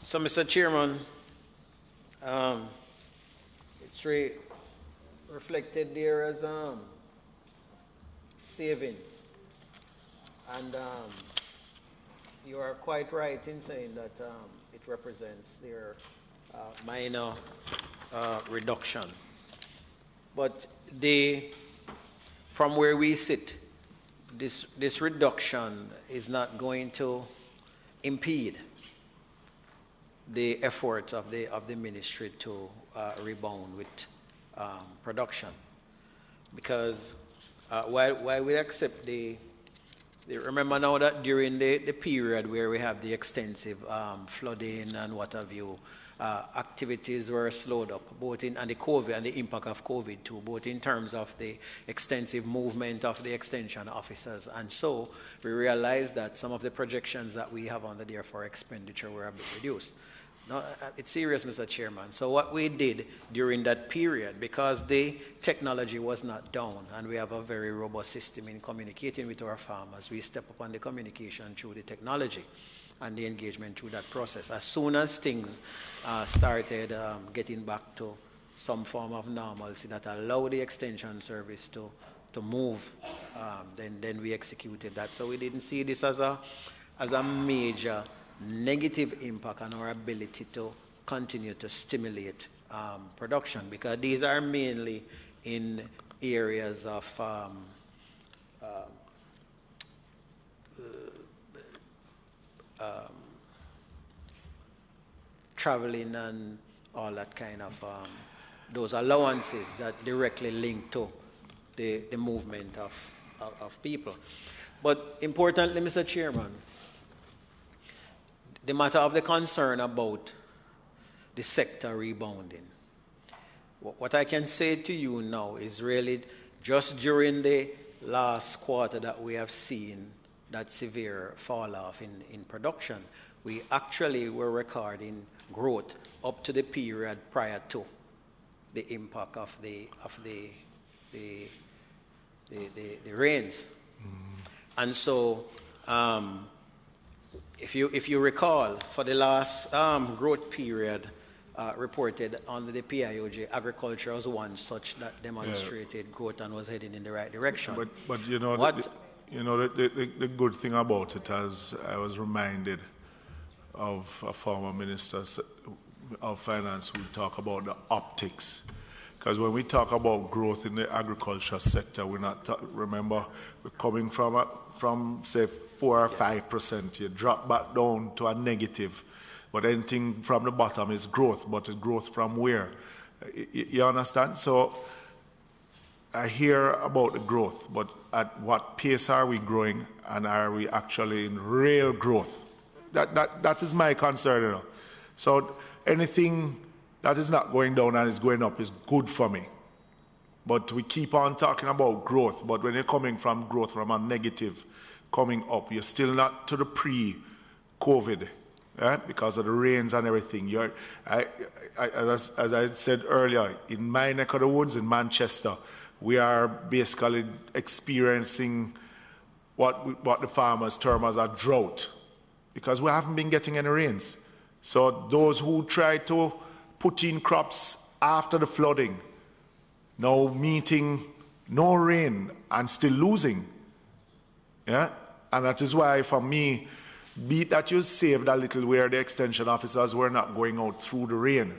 So, Mr. Chairman, it's reflected there as savings. And you are quite right in saying that it represents their minor reduction. But from where we sit, this reduction is not going to impede the effort of the ministry to rebound with production, because while we accept remember now that during the period where we have the extensive flooding and what have you, activities were slowed up, both and the COVID and the impact of COVID too, both in terms of the extensive movement of the extension officers. And so we realized that some of the projections that we have under there for expenditure were a bit reduced. No, it's serious, Mr. Chairman. So what we did during that period, because the technology was not down and we have a very robust system in communicating with our farmers, we step up on the communication through the technology and the engagement through that process. As soon as things started getting back to some form of normalcy that allowed the extension service to move, then we executed that. So we didn't see this as a major negative impact on our ability to continue to stimulate production, because these are mainly in areas of traveling and all that kind of those allowances that directly link to the movement of people. But importantly, Mr. Chairman, the matter of the concern about the sector rebounding. What I can say to you now is really just during the last quarter that we have seen that severe fall off in production, we actually were recording growth up to the period prior to the impact of the rains. And so if you recall, for the last growth period reported under the PIOJ, agriculture was one such that demonstrated growth and was heading in the right direction. But you know, the good thing about it, as I was reminded of a former minister of finance who talk about the optics. Because when we talk about growth in the agriculture sector, we're not remember we're coming from say 4 or 5%. You drop back down to a negative, but anything from the bottom is growth. But it's growth from where? You understand? So I hear about the growth, but at what pace are we growing, and are we actually in real growth? That is my concern. You know? So anything that is not going down and is going up is good for me. But we keep on talking about growth, but when you're coming from growth from a negative coming up, you're still not to the pre-COVID, because of the rains and everything. As I said earlier, in my neck of the woods in Manchester, we are basically experiencing what the farmers term as a drought, because we haven't been getting any rains. So those who try to put in crops after the flooding, now meeting no rain and still losing. Yeah? And that is why, for me, be it that you saved a little where the extension officers were not going out through the rain,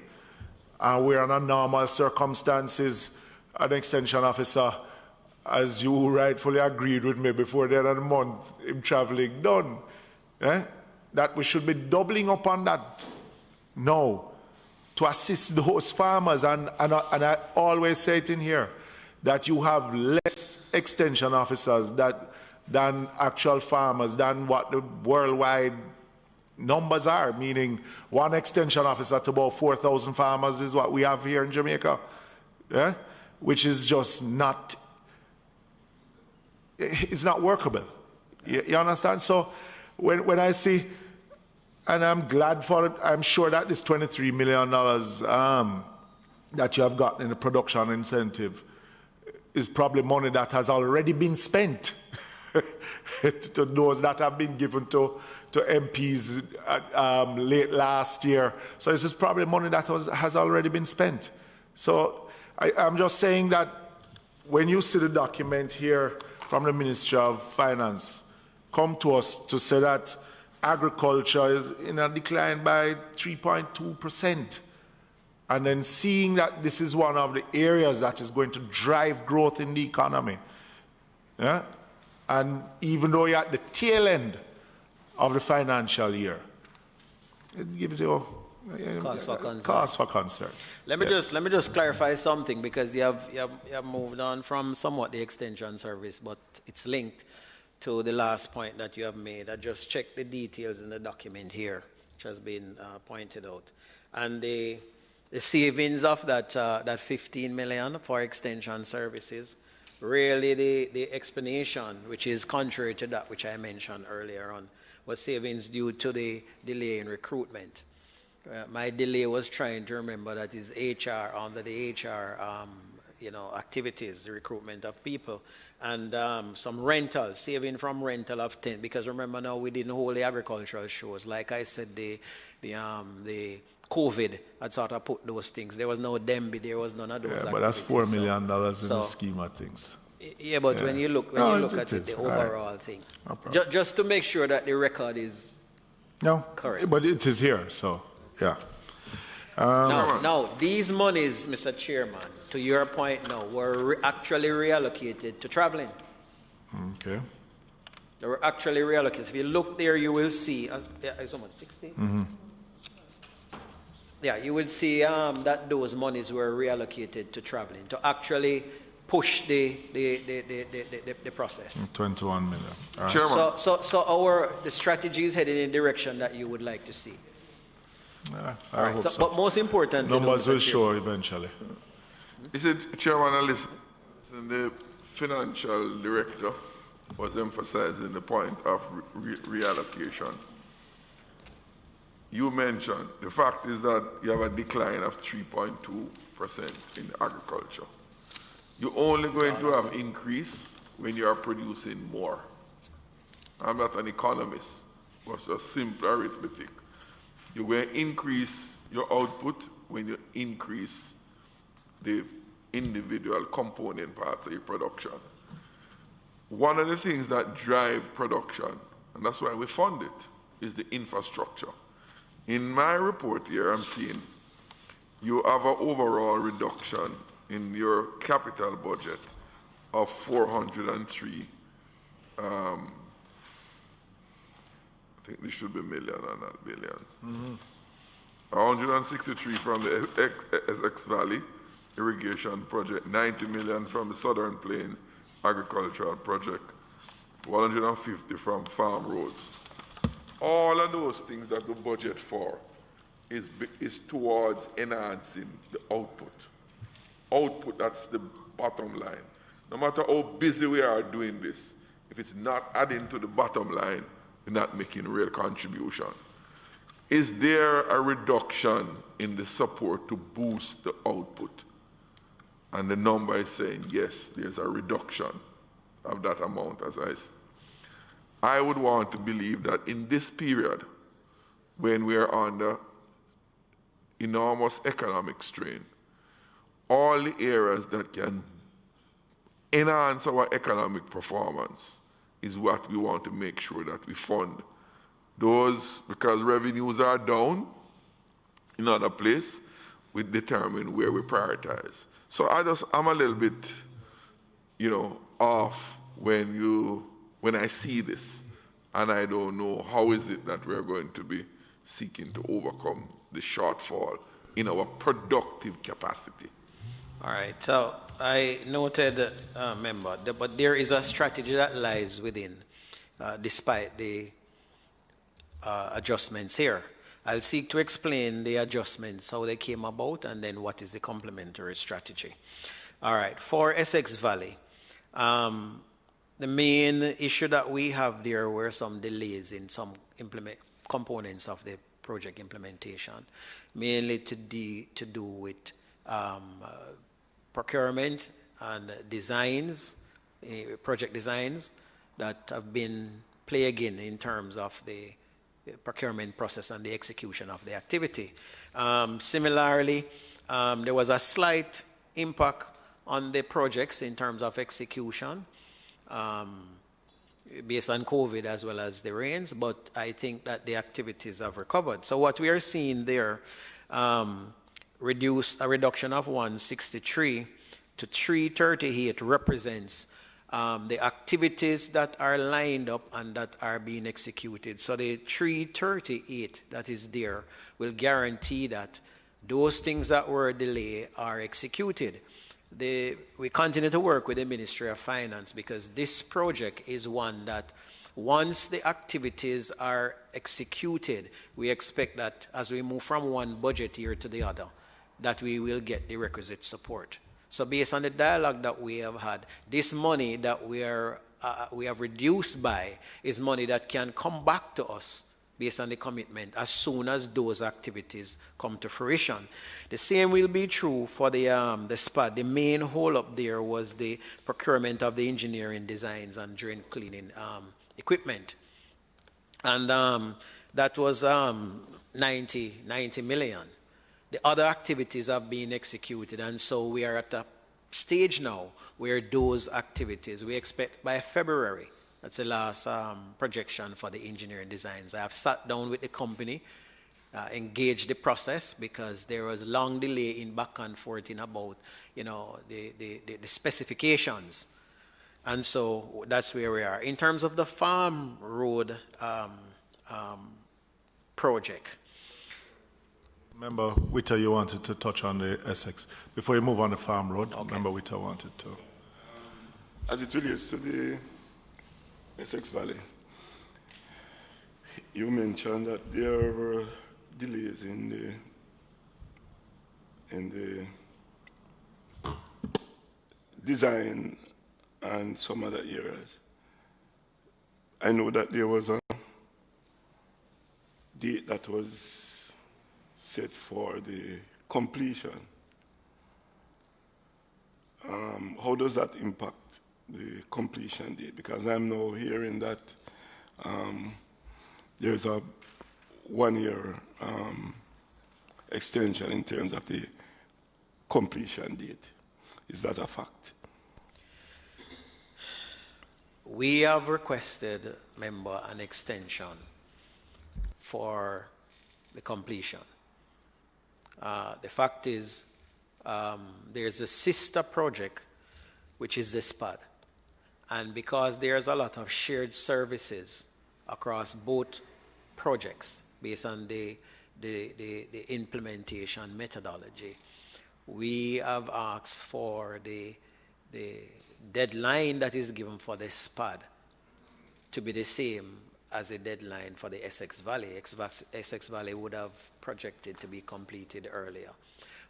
and we're under normal circumstances, an extension officer, as you rightfully agreed with me before the end of the month, him traveling done, that we should be doubling up on that now to assist those farmers. And I always say it in here, that you have less extension officers than actual farmers, than what the worldwide numbers are, meaning one extension officer to about 4,000 farmers is what we have here in Jamaica, which is just not, it's not workable. You understand? So when I see, and I'm glad for it, I'm sure that this $23 million that you have gotten in the production incentive is probably money that has already been spent to those that have been given to to MPs late last year. So this is probably money that has already been spent. So I'm just saying that when you see the document here from the Ministry of Finance come to us to say that agriculture is in a decline by 3.2%, and then seeing that this is one of the areas that is going to drive growth in the economy. Yeah? And even though you're at the tail end of the financial year, it gives you cause for concern. Cause for concern. Let me just clarify something, because you have moved on from somewhat the extension service, but it's linked to the last point that you have made. I just checked the details in the document here, which has been pointed out, and the savings of that 15 million for extension services. Really, the explanation, which is contrary to that which I mentioned earlier on, was savings due to the delay in recruitment. My delay was trying to remember that is HR, under the HR activities, the recruitment of people, and some rental, saving from rental of 10, because remember now we didn't hold the agricultural shows. Like I said, the COVID had sort of put those things. There was no DEMBI, there was none of those activities. But that's $4 million in the scheme of things. Yeah, but when you look at it, the overall thing, just to make sure that the record is correct. But it is here, so yeah. Now, these monies, Mr. Chairman, to your point now, were actually reallocated to traveling. Okay. They were actually reallocated. If you look there, you will see, is someone 60? Mm-hmm. Yeah, you will see that those monies were reallocated to traveling, to actually push the process. 21 million. Right. Chairman. So the strategy is heading in a direction that you would like to see. I hope so. But most important, numbers will show eventually. Is it, Chairman, listen, the financial director was emphasizing the point of reallocation. You mentioned the fact is that you have a decline of 3.2% in agriculture. You're only going to have increase when you are producing more. I'm not an economist, but just simple arithmetic. You're going to increase your output when you increase the individual component parts of your production. One of the things that drive production, and that's why we fund it, is the infrastructure. In my report here, I'm seeing you have an overall reduction in your capital budget of 403. I think this should be million and not billion. Mm-hmm. 163 from the Essex Valley irrigation project, 90 million from the Southern Plains agricultural project, 150 from farm roads. All of those things that we budget for is towards enhancing the output. Output, that's the bottom line. No matter how busy we are doing this, if it's not adding to the bottom line, we're not making real contribution. Is there a reduction in the support to boost the output? And the number is saying, yes, there's a reduction of that amount, as I said. I would want to believe that in this period, when we are under enormous economic strain, all the areas that can enhance our economic performance is what we want to make sure that we fund. Those, because revenues are down in other places, we determine where we prioritize. So I'm a little bit, off when I see this, and I don't know how is it that we're going to be seeking to overcome the shortfall in our productive capacity. All right, so I noted, member, but there is a strategy that lies within, despite the adjustments here. I'll seek to explain the adjustments, how they came about, and then what is the complementary strategy. All right, for Essex Valley, the main issue that we have there were some delays in some components of the project implementation, mainly to do with procurement and designs, project designs that have been plaguing in terms of the procurement process and the execution of the activity. Similarly, there was a slight impact on the projects in terms of execution based on COVID as well as the rains, but I think that the activities have recovered. So what we are seeing there, a reduction of 163 to 338 represents the activities that are lined up and that are being executed. So the 338 that is there will guarantee that those things that were delayed are executed. We continue to work with the Ministry of Finance because this project is one that once the activities are executed, we expect that as we move from one budget year to the other, that we will get the requisite support. So based on the dialogue that we have had, this money that we have reduced by is money that can come back to us based on the commitment as soon as those activities come to fruition. The same will be true for the SPAD. The main hole up there was the procurement of the engineering designs and drain cleaning equipment. And that was 90 million. The other activities have been executed, and so we are at a stage now where those activities, we expect by February, that's the last projection for the engineering designs. I have sat down with the company, engaged the process because there was long delay in back and forth in about, the specifications. And so that's where we are. In terms of the farm road project. Member Witter, you wanted to touch on the Essex. Before you move on the farm road, okay. Member Witter wanted to. As it relates to the Essex Valley, you mentioned that there were delays in the design and some other areas. I know that there was a date that was set for the completion. How does that impact the completion date? Because I'm now hearing that there's a 1 year extension in terms of the completion date. Is that a fact? We have requested, member, an extension for the completion. The fact is, there's a sister project, which is the SPAD. And because there's a lot of shared services across both projects based on the implementation methodology, we have asked for the deadline that is given for the SPAD to be the same as a deadline for the Essex Valley. Essex Valley would have projected to be completed earlier.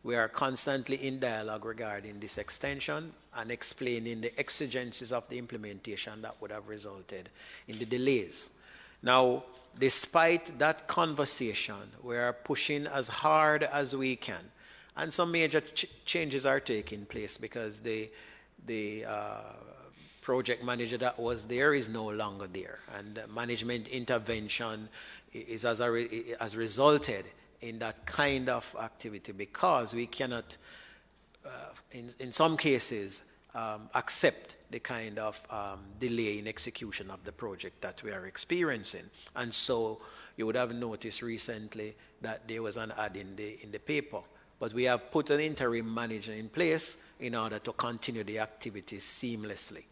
We are constantly in dialogue regarding this extension and explaining the exigencies of the implementation that would have resulted in the delays. Now, despite that conversation, we are pushing as hard as we can, and some major changes are taking place because the project manager that was there is no longer there, and management intervention has resulted in that kind of activity because we cannot, in some cases, accept the kind of delay in execution of the project that we are experiencing. And so you would have noticed recently that there was an ad in the paper, but we have put an interim manager in place in order to continue the activities seamlessly.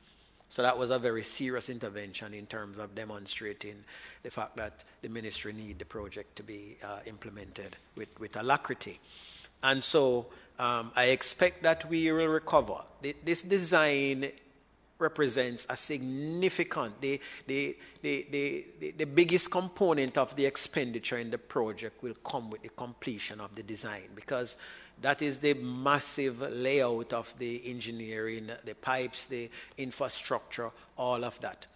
So that was a very serious intervention in terms of demonstrating the fact that the ministry need the project to be implemented with alacrity. And so I expect that we will recover. This design represents a significant, the biggest component of the expenditure in the project will come with the completion of the design, because that is the massive layout of the engineering, the pipes, the infrastructure, all of that.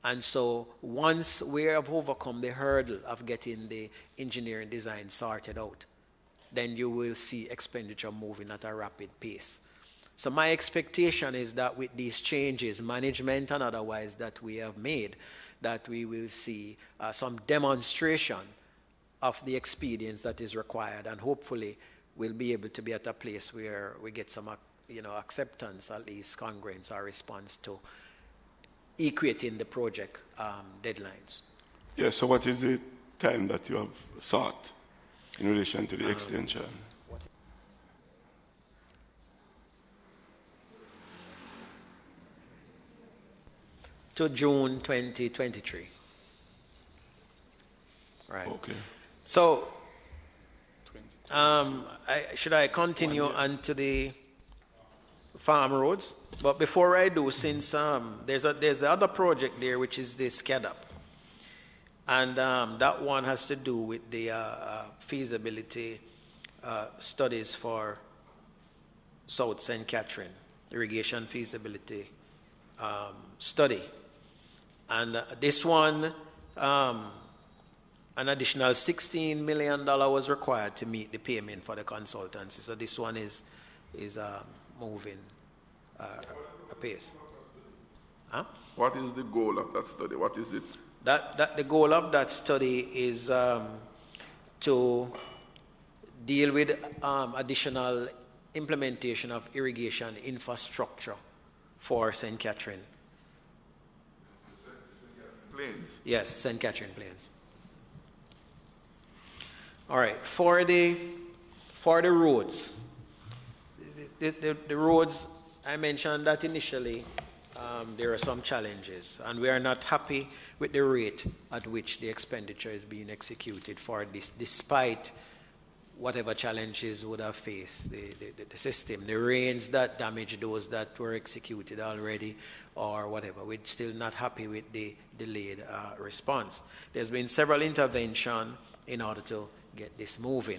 And so once we have overcome the hurdle of getting the engineering design sorted out, then you will see expenditure moving at a rapid pace. So my expectation is that with these changes, management and otherwise, that we have made, that we will see some demonstration of the experience that is required, and hopefully we'll be able to be at a place where we get some acceptance, at least congruence or response to equating the project deadlines. Yeah, so what is the time that you have sought in relation to the extension? To June 2023. Right. Okay. So, should I continue on to the farm roads? But before I do, since there's the other project there, which is the SCADAP. And that one has to do with the feasibility studies for South St. Catherine, irrigation feasibility study. And this one, an additional $16 million was required to meet the payment for the consultancy. So this one is moving apace. Huh? What is the goal of that study? What is it? That the goal of that study is to deal with additional implementation of irrigation infrastructure for St. Catherine. Plains? Yes, St. Catherine Plains. All right, for the roads, the roads, I mentioned that initially there are some challenges, and we are not happy with the rate at which the expenditure is being executed for this, despite whatever challenges would have faced the system. The rains that damaged those that were executed already or whatever. We're still not happy with the delayed response. There's been several interventions in order to get this moving.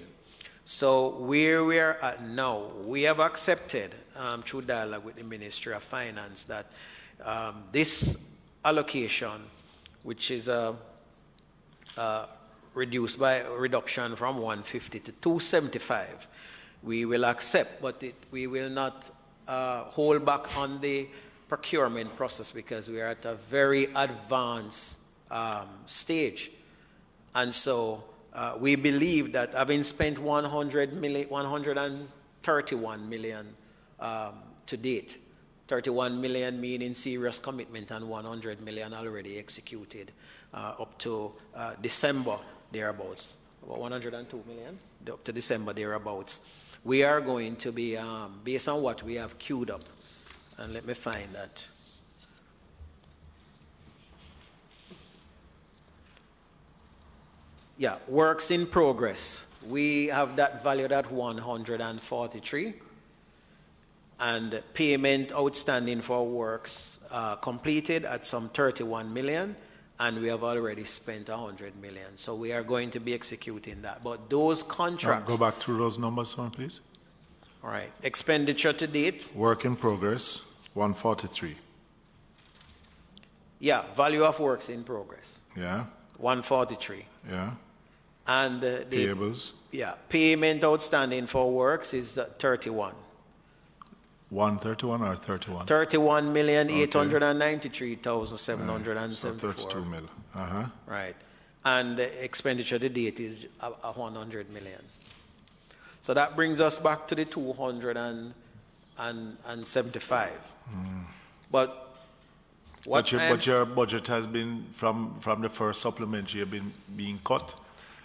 So where we are at now, we have accepted through dialogue with the Ministry of Finance that this allocation, which is reduced by a reduction from 150 to 275, we will accept, but we will not hold back on the procurement process because we are at a very advanced stage. And so we believe that having spent 131 million to date, 31 million meaning serious commitment and 100 million already executed up to December thereabouts, about 102 million up to December thereabouts. We are going to be, based on what we have queued up, and let me find that. Yeah, works in progress. We have that valued at 143, and payment outstanding for works completed at some 31 million, and we have already spent 100 million. So we are going to be executing that. But those contracts... Go back through those numbers for me, please. All right. Expenditure to date. Work in progress, 143. Yeah, value of works in progress. Yeah. 143. Yeah. And the payables. Yeah, payment outstanding for works is 31. 131 or 31? 31,893,774. So 32 million. Right. And the expenditure to date is 100 million. So that brings us back to the 275. But your budget has been from the first supplementary being cut.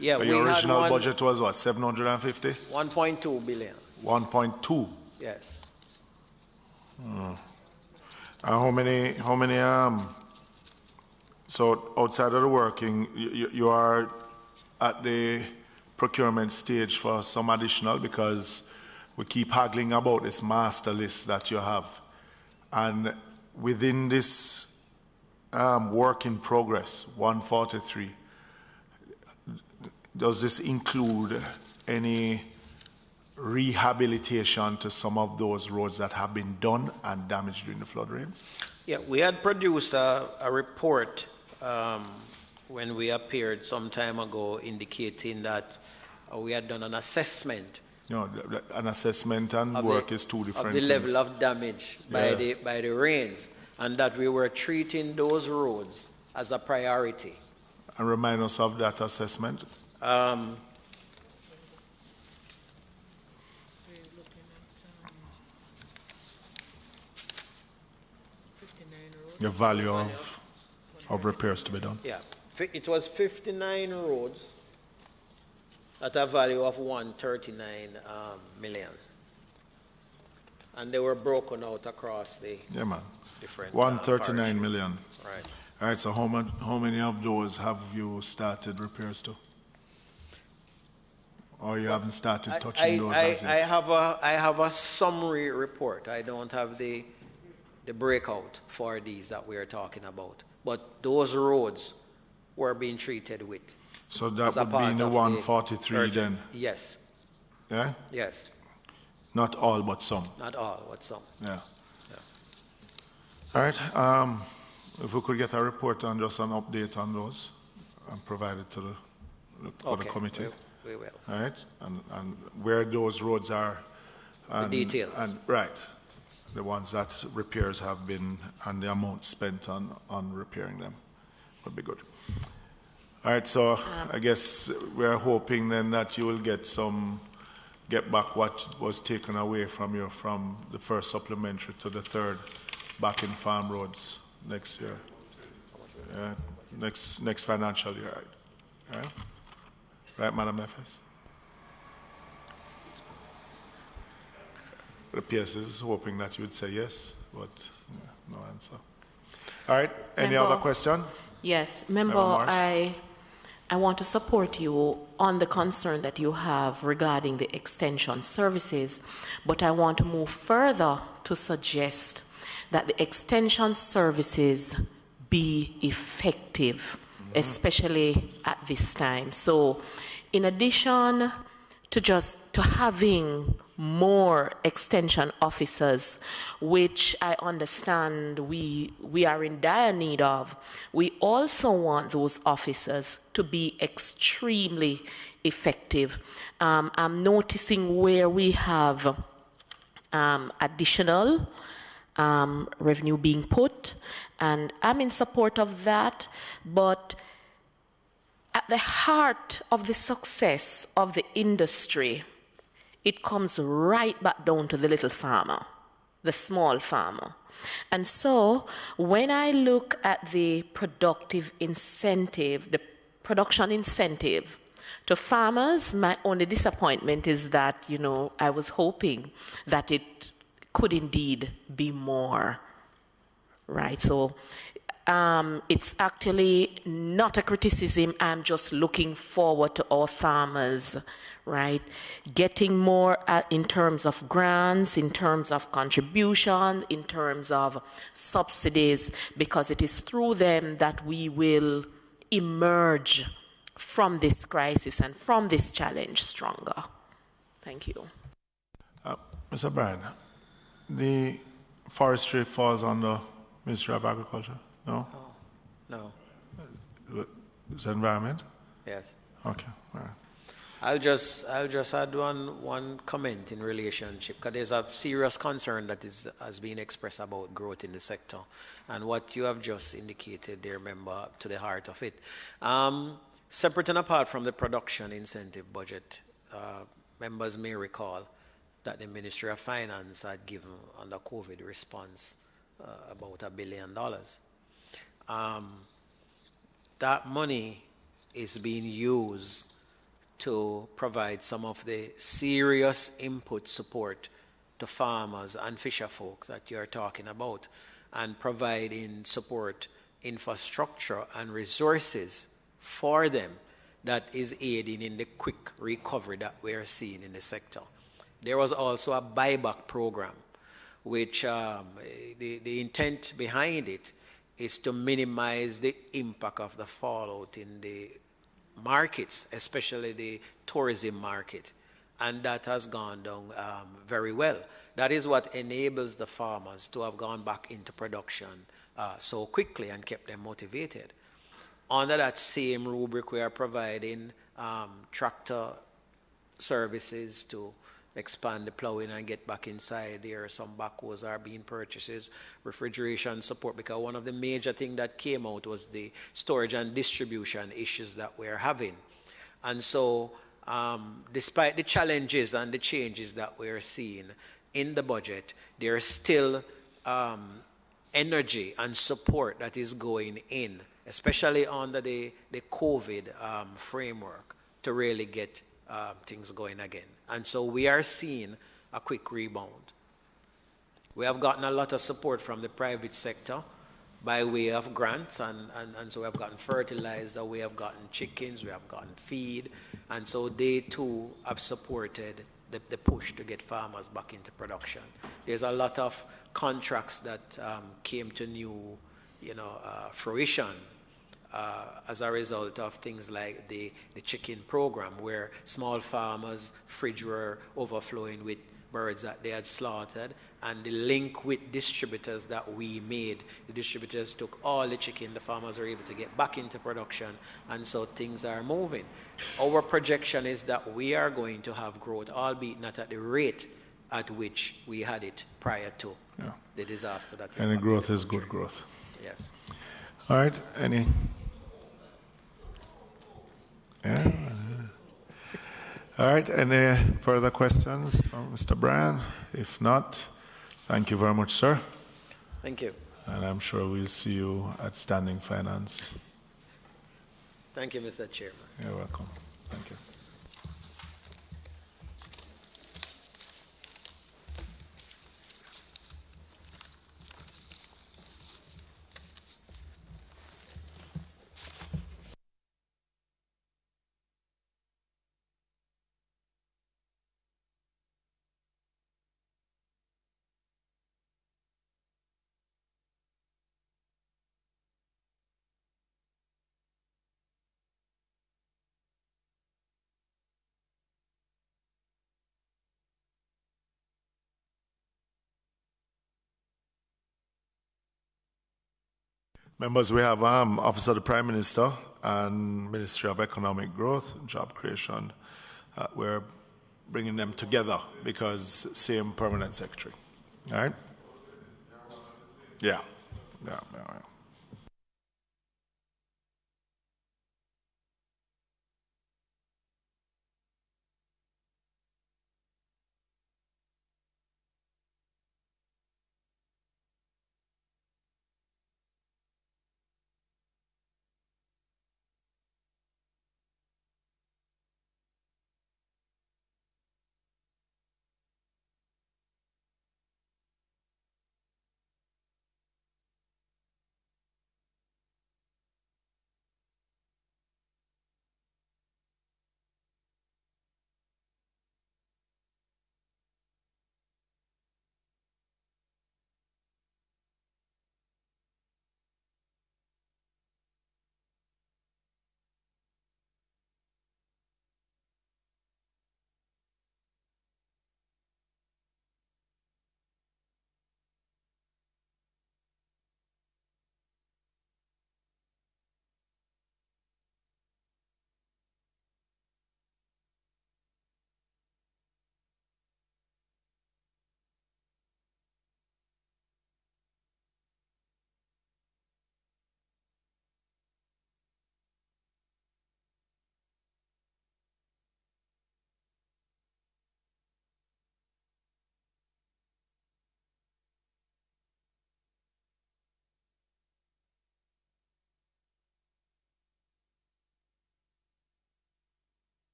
Yeah, your original budget was what, 750? 1.2 billion. 1.2. Yes. How many? So outside of the working, you are at the procurement stage for some additional, because we keep haggling about this master list that you have, and within this work in progress 143, does this include any rehabilitation to some of those roads that have been done and damaged during the flood rains? Yeah, we had produced a report when we appeared some time ago indicating that we had done an assessment. No, an assessment and work is two different things. Of the level of damage by the rains, and that we were treating those roads as a priority. And remind us of that assessment. The value of repairs to be done. Yeah, it was 59 roads at a value of 139 million. And they were broken out across the different 139 million. Right. All right, so how many of those have you started repairs to? Or you haven't started touching those as yet? I have a summary report. I don't have the breakout for these that we are talking about. But those roads were being treated with. So that would be in the 143 then? Yes. Yeah? Yes. Not all, but some? Not all, but some. Yeah. All right. If we could get a report on just an update on those and provide it to the committee. We will. All right. And where those roads are. And, the details. Right. The ones that repairs have been and the amount spent on repairing them would be good. All right. So I guess we're hoping then that you will get back what was taken away from you from the first supplementary to the third back in farm roads next year. Next financial year. Right? Right, Madam FS? The PS is hoping that you would say yes, but no answer. All right, any other question? Yes, Member, I want to support you on the concern that you have regarding the extension services, but I want to move further to suggest that the extension services be effective, especially at this time. So in addition to having more extension officers, which I understand we are in dire need of, we also want those officers to be extremely effective. I'm noticing where we have additional revenue being put, and I'm in support of that, but at the heart of the success of the industry, it comes right back down to the little farmer, the small farmer. And so when I look at the productive incentive, the production incentive to farmers, my only disappointment is that, I was hoping that it could indeed be more, right? So it's actually not a criticism. I'm just looking forward to our farmers, right, getting more in terms of grants, in terms of contribution, in terms of subsidies, because it is through them that we will emerge from this crisis and from this challenge stronger. Thank you. Mr. Bryan, the forestry falls under Ministry of Agriculture? No? No. It's environment? Yes. Okay. All right. I'll just add one comment in relationship, because there's a serious concern that has been expressed about growth in the sector, and what you have just indicated there, member, to the heart of it. Separate and apart from the production incentive budget, members may recall that the Ministry of Finance had given on the COVID response about $1 billion. That money is being used to provide some of the serious input support to farmers and fisherfolk that you're talking about, and providing support, infrastructure and resources for them that is aiding in the quick recovery that we are seeing in the sector. There was also a buyback program, which the intent behind it is to minimize the impact of the fallout in the markets, especially the tourism market, and that has gone down very well. That is what enables the farmers to have gone back into production so quickly and kept them motivated. Under that same rubric, we are providing tractor services to expand the plowing and get back inside there. Some backhoes are being purchased, refrigeration support, because one of the major things that came out was the storage and distribution issues that we're having. And so despite the challenges and the changes that we're seeing in the budget, there's still energy and support that is going in, especially under the COVID framework, to really get things going again. And so we are seeing a quick rebound. We have gotten a lot of support from the private sector by way of grants, and so we have gotten fertilizer, we have gotten chickens, we have gotten feed, and so they too have supported the push to get farmers back into production. There's a lot of contracts that came to new, fruition as a result of things like the chicken program, where small farmers' fridge were overflowing with birds that they had slaughtered, and the link with distributors that we made. The distributors took all the chicken, the farmers were able to get back into production, and so things are moving. Our projection is that we are going to have growth, albeit not at the rate at which we had it prior to the disaster that And the growth is good growth. Yes. All right, any? Yeah. All right, any further questions from Mr. Bryan? If not, thank you very much, sir. Thank you. And I'm sure we'll see you at Standing Finance. Thank you, Mr. Chairman. You're welcome. Thank you. Members, we have Office of the Prime Minister and Ministry of Economic Growth, Job Creation. We're bringing them together because same permanent secretary. All right? Yeah.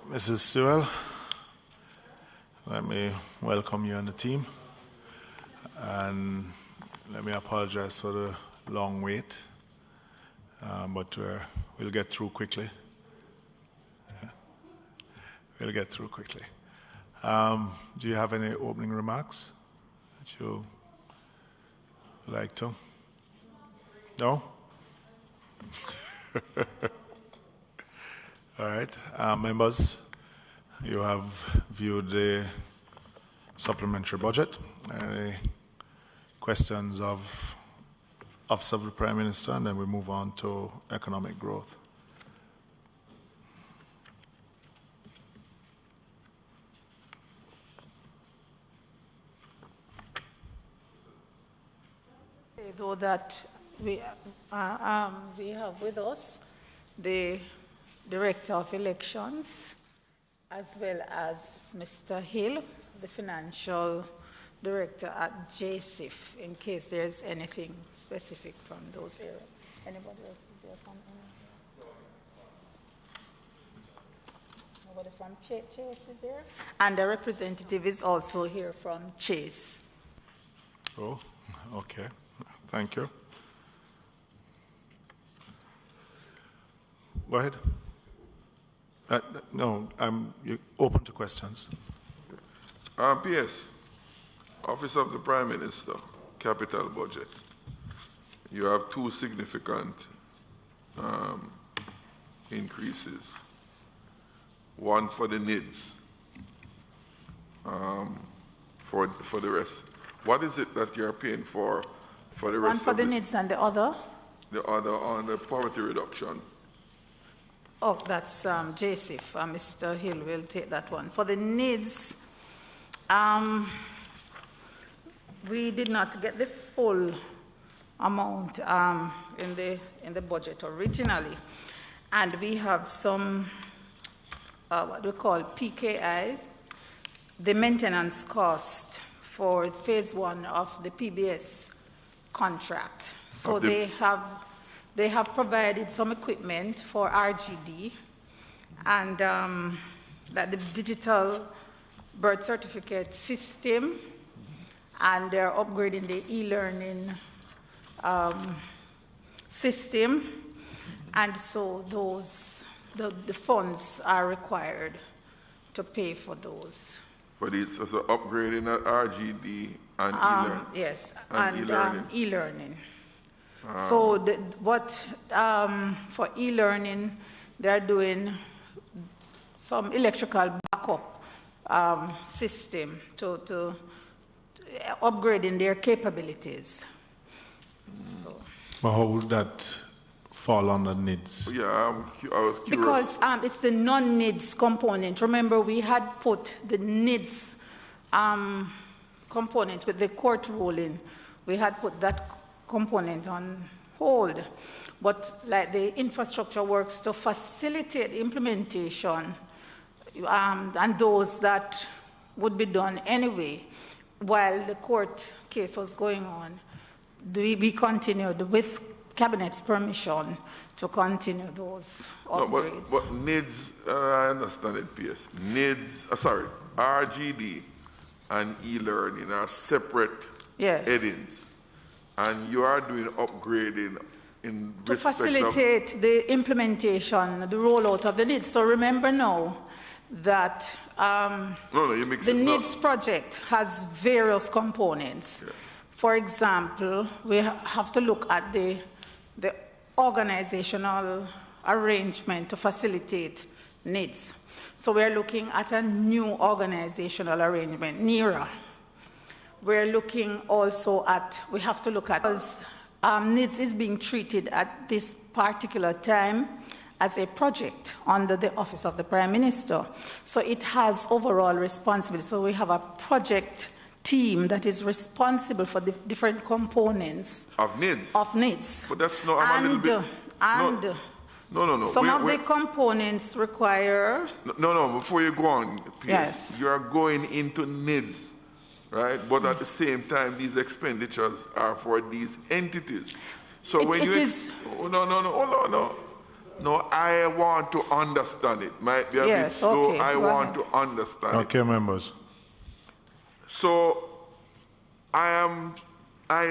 Mrs. Sewell, let me welcome you and the team. And let me apologize for the long wait, but we'll get through quickly. Yeah. We'll get through quickly. Do you have any opening remarks that you would like to? No? All right. Members, you have viewed the supplementary budget. Any questions of Office of the Prime Minister, and then we move on to economic growth. Though that we have with us the Director of Elections, as well as Mr. Hill, the Financial Director at JSIF, in case there's anything specific from those areas. Anybody else is there from any? Nobody from Chase is there? And a representative is also here from Chase. Oh, okay. Thank you. Go ahead. No, I'm open to questions. PS, Office of the Prime Minister, capital budget. You have two significant increases. One for the NIDS, for the rest. What is it that you're paying for the rest? One for the NIDS and the other? The other on the poverty reduction. Oh, that's JSIF. Mr. Hill will take that one. For the NIDS, we did not get the full amount in the budget originally, and we have some what we call PKIs, the maintenance cost for phase 1 of the PBS contract. So they have provided some equipment for RGD, and that the digital birth certificate system, and they're upgrading the e-learning system, and so the funds are required to pay for those. For this, so upgrading at RGD and e-learning. Yes, and e-learning. E-learning. So for e-learning, they're doing some electrical backup system to upgrading their capabilities. So. But how would that fall under NIDS? Yeah, I was curious. Because it's the non-NIDS component. Remember, we had put the NIDS component with the court ruling. We had put that component on hold. But like the infrastructure works to facilitate implementation, and those that would be done anyway, while the court case was going on, we continued with Cabinet's permission to continue those upgrades. No, but NIDS, I understand it, PS. NIDS, RGD and e-learning are separate headings. And you are doing upgrading in to respect facilitate the implementation, the rollout of the NIDS. So remember now that the NIDS project has various components. Yeah. For example, we have to look at the organizational arrangement to facilitate NIDS. So we're looking at a new organizational arrangement, NERA. We're looking also at, we have to look at, because NIDS is being treated at this particular time as a project under the Office of the Prime Minister. So it has overall responsibility. So we have a project team that is responsible for the different components of NIDS. But that's not a little bit. No. Some of the components require. No. Before you go on, please. Yes. You are going into NIDS, right? But at the same time, these expenditures are for these entities. So when you no, I want to understand it. Might be a bit slow. I want to understand it. Okay, members. So I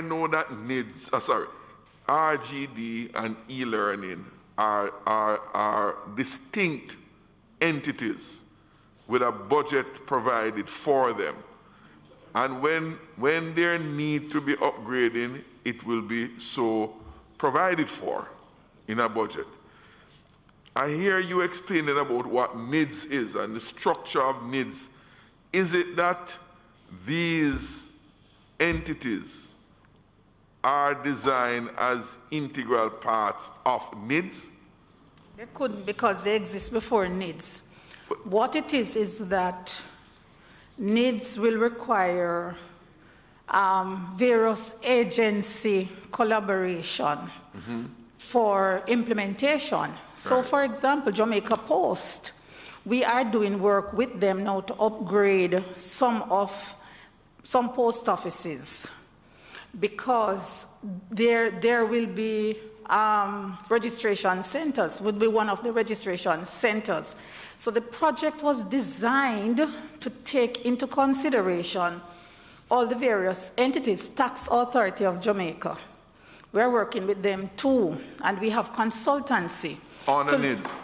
know that NIDS, RGD and e-learning are distinct entities with a budget provided for them. And when there need to be upgrading, it will be so provided for in a budget. I hear you explaining about what NIDS is and the structure of NIDS. Is it that these entities are designed as integral parts of NIDS? They couldn't, because they exist before NIDS. What it is that NIDS will require various agency collaboration for implementation. So, for example, Jamaica Post, we are doing work with them now to upgrade some post offices, because there will be registration centers, would be one of the registration centers. So the project was designed to take into consideration all the various entities. Tax Authority of Jamaica, we're working with them too, and we have consultancy. On the NIDS?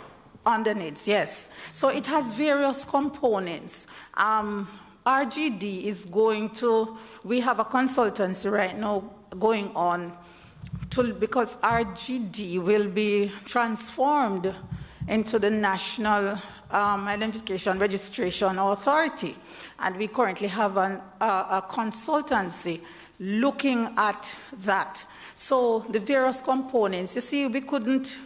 On the NIDS, yes. So it has various components. RGD is going to, we have a consultancy right now going on because RGD will be transformed into the National Identification Registration Authority. And we currently have a consultancy looking at that. So the various components, you see, we couldn't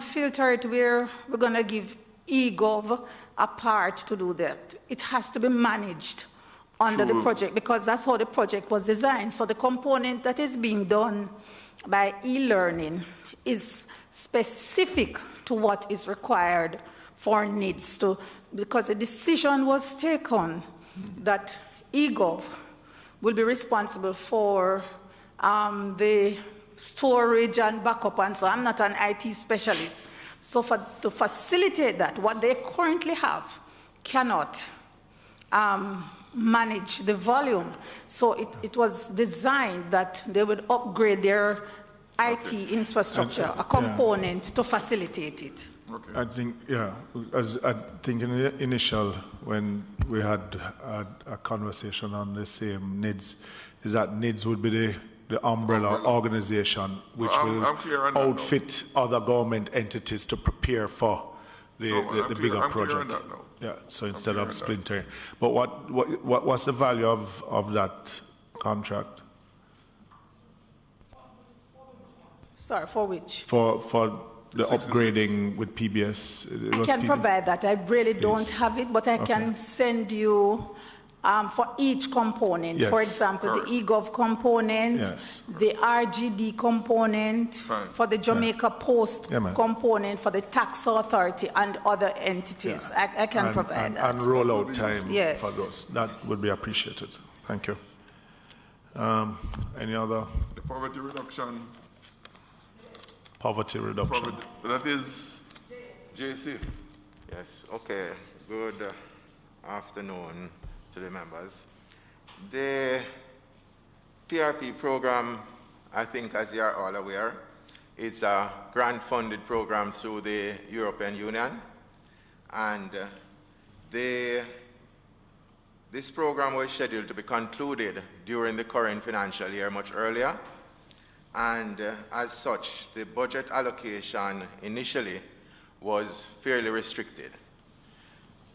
filter it where we're going to give eGov a part to do that. It has to be managed under the project, because that's how the project was designed. So the component that is being done by e-learning is specific to what is required for NIDS to, because a decision was taken that eGov will be responsible for the storage and backup, and so I'm not an IT specialist. So to facilitate that, what they currently have cannot manage the volume. So it was designed that they would upgrade their IT infrastructure, a component to facilitate it. Okay. I think, in the initial, when we had a conversation on the same NIDS, is that NIDS would be the umbrella organization which will outfit other government entities to prepare for the bigger project. Yeah, so instead of splintering. But what's the value of that contract? Sorry, for which? For the upgrading with PBS. I can provide that. I really don't have it, but I can send you for each component. Yes. For example, the eGov component, the RGD component, for the Jamaica Post component, for the Tax Authority and other entities. I can provide that. And rollout time Yes. for those. That would be appreciated. Thank you. Any other? The poverty reduction. Poverty reduction. That is JC. Yes, okay. Good afternoon to the members. The PRP program, I think as you are all aware, it's a grant-funded program through the European Union. And this program was scheduled to be concluded during the current financial year much earlier. And as such, the budget allocation initially was fairly restricted.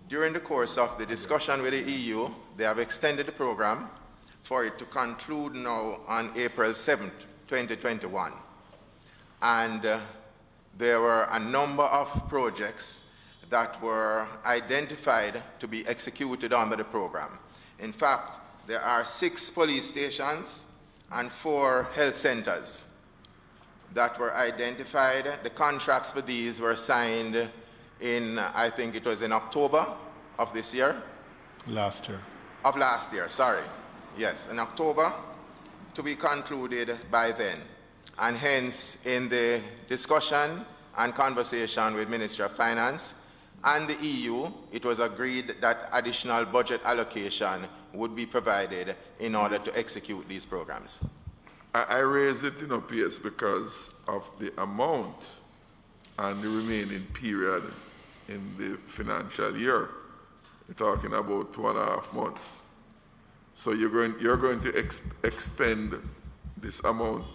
During the course of the discussion with the EU, they have extended the program for it to conclude now on April 7th, 2021. And there were a number of projects that were identified to be executed under the program. In fact, there are 6 police stations and 4 health centers that were identified. The contracts for these were signed in, I think it was in October of this year. Last year. Of last year, sorry. Yes, in October, to be concluded by then. And hence, in the discussion and conversation with Ministry of Finance, and the EU, it was agreed that additional budget allocation would be provided in order to execute these programs. I raise it in PS because of the amount and the remaining period in the financial year. We're talking about 2.5 months. So you're going to expend this amount?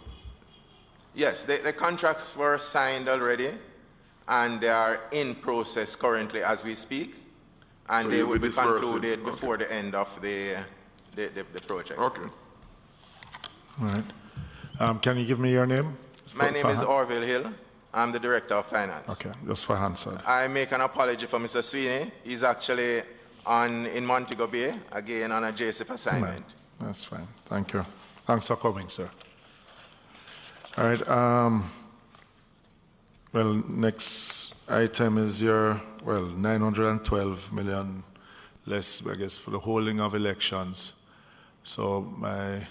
Yes, the contracts were signed already, and they are in process currently as we speak, and so they will be concluded before the end of the project. Okay. All right. Can you give me your name? My name is Orville Hill. I'm the Director of Finance. Okay, just for Hansard. I make an apology for Mr. Sweeney. He's actually in Montego Bay, again on a JSF assignment. That's fine. Thank you. Thanks for coming, sir. All right. Well, next item is your, 912 million less, I guess, for the holding of elections. So my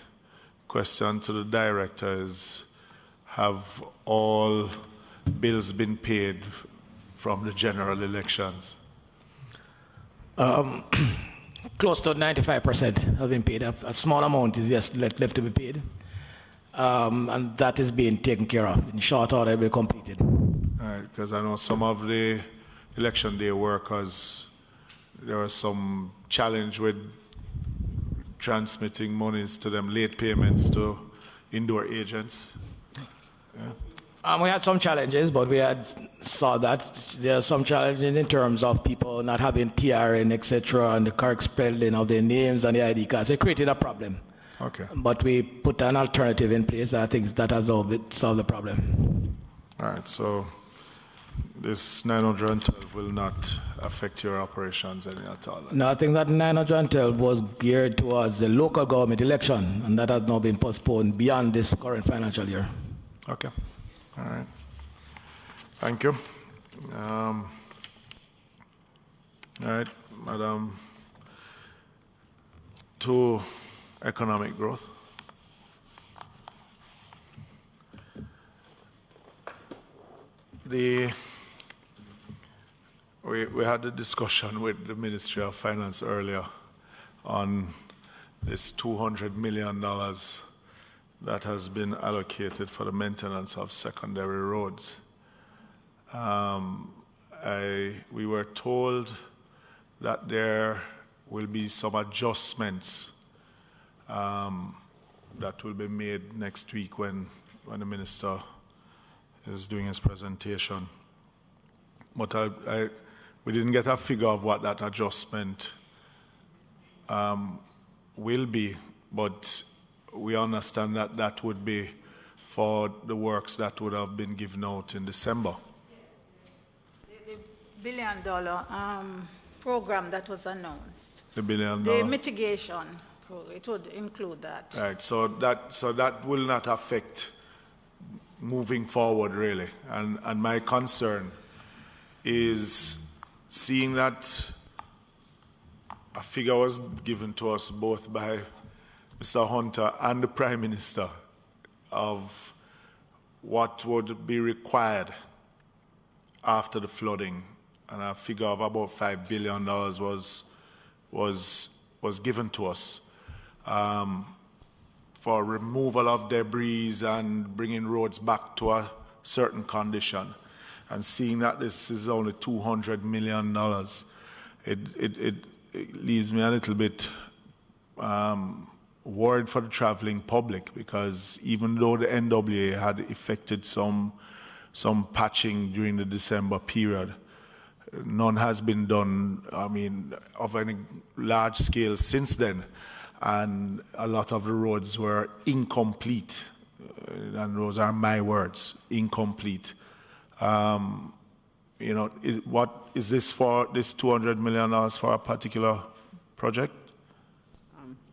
question to the director is, have all bills been paid from the general elections? Close to 95% have been paid. A small amount is just left to be paid. And that is being taken care of. In short order, it will be completed. All right, because I know some of the election day workers, there was some challenge with transmitting monies to them, late payments to indoor agents. Yeah. We had some challenges, but we saw that there are some challenges in terms of people not having TRN, etc., and the correct spelling of their names and the ID cards. It created a problem. Okay. But we put an alternative in place. I think that has solved the problem. All right. So this 912 will not affect your operations any at all? No, I think that 912 was geared towards the local government election, and that has now been postponed beyond this current financial year. Okay. All right. Thank you. All right, Madam. To economic growth. We had a discussion with the Ministry of Finance earlier on this $200 million that has been allocated for the maintenance of secondary roads. We were told that there will be some adjustments that will be made next week when the minister is doing his presentation. But we didn't get a figure of what that adjustment will be, but we understand that that would be for the works that would have been given out in December. The $1 billion program that was announced. The $1 billion. The mitigation program, it would include that. Right. So that will not affect moving forward, really. And my concern is seeing that a figure was given to us both by Mr. Hunter and the Prime Minister of what would be required after the flooding, and a figure of about $5 billion was given to us for removal of debris and bringing roads back to a certain condition. And seeing that this is only $200 million, it leaves me a little bit worried for the traveling public, because even though the NWA had effected some patching during the December period, none has been done, of any large scale since then. And a lot of the roads were incomplete. And those are my words, incomplete. Is this for this $200 million for a particular project?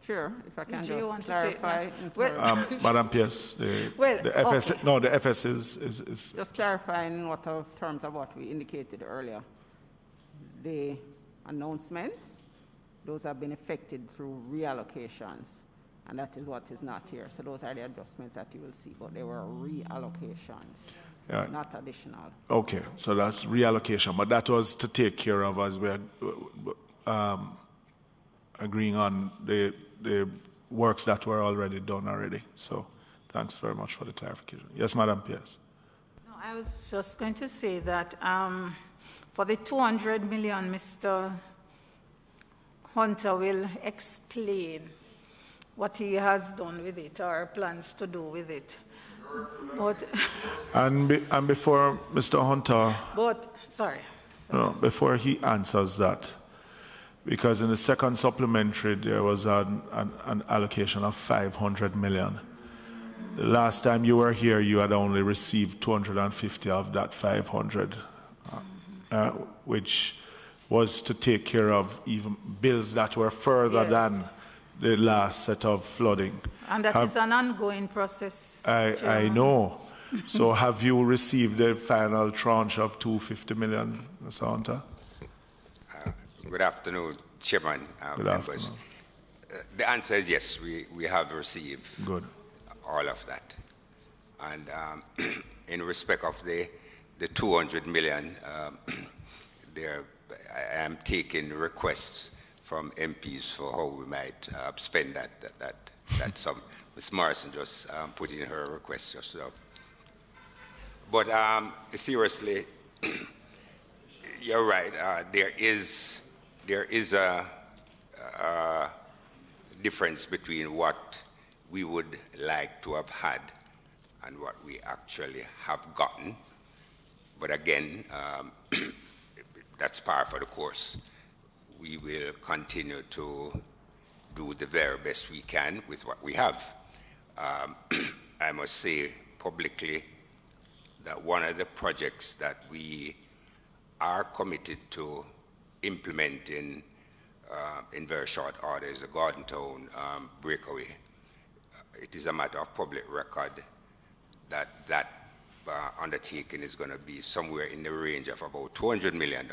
Sure, if I can Do you just want clarify. to take Madam Pierce, the FS, okay. no, the FS is Just clarifying terms of what we indicated earlier. The announcements, those have been effected through reallocations, and that is what is not here. So those are the adjustments that you will see, but they were reallocations. Yeah. not additional. Okay, so that's reallocation, but that was to take care of as we're agreeing on the works that were already done already. So thanks very much for the clarification. Yes, Madam Pierce. No, I was just going to say that for the 200 million, Mr. Hunter will explain what he has done with it or plans to do with it. But And before Mr. Hunter, sorry. no, before he answers that, because in the second supplementary there was an allocation of 500 million. The last time you were here, you had only received 250 of that 500, which was to take care of even bills that were further than the last set of flooding. And that is an ongoing process. I know. So have you received the final tranche of 250 million, Mr. Hunter? Good afternoon, Chairman. Good members. afternoon. The answer is yes, we have received all of that. And in respect of the 200 million, I am taking requests from MPs for how we might spend that sum. Ms. Morrison just put in her request just now. But seriously, you're right. There is a difference between what we would like to have had and what we actually have gotten. But again, that's par for the course. We will continue to do the very best we can with what we have. I must say publicly that one of the projects that we are committed to implementing in very short order is the Garden Town breakaway. It is a matter of public record that undertaking is going to be somewhere in the range of about $200 million.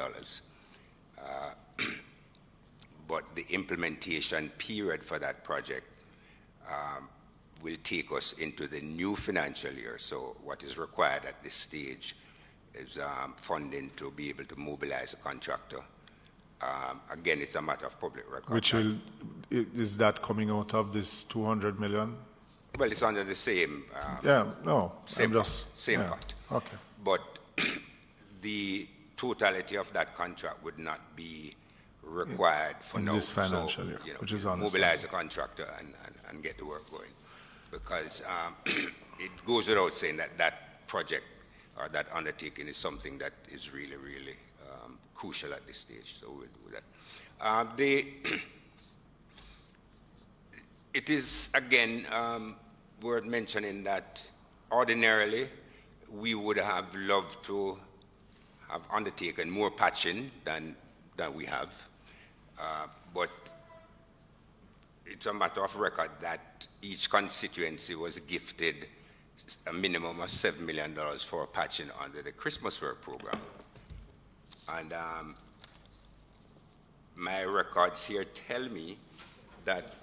But the implementation period for that project will take us into the new financial year. So what is required at this stage is funding to be able to mobilize a contractor. Again, it's a matter of public record. Which is that coming out of this 200 million? Well, it's under the same. Same pot. Okay. But the totality of that contract would not be required for in now. this financial year, which is mobilize a contractor and get the work going, because it goes without saying that project or that undertaking is something that is really, really crucial at this stage. So we'll do that. It is again worth mentioning that ordinarily we would have loved to have undertaken more patching than we have. But it's a matter of record that each constituency was gifted a minimum of $7 million for patching under the Christmas Work Program. And my records here tell me that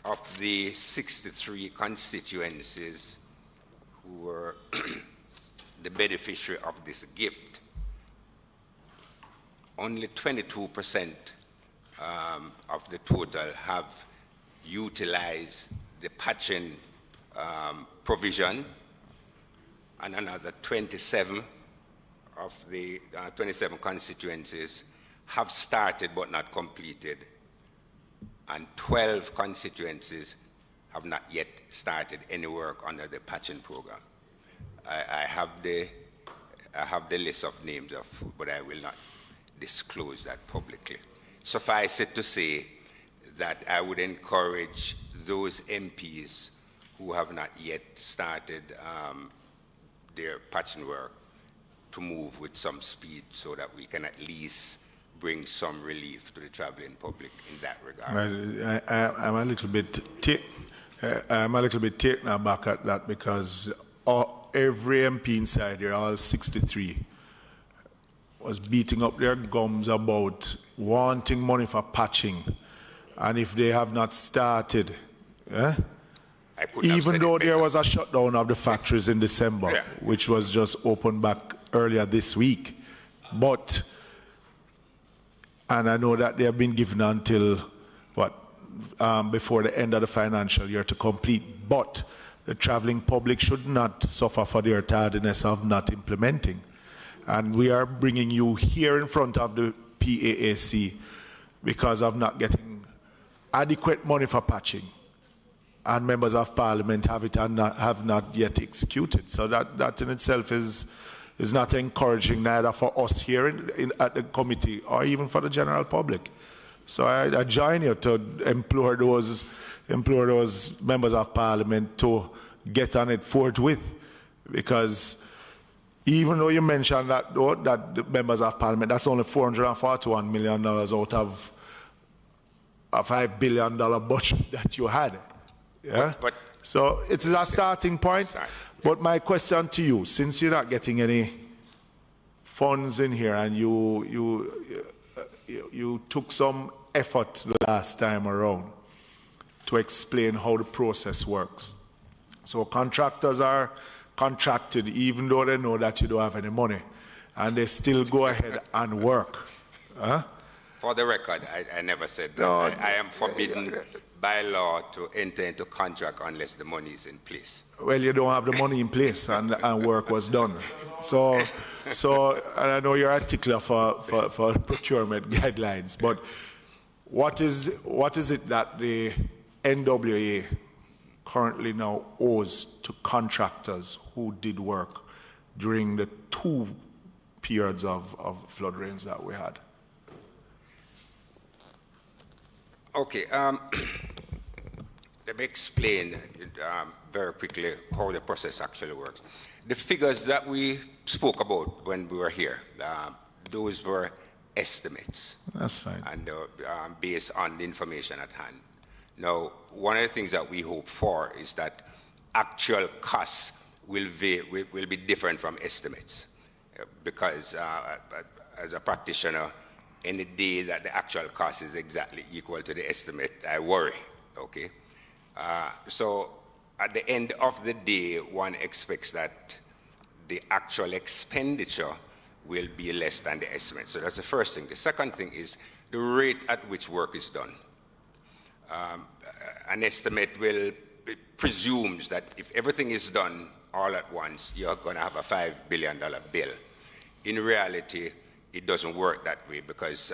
of the 63 constituencies who were the beneficiary of this gift, only 22% of the total have utilized the patching provision, and another 27 of the 27 constituencies have started but not completed, and 12 constituencies have not yet started any work under the patching program. I have the list of names, but I will not disclose that publicly. Suffice it to say that I would encourage those MPs who have not yet started their patching work to move with some speed so that we can at least bring some relief to the traveling public in that regard. I'm a little bit taken aback at that, because every MP inside here, all 63, was beating up their gums about wanting money for patching, and if they have not started, I I couldn't have Even said though it there better. was a shutdown of the factories in December, Yeah. which was just opened back earlier this week. But, and I know that they have been given until, before the end of the financial year to complete. But the traveling public should not suffer for their tardiness of not implementing. And we are bringing you here in front of the PAAC because of not getting adequate money for patching. And members of parliament have it and have not yet executed. So that in itself is not encouraging, neither for us here at the committee or even for the general public. So I join you to implore those members of parliament to get on it forthwith, because even though you mentioned that the members of parliament, that's only $441 million out of a $5 billion budget that you had. Yeah. So it's a starting point. But my question to you, since you're not getting any funds in here and you took some effort the last time around to explain how the process works. So contractors are contracted even though they know that you don't have any money, and they still go ahead and work. Huh? For the record, I never said that. I am forbidden by law to enter into contract unless the money is in place. Well, you don't have the money in place, and work was done. So and I know you're a tickler for procurement guidelines, but what is it that the NWA currently now owes to contractors who did work during the 2 periods of flood rains that we had? Okay, let me explain very quickly how the process actually works. The figures that we spoke about when we were here, those were estimates. That's fine. And based on the information at hand. Now, one of the things that we hope for is that actual costs will be different from estimates, because as a practitioner, any day that the actual cost is exactly equal to the estimate, I worry, okay? So at the end of the day, one expects that the actual expenditure will be less than the estimate. So that's the first thing. The second thing is the rate at which work is done. An estimate presumes that if everything is done all at once, you're going to have a $5 billion bill. In reality, it doesn't work that way, because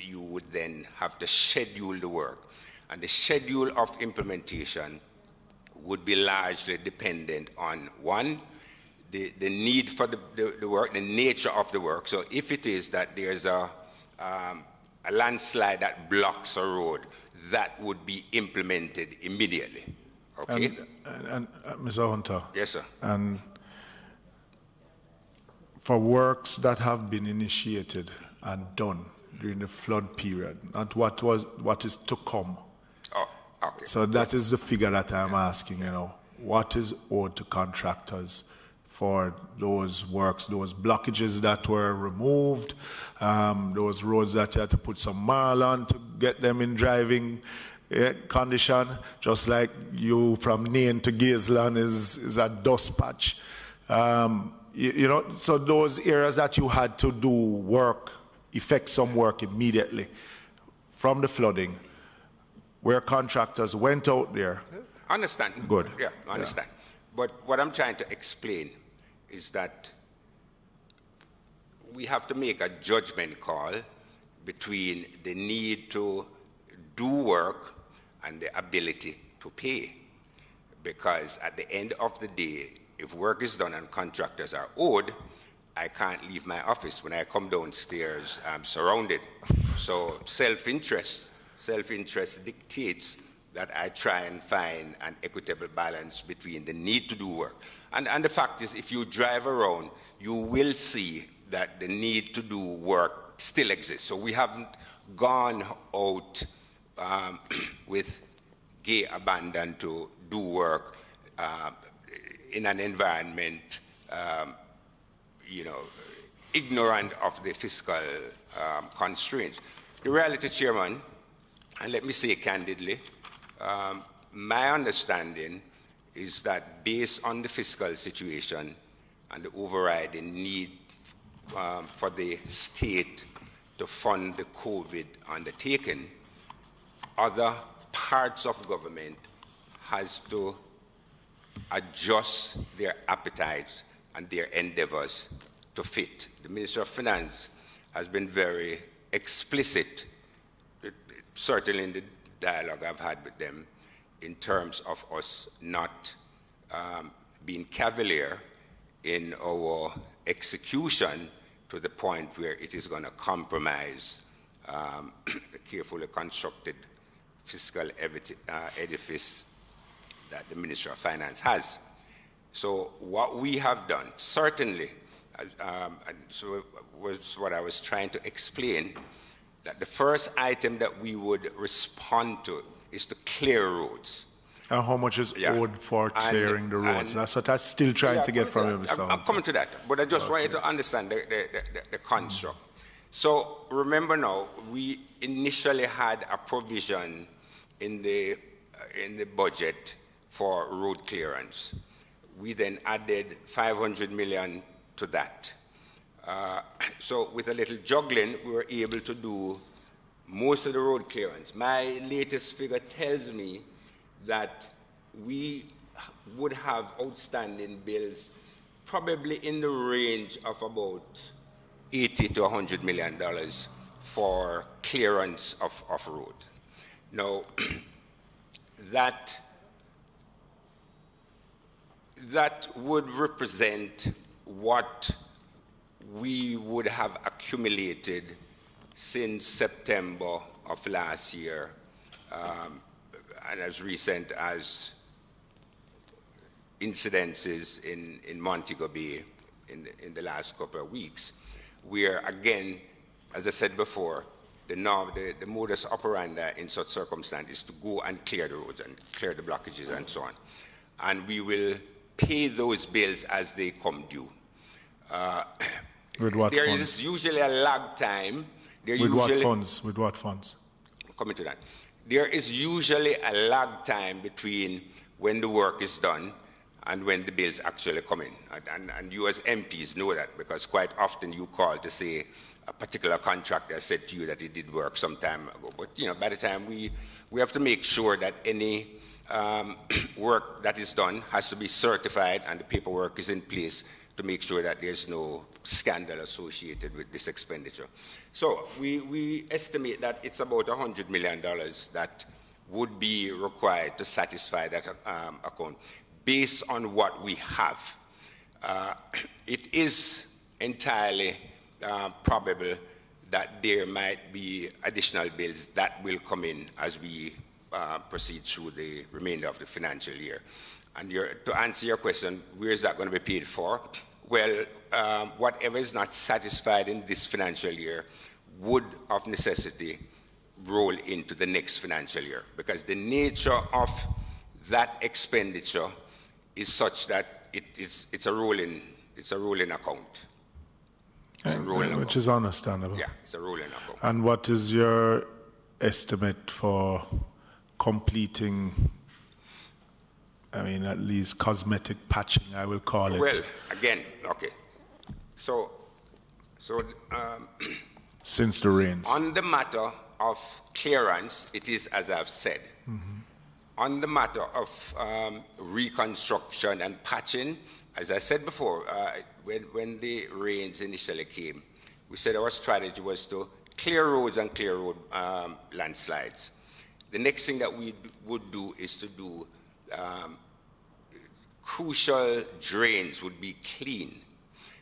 you would then have to schedule the work. And the schedule of implementation would be largely dependent on, one, the need for the work, the nature of the work. So if it is that there's a landslide that blocks a road, that would be implemented immediately. Okay? And Mr. Hunter. Yes, sir. And for works that have been initiated and done during the flood period, not what is to come. Oh, okay. So that is the figure that I'm asking, what is owed to contractors for those works, those blockages that were removed, those roads that you had to put some marl on to get them in driving condition, just like you from Nain to Gazeland is a dust patch. So those areas that you had to do work, effect some work immediately from the flooding, where contractors went out there. I understand. Good. Yeah, I understand. But what I'm trying to explain is that we have to make a judgment call between the need to do work and the ability to pay. Because at the end of the day, if work is done and contractors are owed, I can't leave my office. When I come downstairs, I'm surrounded. So self-interest dictates that I try and find an equitable balance between the need to do work. And the fact is, if you drive around, you will see that the need to do work still exists. So we haven't gone out with gay abandon to do work in an environment, ignorant of the fiscal constraints. The reality, Chairman, and let me say candidly, My understanding is that based on the fiscal situation and the overriding need for the state to fund the COVID undertaking, other parts of government has to adjust their appetites and their endeavors to fit. The Minister of Finance has been very explicit, certainly in the dialogue I've had with them, in terms of us not being cavalier in our execution to the point where it is going to compromise the carefully constructed fiscal edifice that the Ministry of Finance has. So what we have done, certainly, and so was what I was trying to explain, that the first item that we would respond to is to clear roads. And how much is owed for clearing the roads? That's what I'm still trying to get from you. I'm coming to that, but I just want you to understand the construct. So remember now, we initially had a provision in the budget for road clearance. We then added 500 million to that. So with a little juggling, we were able to do most of the road clearance. My latest figure tells me that we would have outstanding bills probably in the range of about $80 to $100 million for clearance of road. Now, that would represent what we would have accumulated since September of last year, and as recent as incidences in Montego Bay in the last couple of weeks, where, again, as I said before, the modus operandi in such circumstances is to go and clear the roads and clear the blockages and so on. And we will pay those bills as they come due. With what there funds? is usually a lag time. With what funds? With what funds? Coming to that. There is usually a lag time between when the work is done and when the bills actually come in. And you as MPs know that, because quite often you call to say a particular contractor said to you that he did work some time ago. But by the time we have to make sure that any work that is done has to be certified and the paperwork is in place to make sure that there's no scandal associated with this expenditure. So we estimate that it's about $100 million that would be required to satisfy that account based on what we have. It is entirely probable that there might be additional bills that will come in as we proceed through the remainder of the financial year. And to answer your question, where is that going to be paid for? Well, whatever is not satisfied in this financial year would, of necessity, roll into the next financial year, because the nature of that expenditure is such that it's a rolling account. Which is understandable. Yeah, it's a rolling account. And what is your estimate for completing, at least cosmetic patching, I will call it? Well, again, okay. So since the rains. On the matter of clearance, it is as I've said. Mm-hmm. On the matter of reconstruction and patching, as I said before, when the rains initially came, we said our strategy was to clear roads and clear road landslides. The next thing that we would do is to do crucial drains would be clean.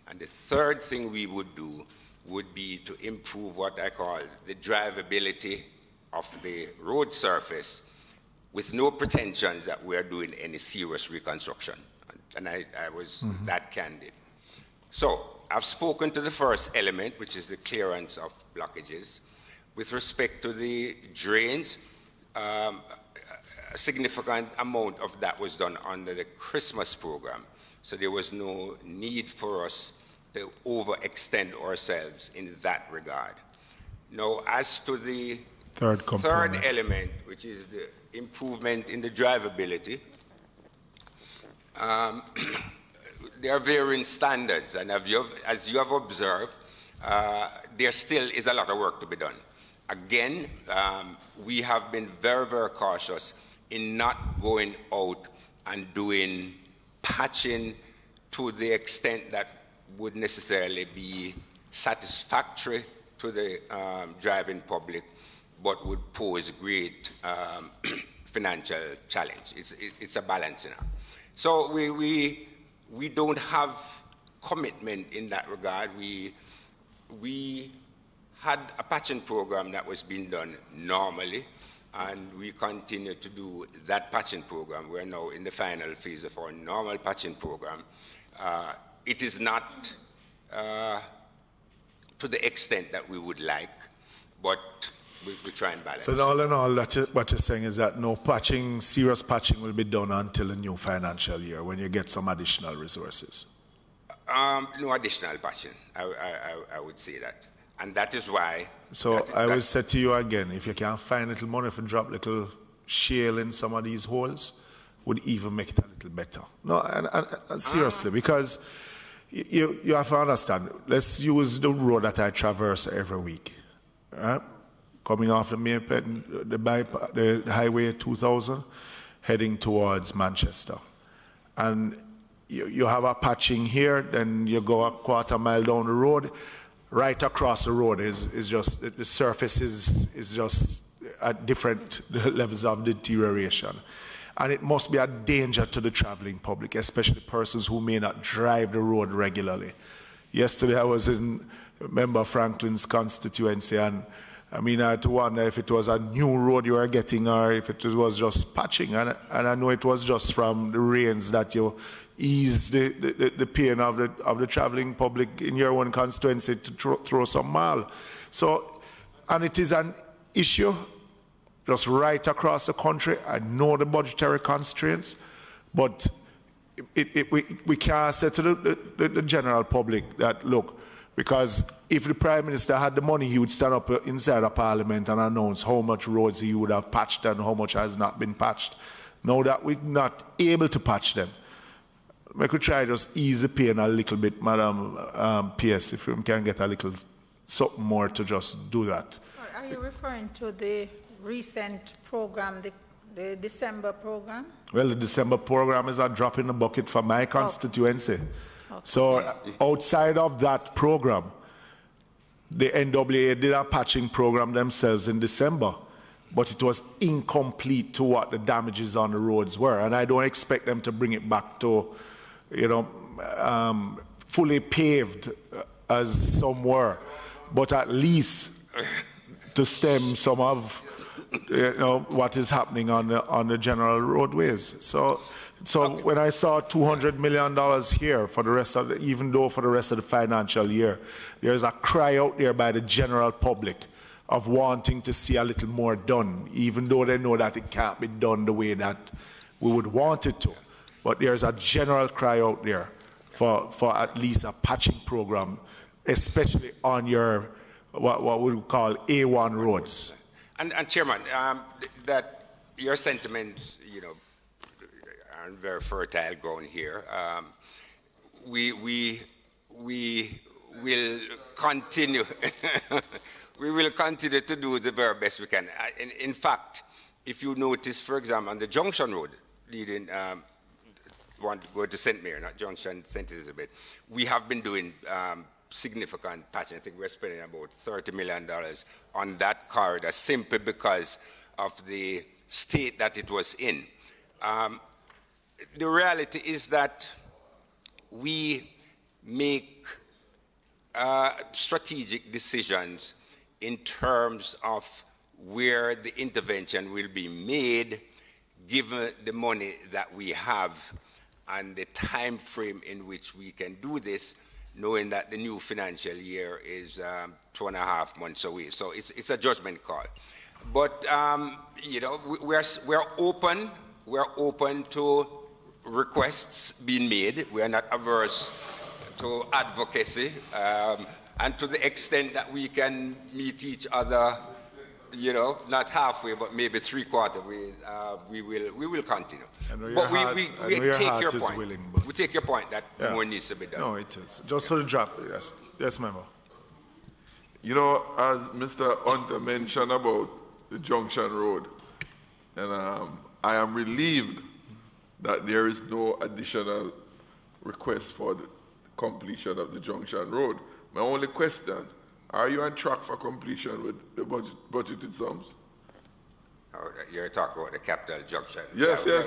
And the third thing we would do would be to improve what I call the drivability of the road surface, with no pretensions that we are doing any serious reconstruction. And I was that candid. So I've spoken to the first element, which is the clearance of blockages. With respect to the drains, a significant amount of that was done under the Christmas program. So there was no need for us to overextend ourselves in that regard. Now, as to the Third component. Third element, which is the improvement in the drivability. There are varying standards, and as you have observed, there still is a lot of work to be done. Again, we have been very, very cautious in not going out and doing patching to the extent that would necessarily be satisfactory to the driving public, but would pose great financial challenge. It's a balancing act. So we don't have commitment in that regard. We had a patching program that was being done normally, and we continue to do that patching program. We're now in the final phase of our normal patching program. It is not to the extent that we would like, but we try and balance. So all in all, what you're saying is that no patching, serious patching will be done until the new financial year when you get some additional resources? No additional patching, I would say that. And that is why... So I will say to you again, if you can find little money for drop little shale in some of these holes, would even make it a little better. No, and seriously, because you have to understand, let's use the road that I traverse every week, right? Coming off the Maypen, the Highway 2000, heading towards Manchester. And you have a patching here, then you go a quarter mile down the road. Right across the road is just, the surface is just at different levels of deterioration. And it must be a danger to the traveling public, especially persons who may not drive the road regularly. Yesterday I was in Member Franklin's constituency, and I mean, I had to wonder if it was a new road you were getting or if it was just patching. And I know it was just from the rains that you ease the pain of the traveling public in your own constituency to throw some mile. So, and it is an issue just right across the country. I know the budgetary constraints, but we can't say to the general public that, look, because if the Prime Minister had the money, he would stand up inside of Parliament and announce how much roads he would have patched and how much has not been patched. Now that we're not able to patch them, we could try just ease the pain a little bit, Madam PS, if we can get a little something more to just do that. Are you referring to the recent program, the December program? Well, the December program is a drop in the bucket for my constituency. Okay. So outside of that program, the NWA did a patching program themselves in December, but it was incomplete to what the damages on the roads were. And I don't expect them to bring it back to, fully paved as some were, but at least to stem some of what is happening on the general roadways. So when I saw $200 million here for the rest of even though for the rest of the financial year, there's a cry out there by the general public of wanting to see a little more done, even though they know that it can't be done the way that we would want it to. But there's a general cry out there for at least a patching program, especially on your what we would call A1 roads. And Chairman, that your sentiments, are on very fertile ground here. We will continue. We will continue to do the very best we can. In fact, if you notice, for example, on the Junction Road leading, want to go to St. Mary, not Junction, St. Elizabeth, we have been doing significant patching. I think we're spending about $30 million on that corridor simply because of the state that it was in. The reality is that we make strategic decisions in terms of where the intervention will be made given the money that we have and the time frame in which we can do this, knowing that the new financial year is 2.5 months away. So it's a judgment call. But we're open. We're open to requests being made. We are not averse to advocacy, and to the extent that we can meet each other, you know, not halfway, but maybe three-quarter way, we will continue. But we take your point. We take your point that more needs to be done. No, it is. Just so the draft, yes. Yes, member. You know, as Mr. Hunter mentioned about the Junction Road, and I am relieved that there is no additional request for the completion of the Junction Road. My only question, are you on track for completion with the budgeted sums? Oh, you're talking about the Capital Junction. Yes, yes.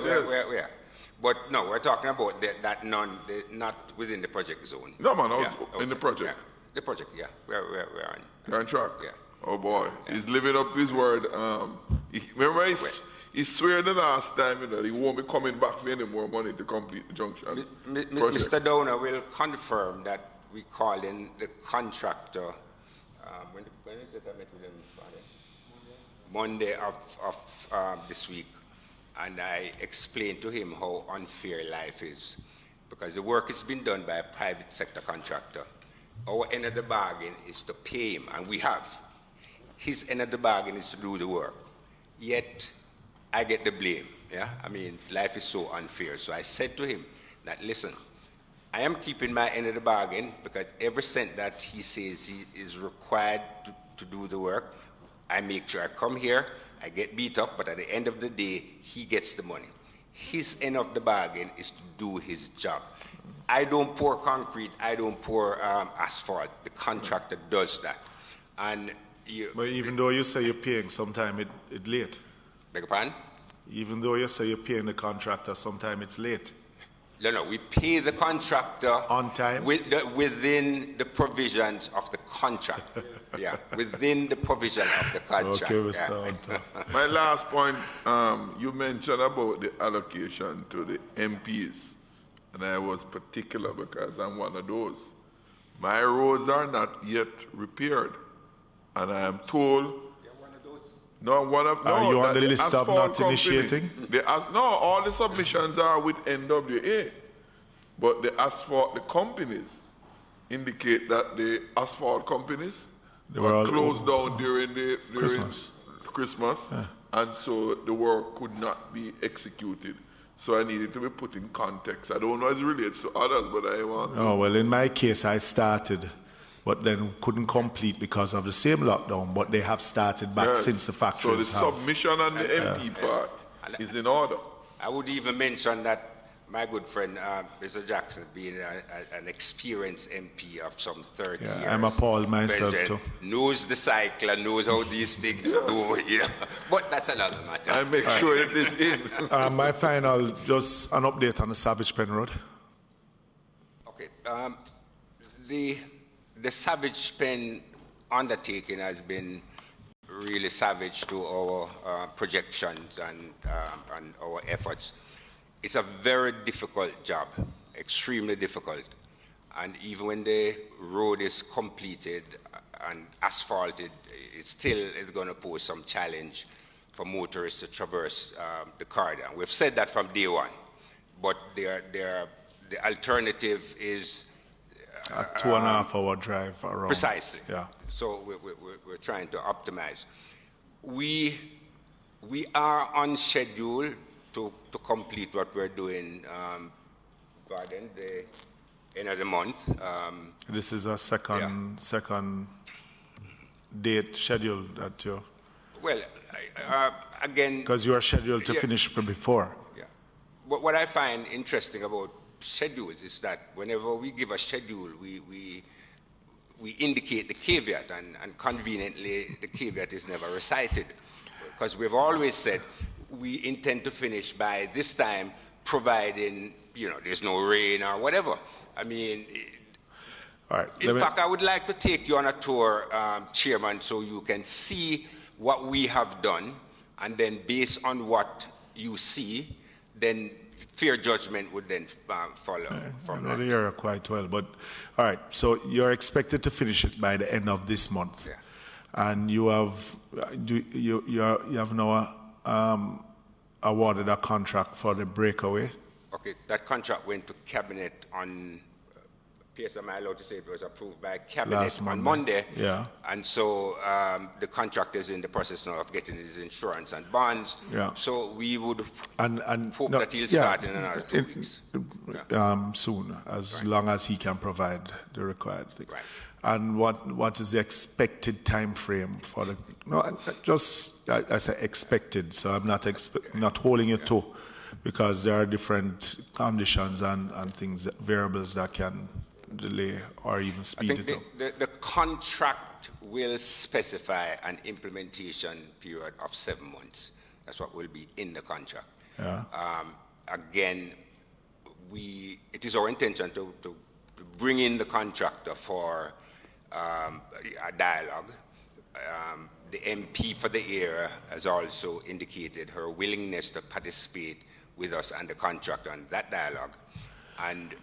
But no, we're talking about that not within the project zone. No, man, in the project. Yeah. The project, yeah. We're on. You're on track? Yeah. Oh, boy. Yeah. He's living up to his word. Remember, he swear the last time, you know, he won't be coming back for any more money to complete the junction. Mr. Downer will confirm that we call in the contractor. When is it I met with him? Monday of this week. And I explained to him how unfair life is. Because the work has been done by a private sector contractor. Our end of the bargain is to pay him, and we have. His end of the bargain is to do the work. Yet, I get the blame, yeah? I mean, life is so unfair. So I said to him that, listen, I am keeping my end of the bargain because every cent that he says he is required to do the work, I make sure I come here, I get beat up, but at the end of the day, he gets the money. His end of the bargain is to do his job. I don't pour concrete, I don't pour asphalt. The contractor does that. And but even though you say you're paying, sometime it's late. Beg your pardon? Even though you say you're paying the contractor, sometime it's late. No, we pay the contractor on time within the provisions of the contract. Yeah, within the provision of the contract. Okay, Mr. Hunter. My last point, you mentioned about the allocation to the MPs, and I was particular because I'm one of those. My roads are not yet repaired, and I am told. No, are you on the list of not initiating? No, all the submissions are with NWA, but the companies indicate that the asphalt companies were closed down during Christmas, and so the work could not be executed. So I needed to be put in context. I don't know as it relates to others, but I want to. Oh, well, in my case, I started, but then couldn't complete because of the same lockdown, but they have started back since the factories So the submission on the MP part is in order. I would even mention that my good friend, Mr. Jackson, being an experienced MP of some 30 years. I'm appalled myself too. Knows the cycle and knows how these things do. You know? But that's another matter. I make sure it is in. My final, just an update on the Savage Pen Road. Okay. The Savage Pen undertaking has been really savage to our projections and our efforts. It's a very difficult job, extremely difficult. And even when the road is completed and asphalted, it still is going to pose some challenge for motorists to traverse the corridor. And we've said that from day one. But the alternative is a 2.5 hour drive around. Precisely. Yeah. So we're trying to optimize. We are on schedule to complete what we're doing, the end of the month. This is a second date scheduled that you. Well, again. Because you are scheduled to finish before. Yeah. But what I find interesting about schedules is that whenever we give a schedule, we indicate the caveat, and conveniently the caveat is never recited. Because we've always said we intend to finish by this time, providing, there's no rain or whatever. I mean, all right, in fact, I would like to take you on a tour, Chairman, so you can see what we have done, and then based on what you see, then fair judgment would then follow from that. I know the area quite well, but all right, so you're expected to finish it by the end of this month. Yeah. And you have now awarded a contract for the breakaway. Okay, that contract went to Cabinet on PS, am I allowed to say it was approved by Cabinet on Monday? Yeah. And so the contractor is in the process now of getting his insurance and bonds. Yeah. So we would and hope that he'll start in another 2 weeks. Soon, as long as he can provide the required things. Right. And what is the expected time frame for the? No, I say expected, so I'm not holding it to, because there are different conditions and things, variables that can delay or even speed it up. The contract will specify an implementation period of 7 months. That's what will be in the contract. Yeah. Again, it is our intention to bring in the contractor for a dialogue. The MP for the area has also indicated her willingness to participate with us and the contractor on that dialogue. And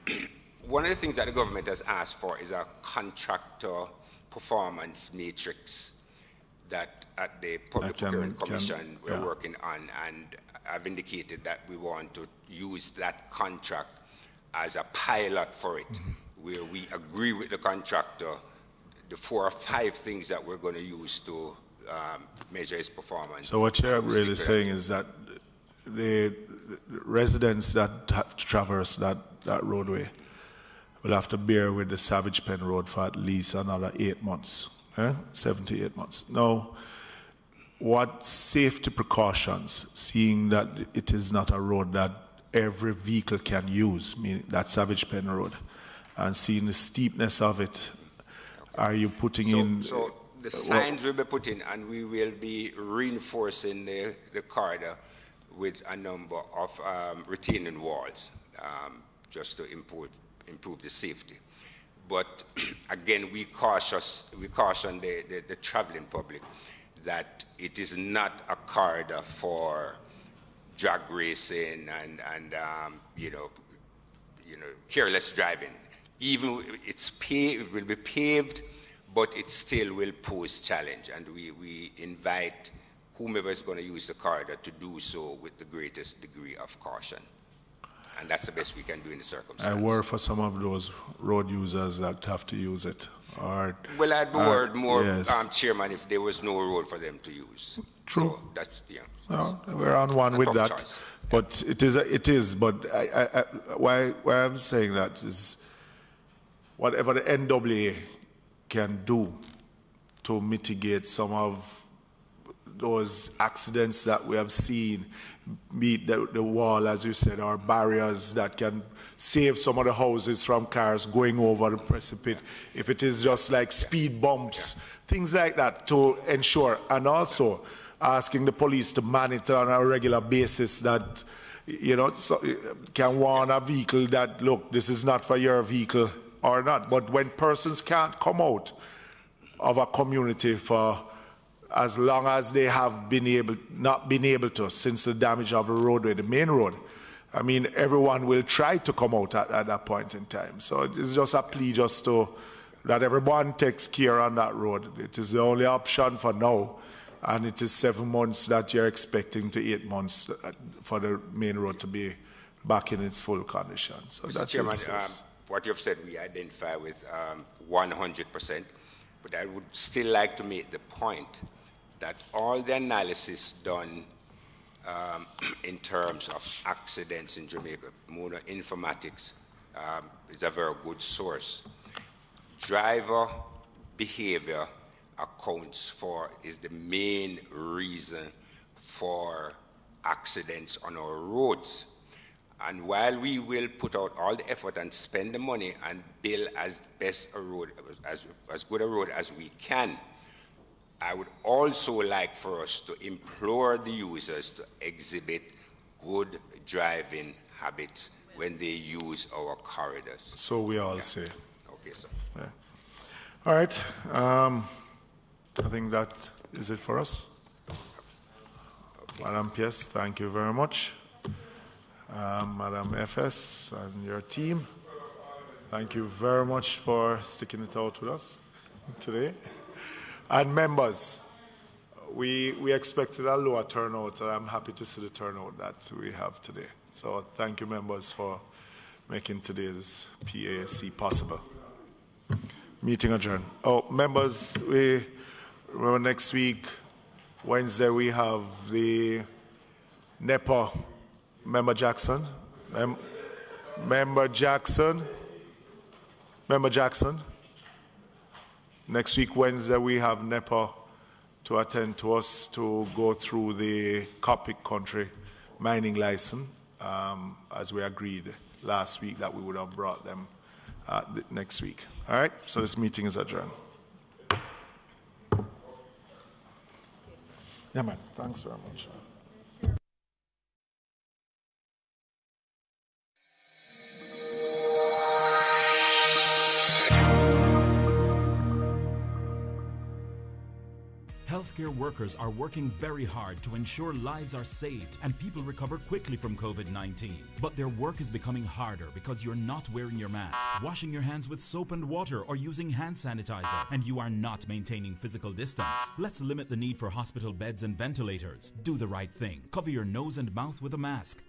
one of the things that the government has asked for is a contractor performance matrix that at the Public Procurement Commission we're working on, and I've indicated that we want to use that contract as a pilot for it, where we agree with the contractor the 4 or 5 things that we're going to use to measure his performance. So what you're really saying is that the residents that have to traverse that roadway will have to bear with the Savage Pen Road for at least another 8 months, 7 to 8 months. Now, what safety precautions, seeing that it is not a road that every vehicle can use, meaning that Savage Pen Road, and seeing the steepness of it, are you putting in? So the signs will be put in, and we will be reinforcing the corridor with a number of retaining walls, just to improve the safety. But again, we caution the traveling public that it is not a corridor for drag racing and careless driving. Even it will be paved, but it still will pose challenge, and we invite whomever is going to use the corridor to do so with the greatest degree of caution. And that's the best we can do in the circumstances. I worry for some of those road users that have to use it. Well, I'd be worried more, yes. Chairman, if there was no road for them to use. True. So that's, No, we're on one with that. Choice. But it is. But why I'm saying that is whatever the NAA can do to mitigate some of those accidents that we have seen, be it the wall, as you said, or barriers that can save some of the houses from cars going over the precipice. If it is just like speed bumps, things like that to ensure, and also asking the police to monitor on a regular basis that, can warn a vehicle that, look, this is not for your vehicle or not. But when persons can't come out of a community for as long as they have not been able to since the damage of the roadway, the main road, I mean, everyone will try to come out at that point in time. So it's just a plea that everyone takes care on that road. It is the only option for now, and it is 7 months that you're expecting to 8 months for the main road to be back in its full condition. So Mr. Chairman, what you've said we identify with 100%, but I would still like to make the point that all the analysis done in terms of accidents in Jamaica, Mono Informatics is a very good source. Driver behavior is the main reason for accidents on our roads. And while we will put out all the effort and spend the money and build as good a road as we can, I would also like for us to implore the users to exhibit good driving habits when they use our corridors. So we all say. Okay, sir. Yeah. All right. I think that is it for us. Okay. Madam PS, thank you very much. Madam FS and your team, thank you very much for sticking it out with us today. And members, we expected a lower turnout, and I'm happy to see the turnout that we have today. So thank you, members, for making today's PASC possible. Meeting adjourned. Oh, members, we remember next week, Wednesday, we have the NEPA. Member Jackson. Member Jackson. Member Jackson. Next week, Wednesday, we have NEPA to attend to us to go through the Copic country mining license, as we agreed last week that we would have brought them next week. All right, so this meeting is adjourned. Yeah, man, thanks very much. Healthcare workers are working very hard to ensure lives are saved and people recover quickly from COVID-19. But their work is becoming harder because you're not wearing your mask, washing your hands with soap and water, or using hand sanitizer, and you are not maintaining physical distance. Let's limit the need for hospital beds and ventilators. Do the right thing. Cover your nose and mouth with a mask.